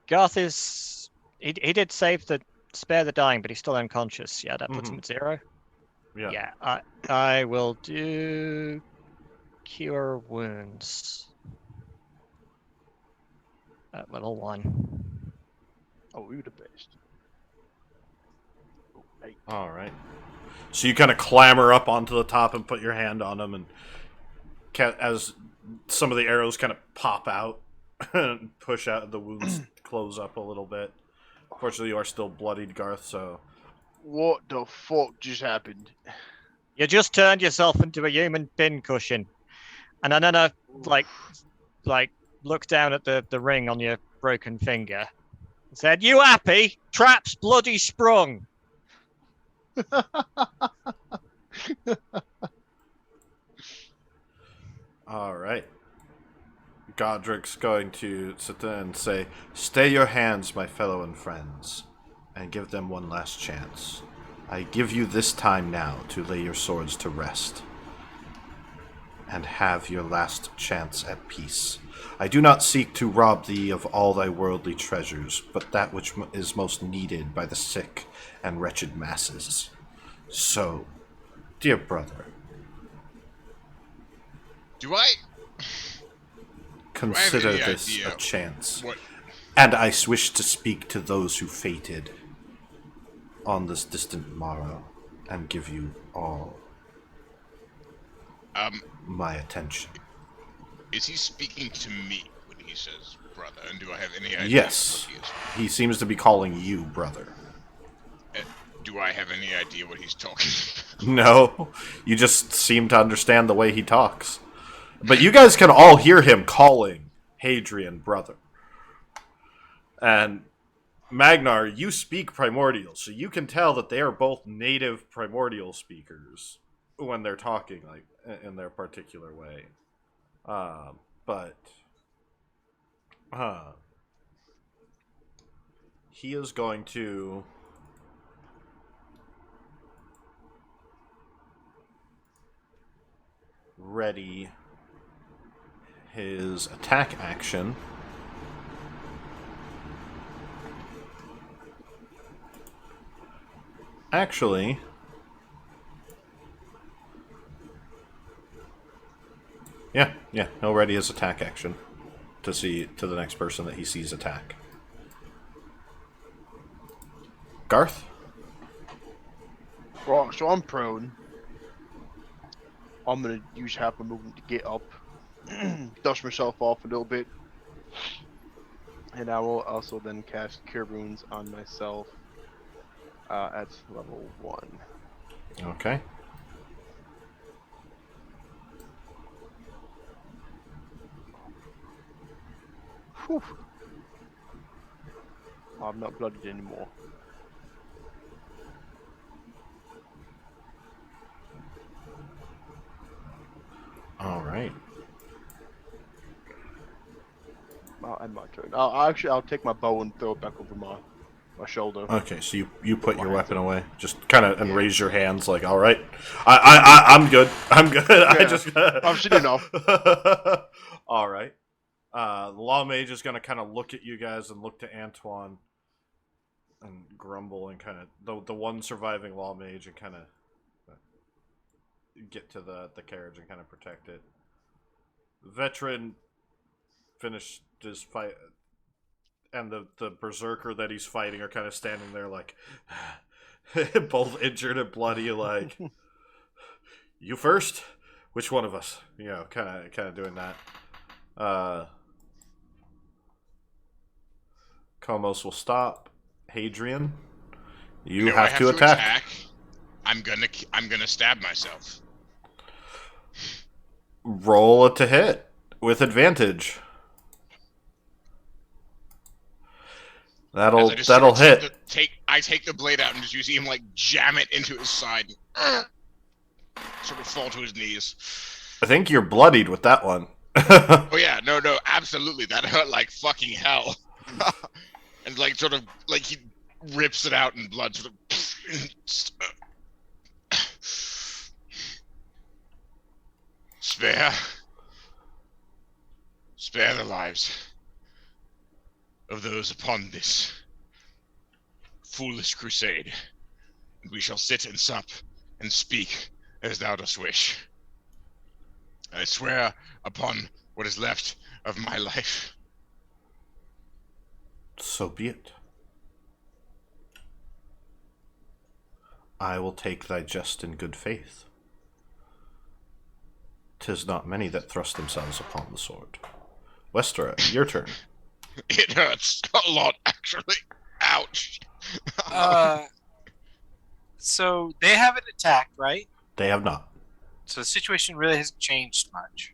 Garth is. He did save the spare the dying, but he's still unconscious. Yeah, that puts him Mhm. at 0. Yeah. Yeah, I will do cure wounds at level 1. Oh, we would have based. All right. So you kind of clamber up onto the top and put your hand on him, and as some of the arrows kind of pop out and push out, the wounds close up a little bit. Fortunately, you are still bloodied, Garth, so... What the fuck just happened? You just turned yourself into a human pincushion, and then I like look down at the ring on your broken finger. And said, "You happy? Traps bloody sprung." All right. Godric's going to sit there and say, Stay your hands, my fellow and friends, and give them one last chance. I give you this time now to lay your swords to rest and have your last chance at peace. I do not seek to rob thee of all thy worldly treasures, but that which is most needed by the sick and wretched masses. So, dear brother, Do I consider any this idea a chance. what? And I wish to speak to those who fated on this distant morrow and give you all my attention. Is he speaking to me when he says brother? And do I have any idea? Yes, What he is? he seems to be calling you brother. Do I have any idea what he's talking about? No, you just seem to understand the way he talks. But you guys can all hear him calling Hadrian brother. And Magnar, you speak Primordial, so you can tell that they are both native Primordial speakers when they're talking, like in their particular way. But he is going to ready his attack action. Actually, yeah, he'll ready his attack action to see to the next person that he sees attack. Garth? Right, so I'm prone. I'm gonna use half my movement to get up, dust myself off a little bit, and I will also then cast Cure Wounds on myself at level 1. Okay. Whew. I'm not blooded anymore. All right. I'll end my turn. I'll take my bow and throw it back over my shoulder. Okay, so you put your weapon away, just kind of and raise your hands like, all right, I'm good. I'm good. I just I'm sitting off. All right. The law mage is gonna kind of look at you guys and look to Antoine and grumble and kind of the one surviving law mage and kind of get to the carriage and kind of protect it. Veteran finished his fight, and the berserker that he's fighting are kind of standing there like both injured and bloody, like, you first? Which one of us? You know, kind of doing that. Komos will stop. Hadrian, you No, have I to attack. I'm gonna stab myself. Roll it to hit with advantage. That'll hit. I take the blade out and just you see him like jam it into his side, and sort of fall to his knees. I think you're bloodied with that one. Oh yeah, no, absolutely, that hurt like fucking hell. And like sort of like he rips it out and blood sort of. Spare the lives of those upon this foolish crusade, and we shall sit and sup and speak as thou dost wish. I swear upon what is left of my life. So be it. I will take thy jest in good faith. 'Tis not many that thrust themselves upon the sword. Westera, your turn. It hurts a lot, actually. Ouch. So they haven't attacked, right? They have not. So the situation really hasn't changed much.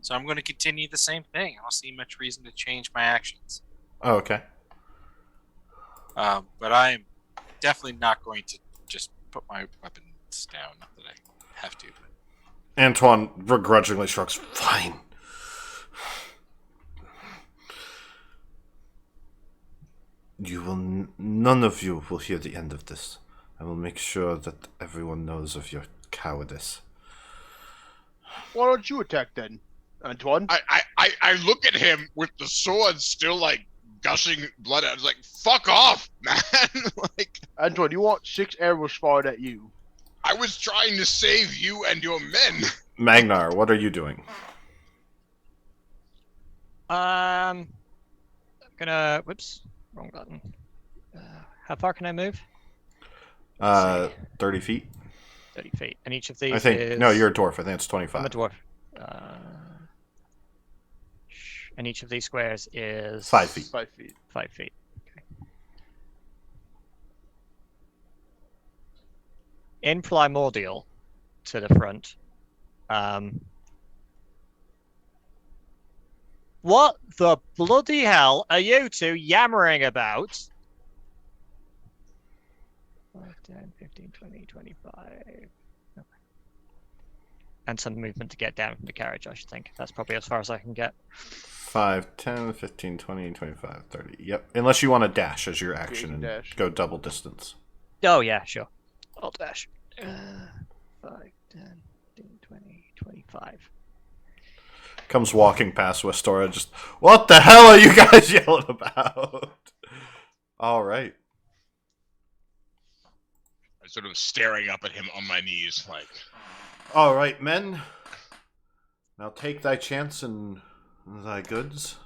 So I'm going to continue the same thing. I don't see much reason to change my actions. Oh, okay. But I am definitely not going to just put my weapons down. Not that I have to. But... Antoine begrudgingly shrugs. Fine. You will. None of you will hear the end of this. I will make sure that everyone knows of your cowardice. Why don't you attack then, Antoine? I look at him with the sword still like gushing blood out. I was like, fuck off, man. Like, Antoine, you want 6 arrows fired at you. I was trying to save you and your men. Magnar, what are you doing? I'm gonna. Whoops, wrong button. How far can I move? 30 feet. 30 feet. And each of these I think. is... No, you're a dwarf. I think it's 25. I'm a dwarf. And each of these squares is... 5 feet. 5 feet. 5 feet. Okay. In primordial to the front. What the bloody hell are you two yammering about? 5, 10, 15, 20, 25. Okay. And some movement to get down from the carriage, I should think. That's probably as far as I can get. 5, 10, 15, 20, 25, 30. Yep. Unless you want to dash as your action and dash. go double distance. Oh, yeah, sure. I'll dash. 5, 10, 15, 20, 25. Comes walking past Westora, just, what the hell are you guys yelling about? All right. I'm sort of staring up at him on my knees, like. All right, men. Now take thy chance and thy goods.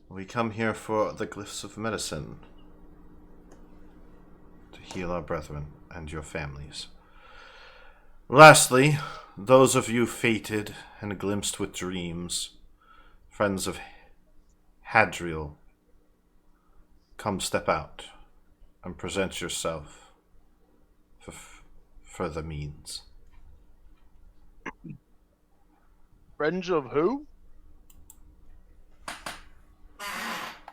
We come here for the glyphs of medicine to heal our brethren and your families. Lastly, those of you fated and glimpsed with dreams, friends of Hadriel, come step out and present yourself for further means. Friends of who?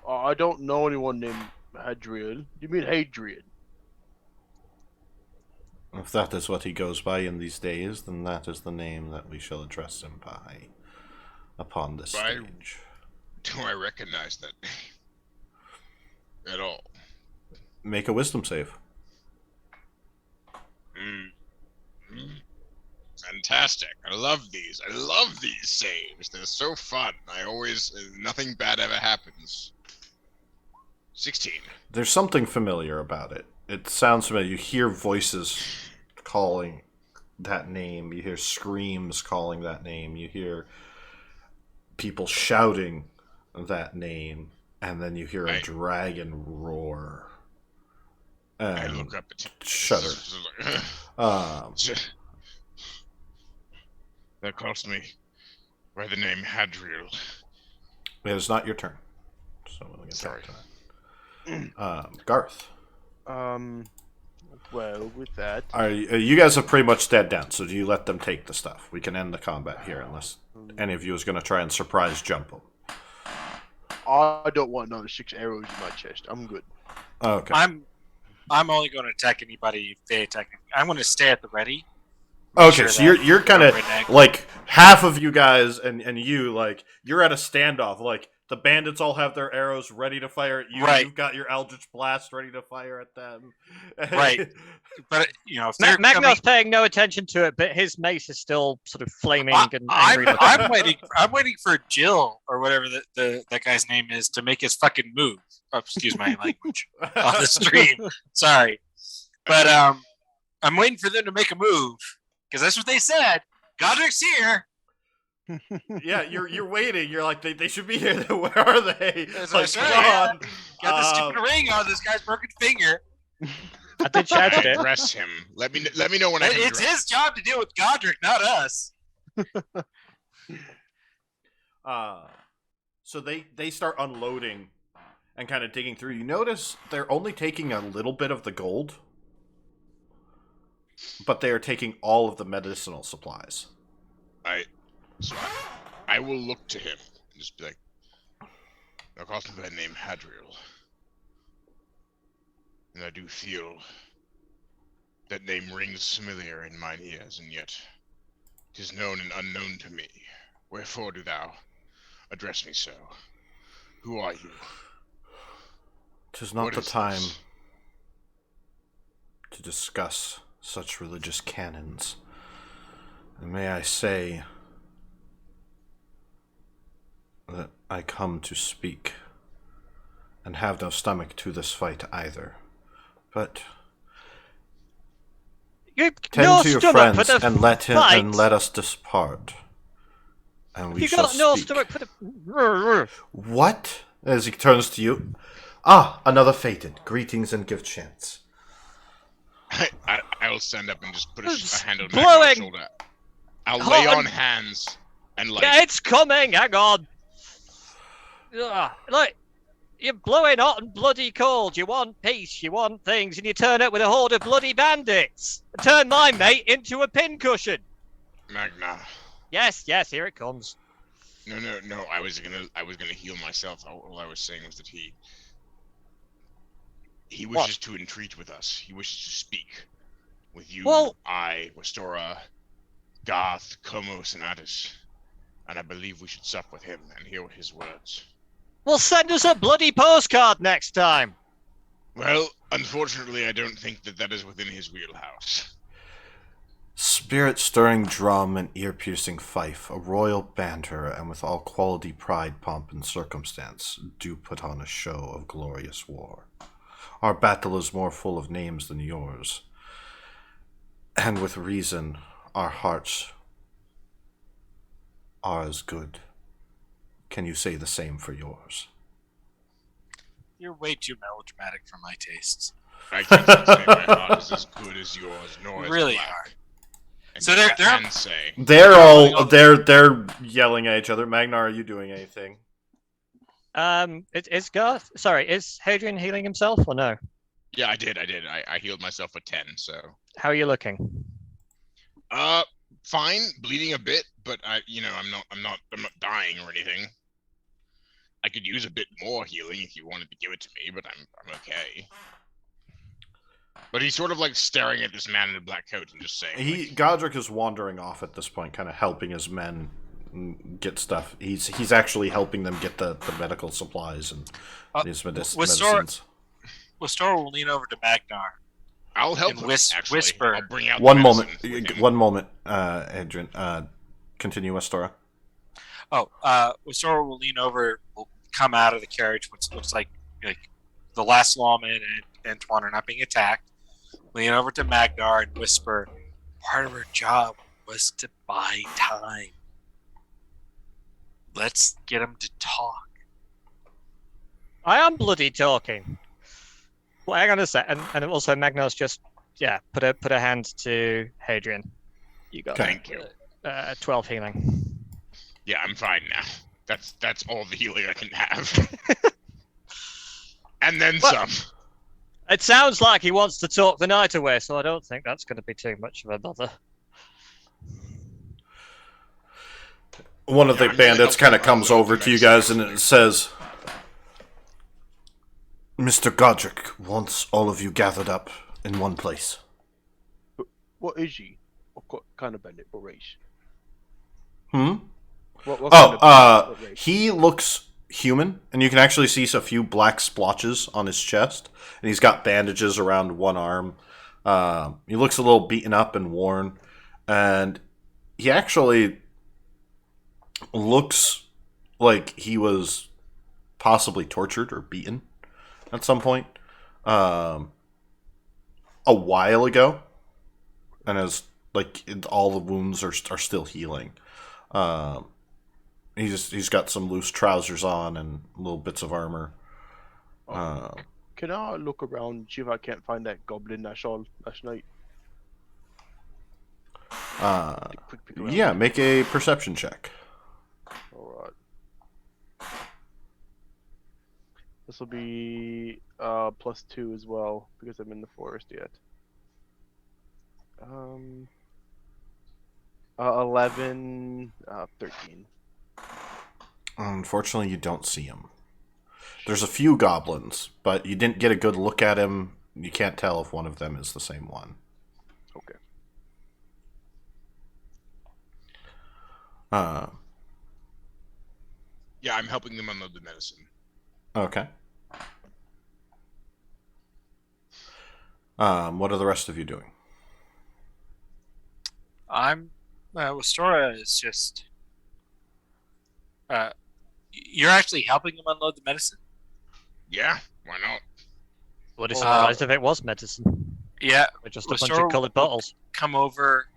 I don't know anyone named Hadriel. You mean Hadrian? If that is what he goes by in these days, then that is the name that we shall address him by upon this stage. Do I recognize that name at all? Make a wisdom save. Fantastic. I love these. I love these saves. They're so fun. Nothing bad ever happens. 16. There's something familiar about it. It sounds familiar. You hear voices calling that name. You hear screams calling that name. You hear people shouting that name. And then you hear a dragon roar. And I look up at shudder. That calls me by the name Hadriel. It is not your turn. So we'll get Sorry. back to that. Garth. Well, with that, You guys have pretty much stead down, so do you let them take the stuff? We can end the combat here unless any of you is going to try and surprise jump them. I don't want another 6 arrows in my chest. I'm good. Okay. I'm only going to attack anybody if they attack me. I'm going to stay at the ready. Okay, Sure so that you're kind of redneck- like half of you guys and you, like, you're at a standoff. Like, the bandits all have their arrows ready to fire at you. Right. You've got your Eldritch Blast ready to fire at them. Right. But if they're Magnus paying no attention to it, but his mace is still sort of flaming and angry. looking. I'm waiting for Jill or whatever that guy's name is to make his fucking move. Oh, excuse my language on the stream. Sorry, but I'm waiting for them to make a move because that's what they said. Godric's here. Yeah, you're waiting. You're like, they should be here. Where are they? That's Like, what I come on. Got the stupid ring on this guy's broken finger. I did shout at I it. address him. Let me know when I can It's address. his job to deal with Godric, not us. So they start unloading and kind of digging through. You notice they're only taking a little bit of the gold, but they are taking all of the medicinal supplies. I will look to him and just be like, "Thou callest me by name Hadriel, and I do feel that name rings familiar in mine ears, and yet 'tis known and unknown to me. Wherefore do thou address me so? Who are you? 'Tis not What the is time this? to discuss such religious canons. And may I say that I come to speak and have no stomach to this fight either. But You tend no to your stomach for friends the and fight. let us depart. And we You shall got no speak. stomach for the. What? As he turns to you. Ah, another fated. Greetings and give chance. I'll stand up and just put a hand on Blowing. my shoulder. I'll lay Hot. on hands and like. Yeah, it's coming. Hang on. Ugh, look, you're blowing hot and bloody cold. You want peace, you want things, and you turn up with a horde of bloody bandits. Turn my mate into a pincushion. Magna. Yes, here it comes. No. I was gonna heal myself. All I was saying was that he wishes to entreat with us. He wishes to speak with you, Well- I, Westora, Garth, Komos, and Addis. And I believe we should sup with him and hear his words. Well, send us a bloody postcard next time. Well, unfortunately, I don't think that is within his wheelhouse. Spirit-stirring drum and ear-piercing fife, a royal banter, and with all quality pride, pomp, and circumstance, do put on a show of glorious war. Our battle is more full of names than yours, and with reason, our hearts are as good. Can you say the same for yours? You're way too melodramatic for my tastes. I can't say my heart is as good as yours, nor You as really black. are. And So yet they're- I can say They're yelling at each other. Magnar, are you doing anything? Is Garth? Sorry, is Hadrian healing himself or no? yeah, I did. I healed myself for 10, so How are you looking? fine, bleeding a bit, but I'm not dying or anything. I could use a bit more healing if you wanted to give it to me, but I'm okay. But he's sort of like staring at this man in a black coat and just saying, Godric is wandering off at this point, kind of helping his men get stuff. He's actually helping them get the medical supplies and these medicines. Wistora will lean over to Magnar. I'll help And him, actually. whisper. I'll bring out One the moment, medicine with him. one moment, Adrian. Continue, Westora. Wistora will lean over, will come out of the carriage, which looks like the last lawman and Antoine are not being attacked. Lean over to Magnar and whisper, part of her job was to buy time. Let's get him to talk. I am bloody talking. Well, hang on a sec, and also Magnar's just put a hand to Hadrian. You got Thank you. 12 healing. Yeah, I'm fine now. That's all the healing I can have. And then Well- some. It sounds like he wants to talk the night away, so I don't think that's going to be too much of a bother. One of the I'm gonna bandits help kind of him comes unload over the to you medicine, guys and it says, Mr. Godric wants all of you gathered up in one place. What is he? What kind of bandit? What race? Hmm? What kind of bandit? What race? He looks human, and you can actually see a few black splotches on his chest, and he's got bandages around one arm. He looks a little beaten up and worn, and he actually looks like he was possibly tortured or beaten at some point a while ago, and as all the wounds are still healing. He's got some loose trousers on and little bits of armor. Can I look around, see if I can't find that goblin I saw last night? Quick peek around. Yeah, make a perception check. Alright. This will be +2 as well, because I'm in the forest yet. 11, 13. Unfortunately, you don't see him. There's a few goblins, but you didn't get a good look at him. You can't tell if one of them is the same one. Okay. Yeah, I'm helping them unload the medicine. Okay. What are the rest of you doing? Wistora is just. You're actually helping him unload the medicine. Yeah, why not? Would be surprised if it was medicine. Yeah, Or just a bunch Wistora of coloured bottles. come over.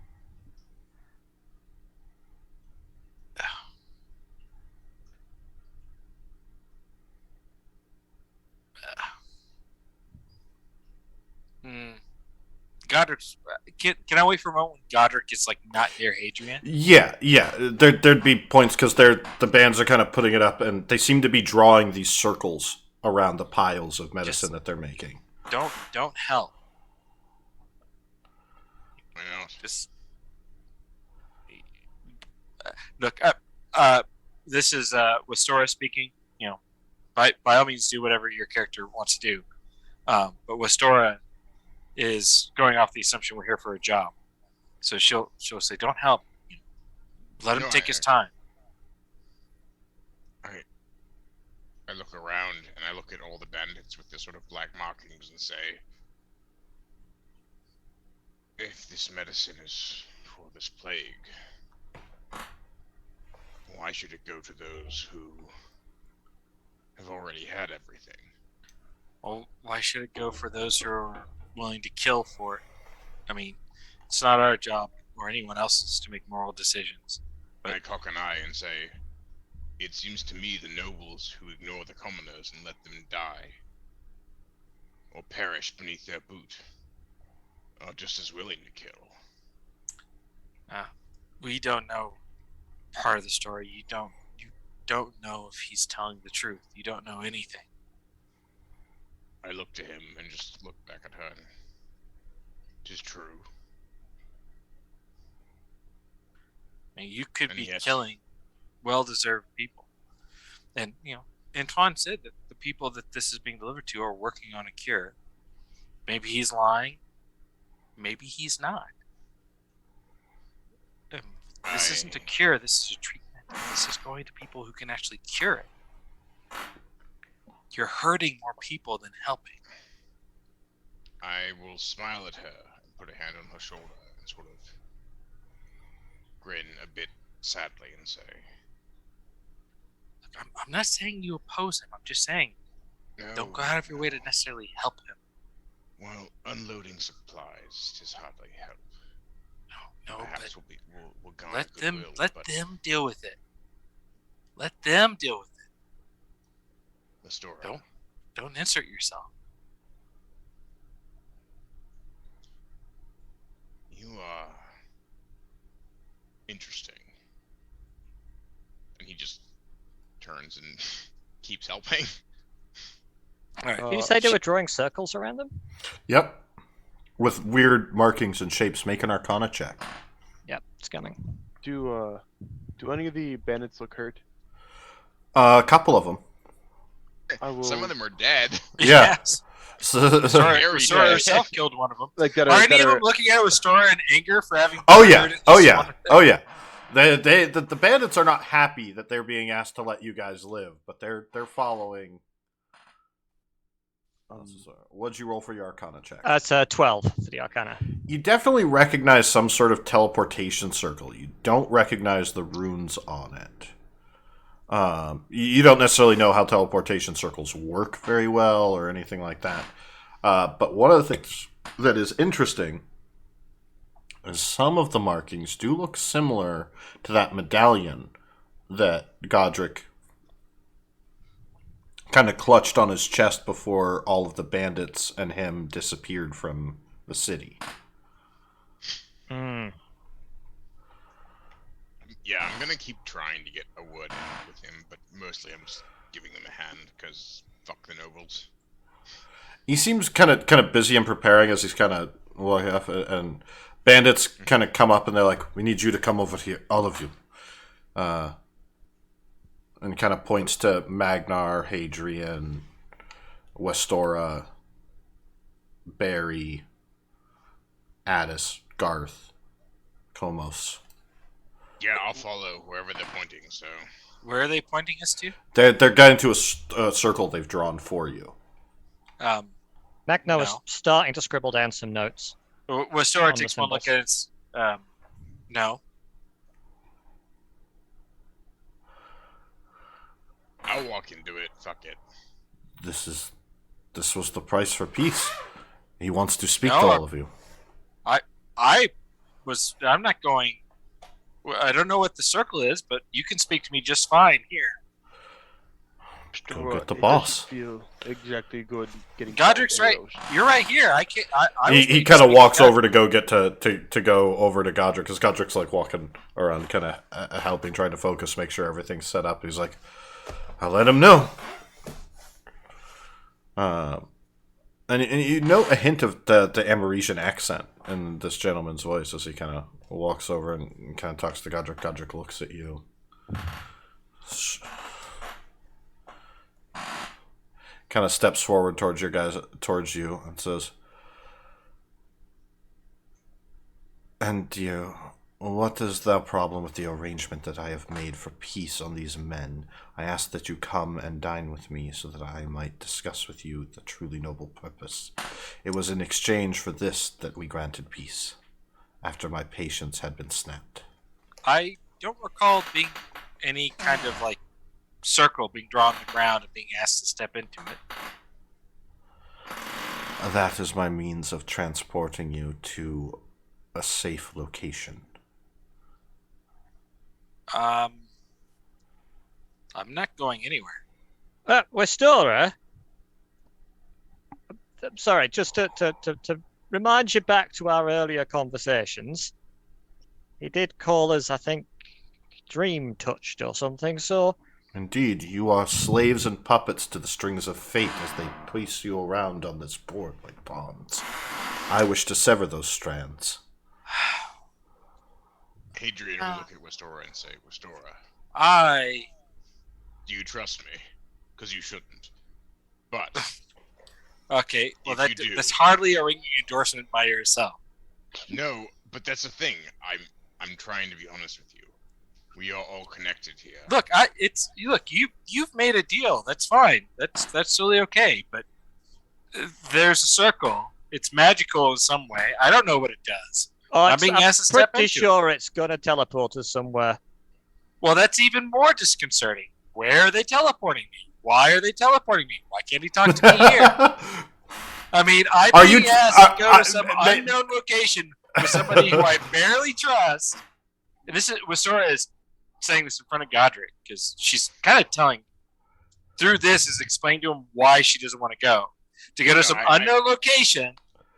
Godric, can I wait for a moment when Godric is not near Hadrian? Yeah. There'd be points because the bands are kind of putting it up, and they seem to be drawing these circles around the piles of medicine that they're making. Don't help. Why not? Just look. This is Wistora speaking. By all means, do whatever your character wants to do. But Wistora is going off the assumption we're here for a job, so she'll say, "Don't help. Let him No, take his time." I look around and I look at all the bandits with their sort of black markings and say, if this medicine is for this plague, why should it go to those who have already had everything? Well, why should it go for those who are willing to kill for it? I mean, it's not our job or anyone else's to make moral decisions. I cock an eye and say, it seems to me the nobles who ignore the commoners and let them die, or perish beneath their boot, are just as willing to kill. We don't know part of the story. You don't know if he's telling the truth. You don't know anything. I look to him and just look back at her. It is true. I mean, you could And be yes. killing well-deserved people. And, Antoine said that the people that this is being delivered to are working on a cure. Maybe he's lying. Maybe he's not. This isn't a cure. This is a treatment. This is going to people who can actually cure it. You're hurting more people than helping. I will smile at her and put a hand on her shoulder and sort of grin a bit sadly and say, Look, I'm not saying you oppose him. I'm just saying no, don't go out of your way to necessarily help him. Well, unloading supplies is hardly help. No, Perhaps but we'll garner let them goodwill, but deal with it. Let them deal with it. Lestora, Don't insert yourself. you are interesting. And he just turns and keeps helping. All right. Did you say they were drawing circles around them? Yep. With weird markings and shapes. Make an Arcana check. Yep, it's coming. Do any of the bandits look hurt? A couple of them. I will. Some of them are dead. Yeah. Yes. So, Very Sora dead. herself killed one of them. Like that Are are, any that of are them looking at it with Sora and anger for having? oh yeah. murdered Oh just yeah. one of them? Oh yeah. The bandits are not happy that they're being asked to let you guys live, but they're following. What'd you roll for your Arcana check? That's 12 for the Arcana. You definitely recognize some sort of teleportation circle. You don't recognize the runes on it. You don't necessarily know how teleportation circles work very well or anything like that. But one of the things that is interesting is some of the markings do look similar to that medallion that Godric kind of clutched on his chest before all of the bandits and him disappeared from the city. Hmm. Yeah, I'm gonna keep trying to get a word in with him, but mostly I'm just giving them a hand, because fuck the nobles. He seems kind of busy and preparing as he's kind of walking up, and bandits kind of come up and they're like, "We need you to come over here, all of you," and kind of points to Magnar, Hadrian, Westora, Barry, Addis, Garth, Komos. Yeah, I'll follow wherever they're pointing, so... Where are they pointing us to? They're guiding to a circle they've drawn for you. Magna was No. starting to scribble down some notes. Was Sora On the takes one look at its. No. I'll walk into it, fuck it. This was the price for peace. He wants to speak No, to all of you. I'm not going. I don't know what the circle is, but you can speak to me just fine here. Go Well, get the it boss. doesn't feel exactly good getting Godric's shot right. with arrows. You're right here. I can't. I was He waiting to kind of speak walks to over to go get to go over to Godric, because Godric's like walking around, kind of helping, trying to focus, make sure everything's set up. He's like, "I'll let him know." And you know a hint of the Amarisian accent in this gentleman's voice as he kind of walks over and kind of talks to Godric. Godric looks at you. Kind of steps forward towards you, and says, "And you, what is the problem with the arrangement that I have made for peace on these men? I ask that you come and dine with me so that I might discuss with you the truly noble purpose. It was in exchange for this that we granted peace. after my patience had been snapped. I don't recall being any kind of like circle being drawn on the ground and being asked to step into it. That is my means of transporting you to a safe location. I'm not going anywhere. Westora, I'm sorry, just to remind you back to our earlier conversations, he did call us, I think, dream touched or something, so... Indeed, you are slaves and puppets to the strings of fate as they place you around on this board like pawns. I wish to sever those strands. Hadrian will look at Westora and say, Westora, I... do you trust me? Because you shouldn't. But Okay, well If you do. that's hardly a ringing endorsement by yourself. no, but that's the thing. I'm trying to be honest with you. We are all connected here. Look, you've made a deal. That's fine. That's totally okay. But there's a circle. It's magical in some way. I don't know what it does. Oh, I'm being asked to step pretty into it. sure it's going to teleport us somewhere. Well, that's even more disconcerting. Where are they teleporting me? Why are they teleporting me? Why can't he talk to me here? I mean, I'm Are being you- asked to go to some they- unknown location with somebody who I barely trust. And this is Wasora is saying this in front of Godric because she's kind of telling through this is explaining to him why she doesn't want to go No, some I- unknown location.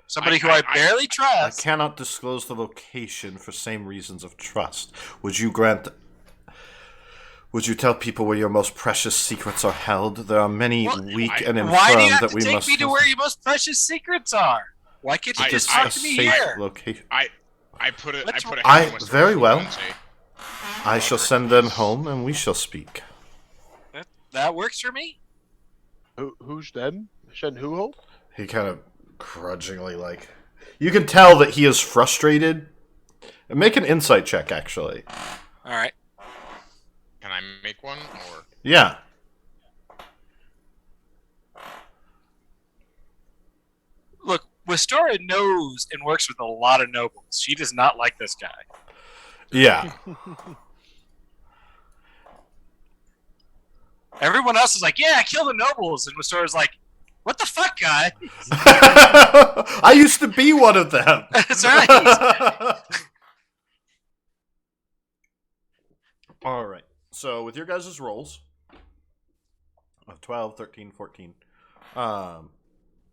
Somebody who I- I barely I trust. cannot disclose the location for same reasons of trust. Would you tell people where your most precious secrets are held? There are many Well, weak and infirm Why do you have that to we take must me to where your most precious secrets are? Why can't you I- just I- talk to me safe here? location. I put a Let's- hand I- on Westoro's very shoulder well. and say, I shall send them home and we shall speak. That works for me. Who's them? Shen Huho? He kind of grudgingly, like... You can tell that he is frustrated. Make an insight check, actually. All right. Can I make one? Or Yeah. Look, Westora knows and works with a lot of nobles. She does not like this guy. Yeah. Everyone else is like, yeah, kill the nobles. And Westora's like, what the fuck, guy? I used to be one of them. That's right. All right. So with your guys' rolls of 12, 13, 14,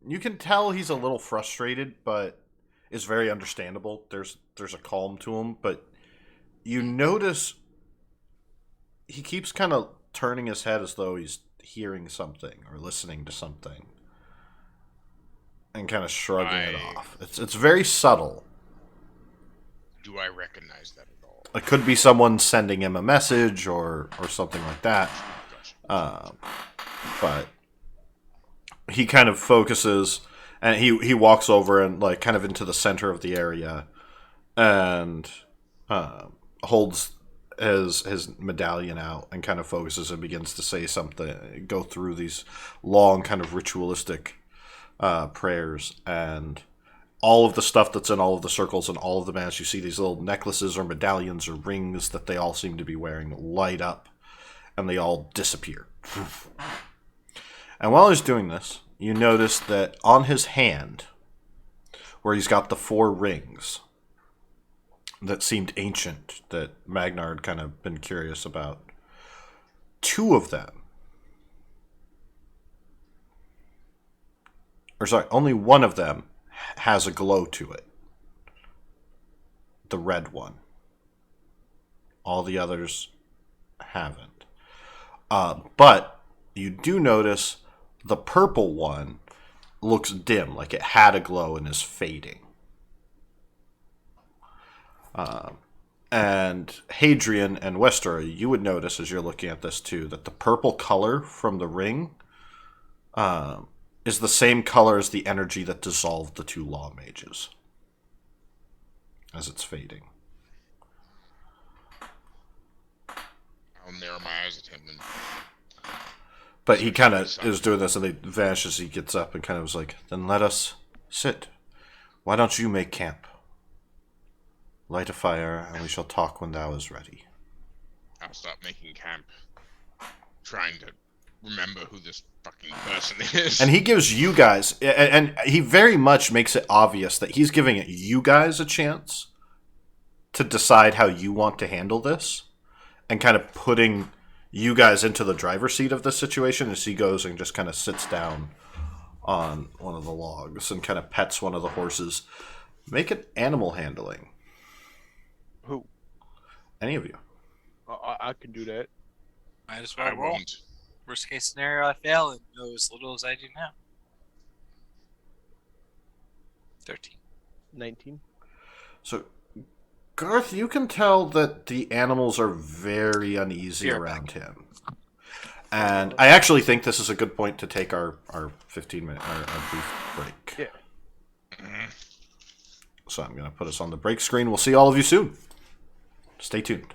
you can tell he's a little frustrated, but it's very understandable. There's a calm to him, but you notice he keeps kind of turning his head as though he's hearing something or listening to something and kind of shrugging it off. It's very subtle. do I recognize that at all? It could be someone sending him a message or something like that. But he kind of focuses and he walks over and like kind of into the center of the area and holds his medallion out and kind of focuses and begins to say something, go through these long kind of ritualistic prayers, and all of the stuff that's in all of the circles and all of the bands, you see these little necklaces or medallions or rings that they all seem to be wearing light up and they all disappear. And while he's doing this, you notice that on his hand, where he's got the 4 rings that seemed ancient, that Magnar had kind of been curious about, 2 of them, or sorry, only 1 of them has a glow to it. The red one. All the others haven't. But you do notice the purple one looks dim, like it had a glow and is fading. And Hadrian and Westra, you would notice as you're looking at this too, that the purple color from the ring is the same color as the energy that dissolved the 2 law mages as it's fading. I'll narrow my eyes at him and But he kind of is doing this and they vanish as he gets up and kind of was like, then let us sit. Why don't you make camp? Light a fire, and we shall talk when thou is ready. I'll start making camp. Trying to remember who this fucking person is. And he gives you guys, and he very much makes it obvious that he's giving it you guys a chance to decide how you want to handle this, and kind of putting you guys into the driver's seat of this situation as he goes and just kind of sits down on one of the logs and kind of pets one of the horses. Make it animal handling. Who? Any of you. I can do that. Might as well I roll. won't. Worst case scenario, I fail and know as little as I do now. 13. 19. So, Garth, you can tell that the animals are very uneasy Fear around him. And I actually think this is a good point to take our 15-minute our brief break. Yeah. So I'm going to put us on the break screen. We'll see all of you soon. Stay tuned.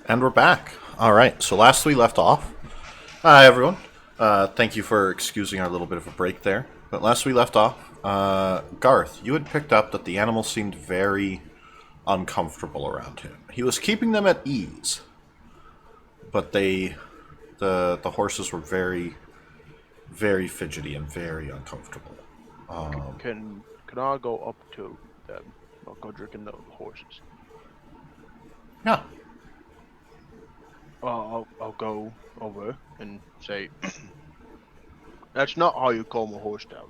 And we're back. All right. So last we left off, hi everyone. Thank you for excusing our little bit of a break there. But last we left off, Garth, you had picked up that the animal seemed very uncomfortable around him. He was keeping them at ease, but the horses were very, very fidgety and very uncomfortable. Can I go up to them, Godric and the horses? Yeah. I'll go over and say, that's not how you calm a horse down.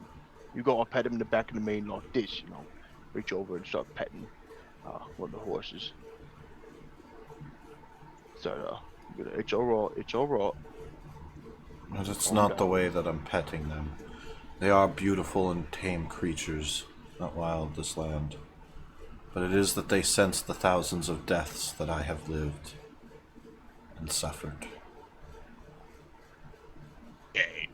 You gotta pet him in the back of the mane like this, you know. Reach over and start petting one of the horses. So, it's alright, it's alright. But it's not the way that I'm petting them. They are beautiful and tame creatures, not wild this land. But it is that they sense the thousands of deaths that I have lived and suffered. Okay.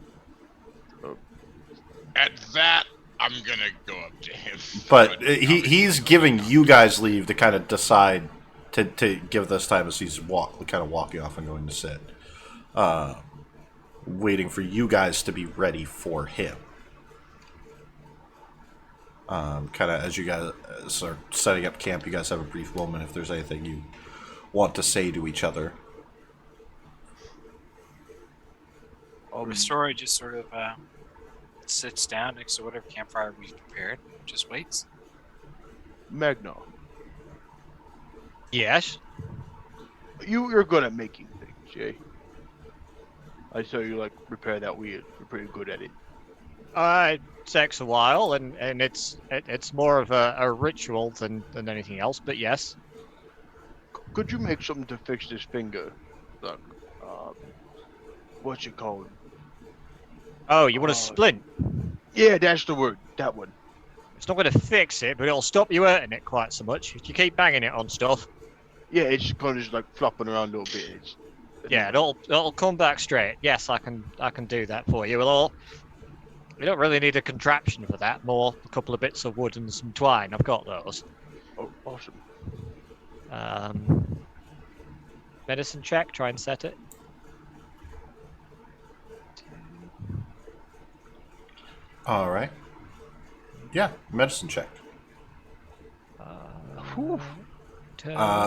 At that, I'm gonna go up to him. But he's giving you guys leave to kind of decide to give this time as he's kind of walking off and going to sit. Waiting for you guys to be ready for him. Kind of as you guys are setting up camp, you guys have a brief moment if there's anything you want to say to each other. Restorer just sort of sits down next to whatever campfire we've prepared, just waits. Magna, Yes. you're good at making things, yeah? I saw you like repair that wheel. You're pretty good at it. It takes a while, and it's more of a ritual than anything else. But yes. Could you make something to fix this finger? Like, what's it called? Oh, you want a splint? Yeah, that's the word. That one. It's not going to fix it, but it'll stop you hurting it quite so much if you keep banging it on stuff. Yeah, it's kind of just like flopping around a little bit. Yeah, it'll come back straight. Yes, I can do that for you. You don't really need a contraption for that. More a couple of bits of wood and some twine. I've got those. Oh, awesome. Medicine check. Try and set it. All right. Yeah, medicine check.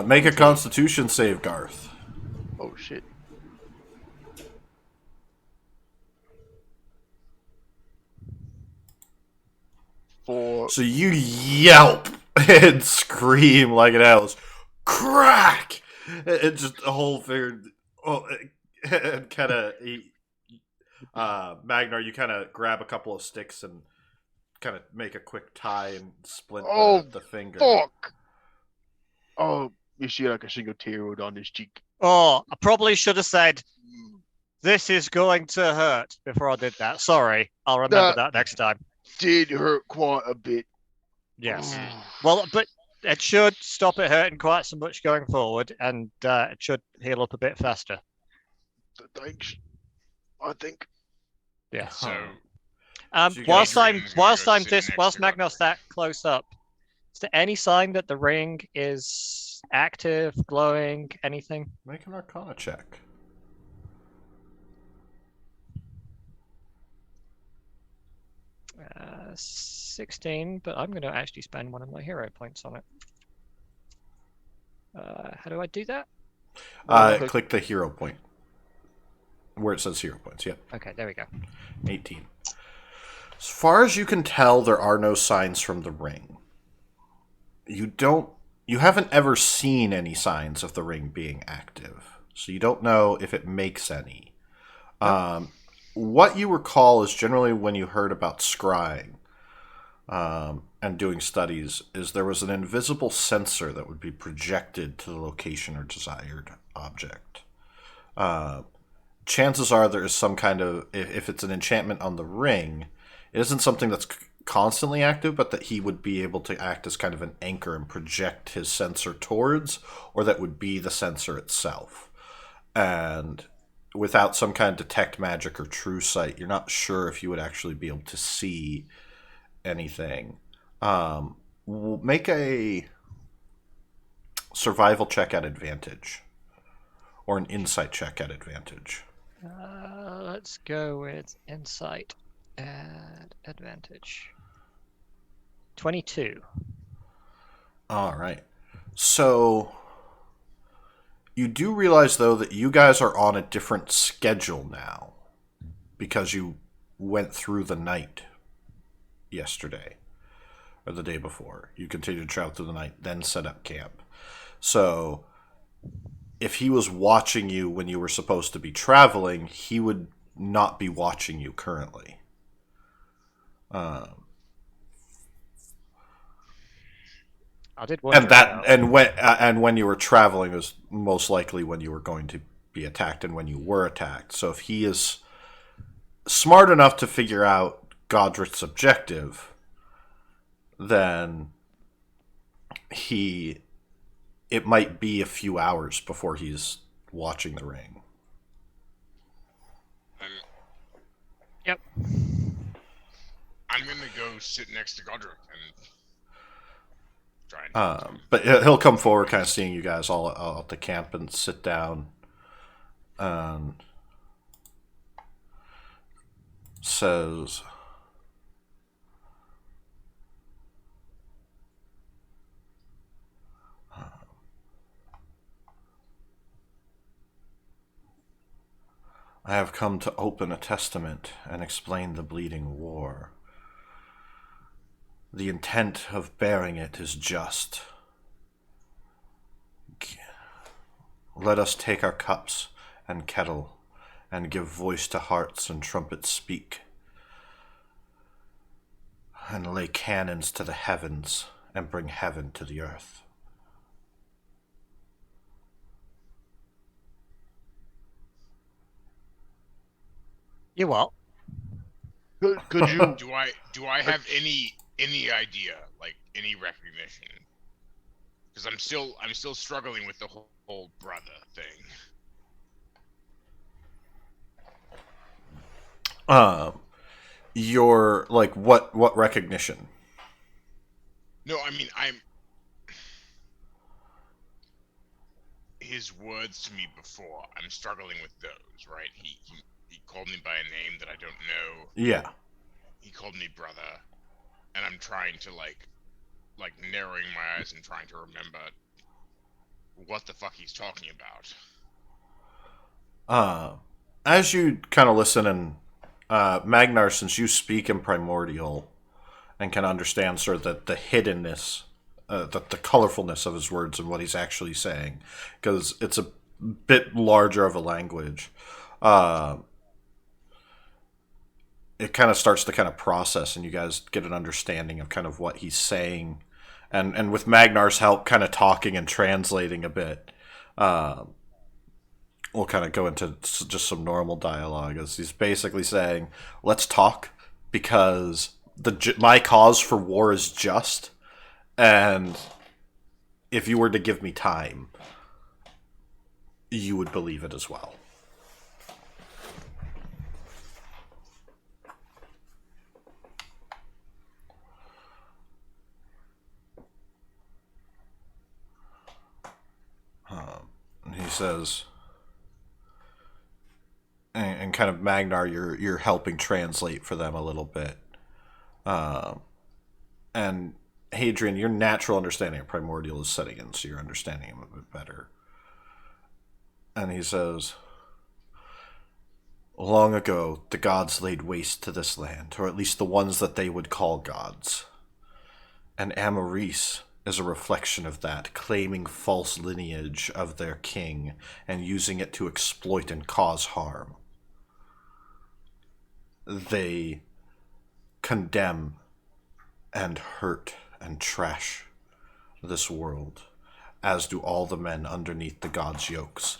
Make a Constitution save, Garth. Oh shit. So you yelp and scream like an owl. Crack! And just a whole figure. Oh, and kind of. Magnar, you kind of grab a couple of sticks and kind of make a quick tie and splint the finger. Fuck! Oh, you see like a single tear rolled on his cheek. Oh, I probably should have said, "This is going to hurt" before I did that. Sorry, I'll remember that next time. Did hurt quite a bit. Yes. Well, but it should stop it hurting quite so much going forward, and it should heal up a bit faster. Thanks. I think. Yeah. So, So you whilst guys- whilst Magnus that close up, is there any sign that the ring is active, glowing, anything? Make an Arcana check. Uh, 16, but I'm going to actually spend one of my hero points on it. How do I do that? Click the hero point. Where it says hero points, yeah. Okay, there we go. 18. As far as you can tell, there are no signs from the ring. You haven't ever seen any signs of the ring being active, so you don't know if it makes any. What you recall is generally when you heard about scrying and doing studies, is there was an invisible sensor that would be projected to the location or desired object. Chances are there is some kind of, if it's an enchantment on the ring, it isn't something that's constantly active, but that he would be able to act as kind of an anchor and project his sensor towards, or that would be the sensor itself. And without some kind of detect magic or true sight, you're not sure if you would actually be able to see anything. Make a survival check at advantage. or an insight check at advantage. Let's go with insight at advantage. 22. All right. So you do realize, though, that you guys are on a different schedule now because you went through the night yesterday or the day before. You continued to travel through the night, then set up camp. So if he was watching you when you were supposed to be traveling, he would not be watching you currently. I did wonder And when you were traveling was most likely when you were going to be attacked and when you were attacked. So if he is smart enough to figure out Godric's objective, then it might be a few hours before he's watching the ring. Yep. I'm gonna go sit next to Godric and try and. But he'll come forward, kind of seeing you guys all at the camp, and sit down. Says, I have come to open a testament and explain the bleeding war. The intent of bearing it is just. Let us take our cups and kettle and give voice to hearts and trumpets speak, and lay cannons to the heavens and bring heaven to the earth. You what? Could you? Do I have any idea, like any recognition? Because I'm still struggling with the whole brother thing. Your like what recognition? No, I mean his words to me before. I'm struggling with those, right? He called me by a name that I don't know. Yeah. He called me brother, and I'm trying to like narrowing my eyes and trying to remember what the fuck he's talking about. As you kind of listen, and Magnar, since you speak in Primordial and can understand sort of the hiddenness, the colorfulness of his words and what he's actually saying, because it's a bit larger of a language, it kind of starts to kind of process, and you guys get an understanding of kind of what he's saying, and with Magnar's help, kind of talking and translating a bit. We'll kind of go into just some normal dialogue, as he's basically saying, let's talk, because my cause for war is just, and if you were to give me time, you would believe it as well. He says, and kind of Magnar, you're helping translate for them a little bit, and Hadrian, your natural understanding of Primordial is setting in, so you're understanding him a bit better. And he says, long ago, the gods laid waste to this land, or at least the ones that they would call gods. And Amaris is a reflection of that, claiming false lineage of their king and using it to exploit and cause harm. They condemn and hurt and trash this world, as do all the men underneath the gods' yokes,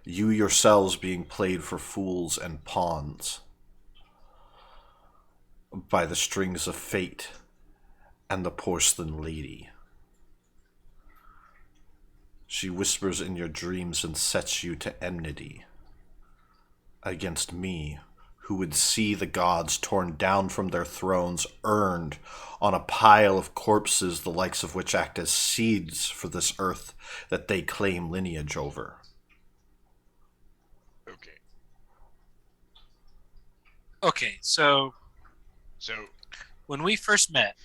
you yourselves being played for fools and pawns by the strings of fate and the porcelain lady. She whispers in your dreams and sets you to enmity against me, who would see the gods torn down from their thrones, earned on a pile of corpses, the likes of which act as seeds for this earth that they claim lineage over. Okay, so So when we first met,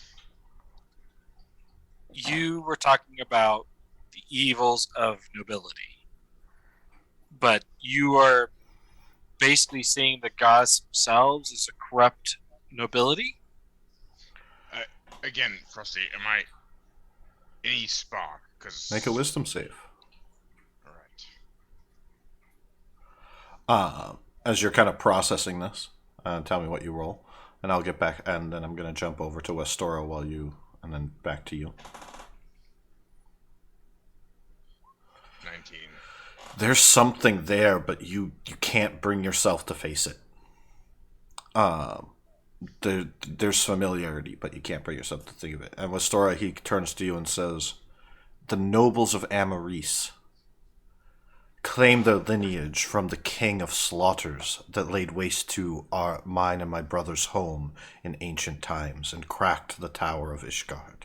you were talking about the evils of nobility, but you are basically seeing the gods themselves as a corrupt nobility. again, Frosty, am I any spark? Because Make a wisdom save. All right. As you're kind of processing this, tell me what you roll, and I'll get back, and then I'm going to jump over to Westora while you, and then back to you. 19. There's something there, but you can't bring yourself to face it. There's familiarity, but you can't bring yourself to think of it. And Westora, he turns to you and says, "The nobles of Amaris claim their lineage from the king of slaughters that laid waste to mine and my brother's home in ancient times and cracked the tower of Ishgard.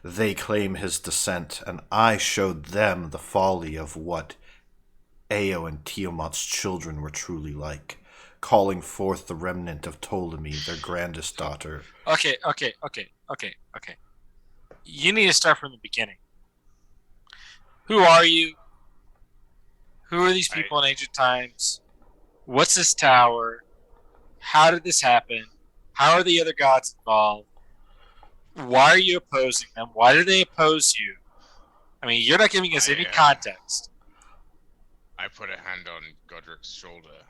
They claim his descent, and I showed them the folly of what Ao and Tiamat's children were truly like, calling forth the remnant of Ptolemy, their grandest daughter." Okay. You need to start from the beginning. Who are you? Who are these people in ancient times? What's this tower? How did this happen? How are the other gods involved? Why are you opposing them? Why do they oppose you? I mean, you're not giving us any context. I put a hand on Godric's shoulder.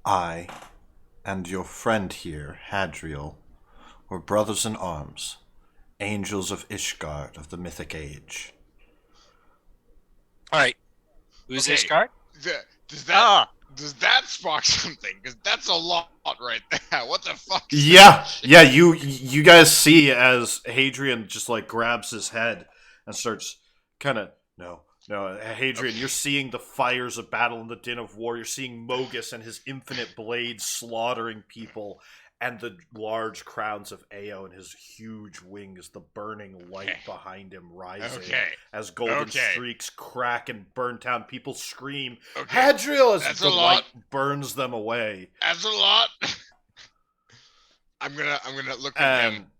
I and your friend here, Hadriel, were brothers in arms, angels of Ishgard of the mythic age. All right. Who's Okay. Ishgard? Does that spark something? Because that's a lot right there. What the fuck? Yeah. You guys see as Hadrian just like grabs his head and starts kind of no. Hadrian, you're seeing the fires of battle and the din of war. You're seeing Mogus and his infinite blades slaughtering people, and the large crowns of Ao and his huge wings, the burning light behind him rising as golden streaks crack and burn down. People scream, Hadriel, as the light burns them away. That's a lot. I'm gonna look at him.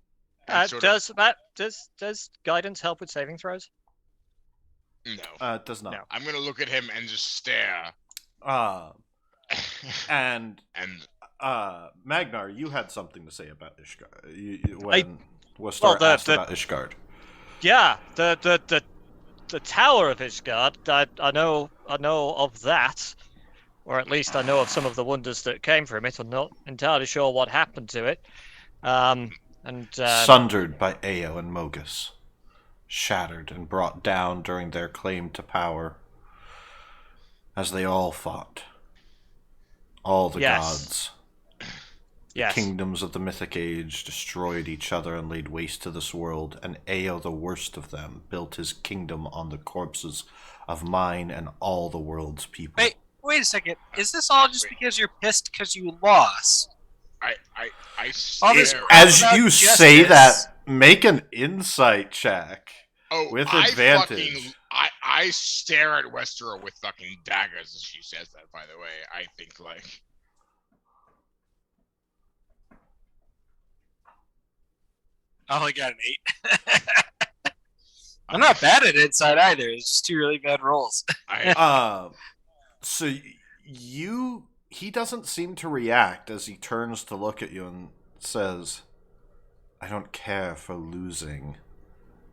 Does guidance help with saving throws? No. It does not. No. I'm gonna look at him and just stare. And Magnar, you had something to say about Ishgard when Westar asked about Ishgard. Yeah, the Tower of Ishgard. I know of that, or at least I know of some of the wonders that came from it. I'm not entirely sure what happened to it. Sundered by Ao and Mogus, shattered and brought down during their claim to power, as they all fought. All the gods. The kingdoms of the mythic age destroyed each other and laid waste to this world, and Ao, the worst of them, built his kingdom on the corpses of mine and all the world's people. Wait a second. Is this all just because you're pissed because you lost? As you say that, make an insight check with advantage. I stare at Westeros with fucking daggers as she says that, by the way. I think, like... I only got an 8. I'm not bad at insight either. It's just 2 really bad rolls. So he doesn't seem to react as he turns to look at you and says, "I don't care for losing.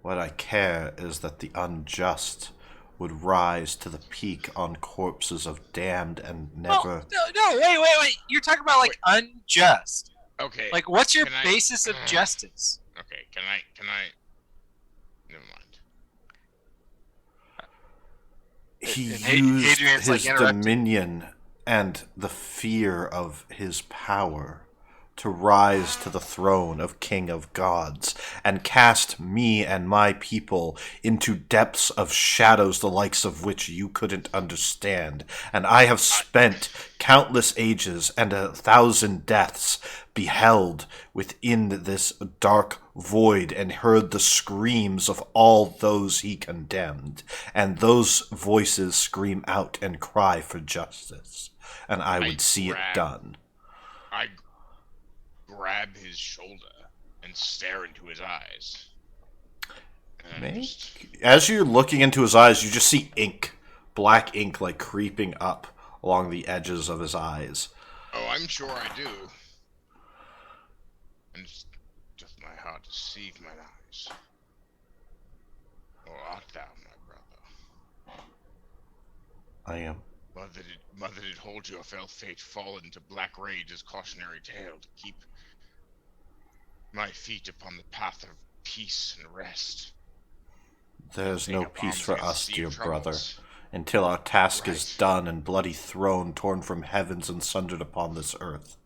What I care is that the unjust would rise to the peak on corpses of damned and never..." No, wait. You're talking about, like, unjust. Okay. Like, what's your basis of justice? Okay, can I... Never mind. He used his dominion and the fear of his power to rise to the throne of King of Gods and cast me and my people into depths of shadows the likes of which you couldn't understand. And I have spent countless ages and 1,000 deaths beheld within this dark void and heard the screams of all those he condemned. And those voices scream out and cry for justice. And I would see it done. I grab his shoulder and stare into his eyes. As you're looking into his eyes, you just see ink, black ink, like creeping up along the edges of his eyes. Oh, I'm sure I do. And doth my heart deceive mine eyes? Or art thou my brother? I am. Mother did hold your fell fate fallen to black rage as cautionary tale to keep my feet upon the path of peace and rest. There's no peace for us, dear brother, until our task is done and bloody throne torn from heavens and sundered upon this earth.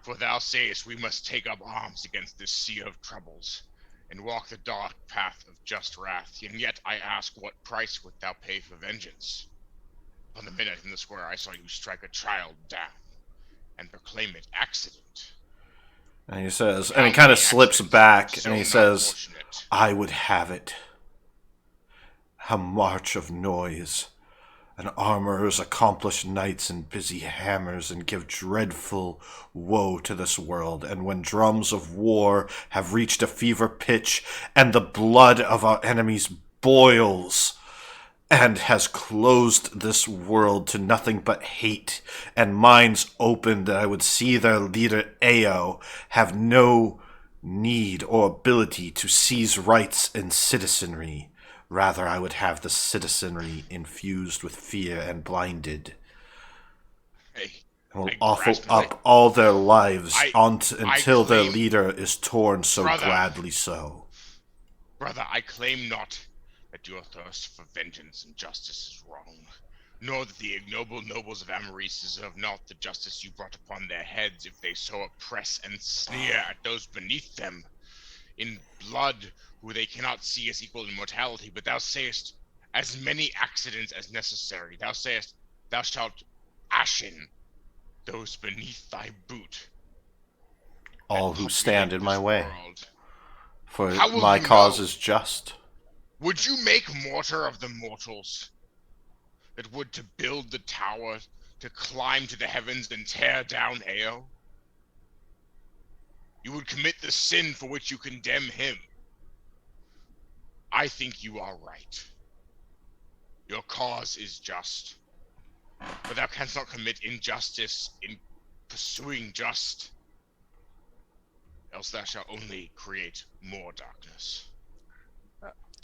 For thou sayest we must take up arms against this sea of troubles, and walk the dark path of just wrath, and yet I ask, what price wilt thou pay for vengeance? On the minute in the square I saw you strike a child down, and proclaim it accident. And he says, and he kind of slips back, and he says, I would have it. A march of noise, and armorers accomplish knights and busy hammers, and give dreadful woe to this world. And when drums of war have reached a fever pitch, and the blood of our enemies boils, and has closed this world to nothing but hate, and minds opened, that I would see their leader Ao have no need or ability to seize rights and citizenry. Rather, I would have the citizenry infused with fear and blinded. And will offer up all their lives until their leader is torn so gladly so. Brother, I claim not that your thirst for vengeance and justice is wrong, nor that the ignoble nobles of Amaris deserve not the justice you brought upon their heads if they so oppress and sneer at those beneath them. In blood, who they cannot see as equal in mortality, but thou sayest, as many accidents as necessary. Thou sayest, thou shalt ashen those beneath thy boot. All who stand in my way, for How will my you cause know? is just. Would you make mortar of the mortals that would to build the tower, to climb to the heavens and tear down Ao? You would commit the sin for which you condemn him. I think you are right. Your cause is just. But thou canst not commit injustice in pursuing just. Else thou shalt only create more darkness.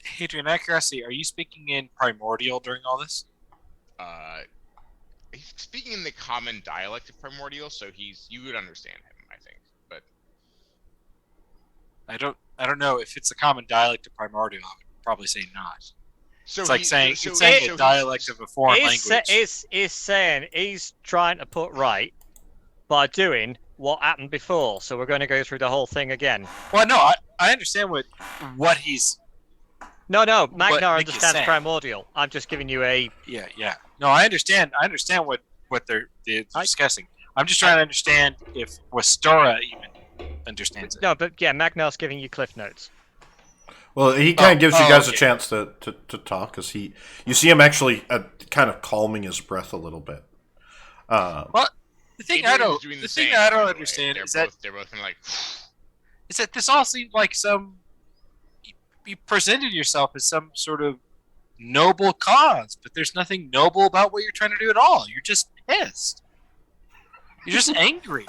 Hadrian, out of curiosity, are you speaking in primordial during all this? He's speaking in the common dialect of primordial, so you would understand him, I think. But I don't know if it's a common dialect of primordial. I would probably say not. so It's like he- saying so- it's saying so a dialect of a foreign language. He's saying he's trying to put right by doing what happened before. So we're going to go through the whole thing again. Well, no, I understand what he's. No, What Magnar Nick is understands saying. primordial. I'm just giving you a. Yeah. No, I understand. I understand what they're discussing. I'm just trying to understand if Westora even understands it. No, but yeah, Magnar's giving you cliff notes. Well, he kind of gives you guys a okay. chance to talk, because you see him actually kind of calming his breath a little bit. Well, the thing Adrian I is don't, doing the same, thing I by don't the way. understand They're is both, that they're both kind of like. this all seemed like some. You presented yourself as some sort of noble cause, but there's nothing noble about what you're trying to do at all. You're just pissed. You're just angry,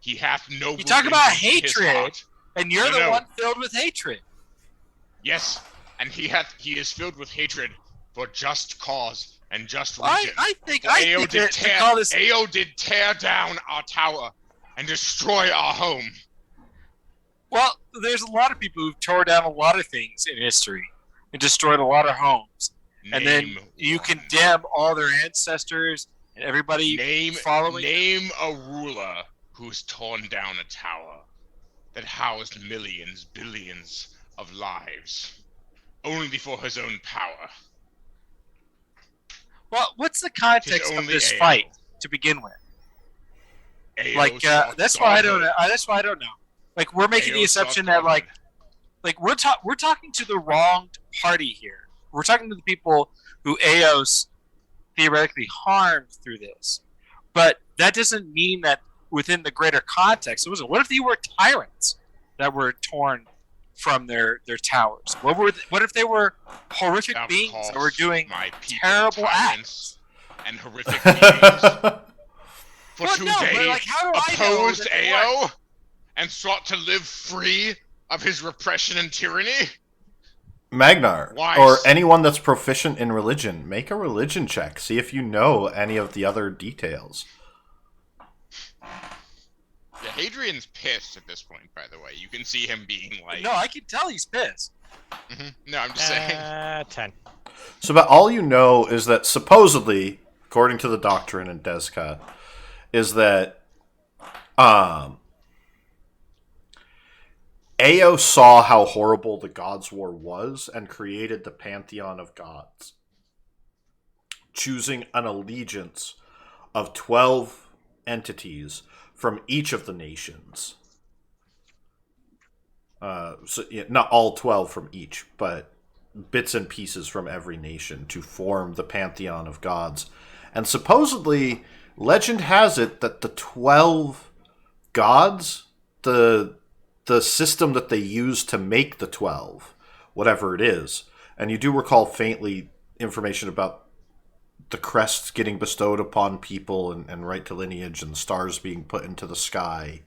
He hath noble. You talk about vengeance in his hatred. heart. and you're No, the no. one filled with hatred. Yes, and he is filled with hatred for just cause and just I reason. think Ao to call this. did tear down our tower and destroy our home. Well, there's a lot of people who've tore down a lot of things in history and destroyed a lot of homes, and then Name you one. condemn all their ancestors and everybody Name following. Name a ruler who's torn down a tower that housed millions, billions of lives, only for his own power. Well, what's the His context of only this AO. fight to begin with? AO Like, sought that's why I don't. godhood. That's why I don't know. Like, we're making AO the sought assumption that godhood. like we're talking to the wrong party here. We're talking to the people who Aos theoretically harmed through this, but that doesn't mean that within the greater context, it wasn't. What if they were tyrants that were torn from their towers? What if they were horrific Thou beings that callest were doing my people terrible tyrants and horrific beings? For Well, two no, but, days like, how do I know opposed that they AO and sought to live free of his repression and tyranny? Magnar, Why or s- anyone that's proficient in religion, make a religion check. See if you know any of the other details. Yeah, Hadrian's pissed at this point, by the way. You can see him being like... No, I can tell he's pissed. No, I'm just saying. 10. So, about all you know is that supposedly, according to the doctrine in Desca, is that Ao saw how horrible the Gods' War was and created the pantheon of gods, choosing an allegiance of 12 entities from each of the nations. Not all 12 from each, but bits and pieces from every nation to form the pantheon of gods. And supposedly, legend has it that the 12 gods, the system that they use to make the 12, whatever it is, and you do recall faintly information about the crests getting bestowed upon people and right to lineage and stars being put into the sky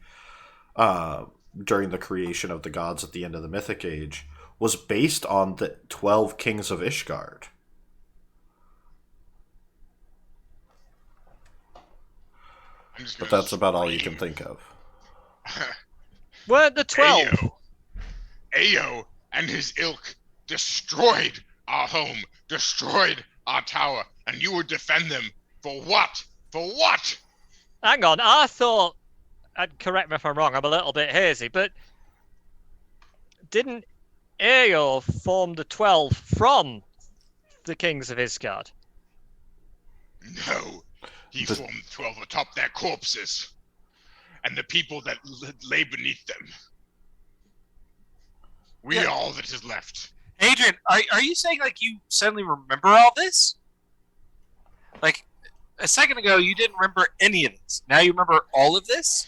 during the creation of the gods at the end of the Mythic Age, was based on the 12 kings of Ishgard. I'm just But gonna that's about all you can scream. think of. We're the 12. Ao and his ilk destroyed our home, destroyed our tower, and you would defend them for what? For what? Hang on, I thought, and correct me if I'm wrong, I'm a little bit hazy, but didn't Ao form the 12 from the kings of Isgard? No, he formed 12 atop their corpses and the people that lay beneath them. We are all that is left. Adrian, are you saying like you suddenly remember all this? Like a second ago, you didn't remember any of this. Now you remember all of this?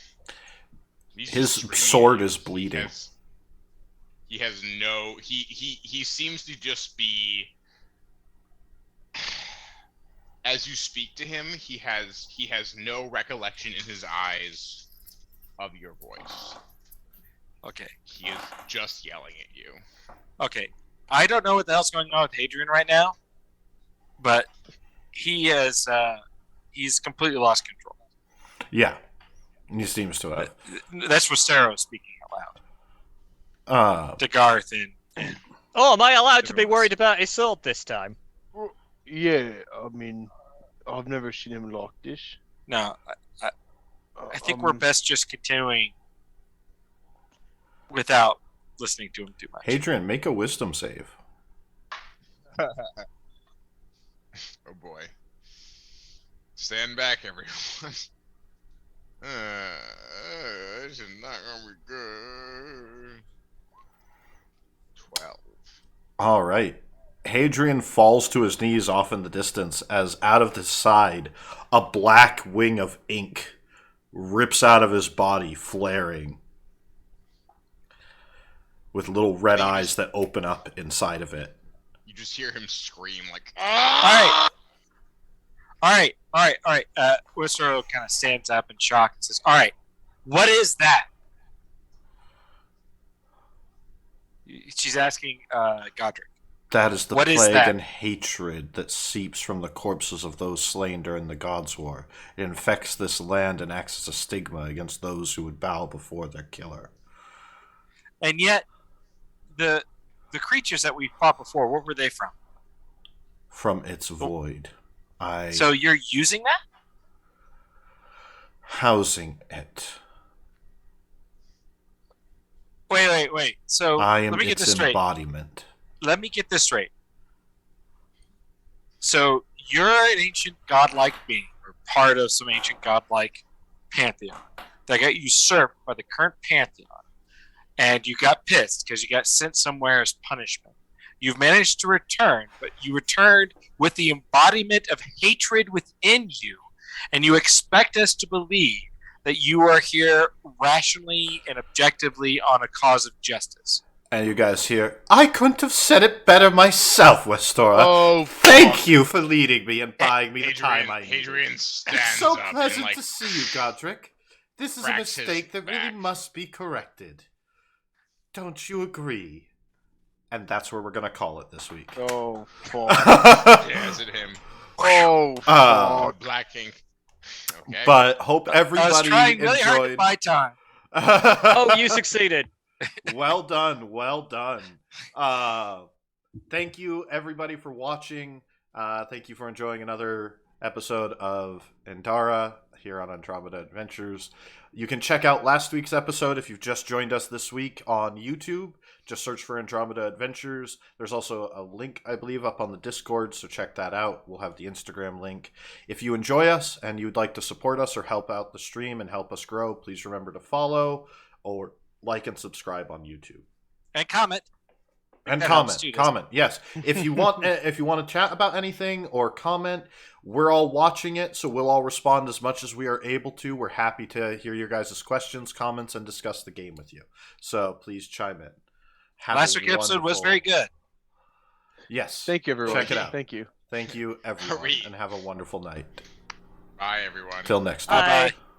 He's His just screaming. sword is bleeding. He has no. He seems to just be. As you speak to him, he has no recollection in his eyes of your voice. Okay. He is just yelling at you. Okay. I don't know what the hell's going on with Hadrian right now, but he has he's completely lost control. Yeah, he seems to have. That's Rostero speaking out loud to Garth and Oh, am I allowed to be Everyone's- worried about his sword this time? Yeah, I mean, I've never seen him like this. no. I think we're best just continuing without listening to him too much. Hadrian, make a wisdom save. Oh boy. Stand back, everyone. This is not gonna be good. 12. All right. Hadrian falls to his knees off in the distance as out of the side, a black wing of ink rips out of his body, flaring, with little red eyes that open up inside of it. You just hear him scream like, All right. All right. Rostero kind of stands up in shock and says, "All right, what is that?" She's asking Godric. That is the What is plague that? and hatred that seeps from the corpses of those slain during the Gods' War. It infects this land and acts as a stigma against those who would bow before their killer. And yet, the creatures that we fought before, what were they from? From its void. So you're using that? Housing it. Wait. So I am let me get its this straight. embodiment. Let me get this straight. So you're an ancient godlike being, or part of some ancient godlike pantheon that got usurped by the current pantheon, and you got pissed because you got sent somewhere as punishment. You've managed to return, but you returned with the embodiment of hatred within you, and you expect us to believe that you are here rationally and objectively on a cause of justice. And you guys hear, I couldn't have said it better myself, Westora. Oh, Thank you for leading me and buying me the time I needed. Hadrian stands It's so up pleasant and, like, to see you, Godric. This is a cracks his mistake that really back. must be corrected. Don't you agree? And that's where we're going to call it this week. Oh, fuck. Yeah, is it him? Oh, Uh, fuck. Black ink. Okay. But hope I was everybody trying really hard to enjoyed. buy time. Oh, you succeeded. Well done. Thank you, everybody, for watching. Thank you for enjoying another episode of Endara here on Andromeda Adventures. You can check out last week's episode if you've just joined us this week on YouTube. Just search for Andromeda Adventures. There's also a link, I believe, up on the Discord, so check that out. We'll have the Instagram link. If you enjoy us and you'd like to support us or help out the stream and help us grow, please remember to follow or like and subscribe on YouTube. And comment. And That helps too, doesn't comment. Yes, if you want, if you want to chat about anything or comment, we're all watching it, so we'll all respond as much as we are able to. We're happy to hear your guys' questions, comments, and discuss the game with you. So please chime in. Have Last a week's episode was wonderful- very good. Yes. Thank you, everyone. Check it out. Thank you. Thank you, everyone, Hurry. and have a wonderful night. Bye, everyone. Till next time. Bye.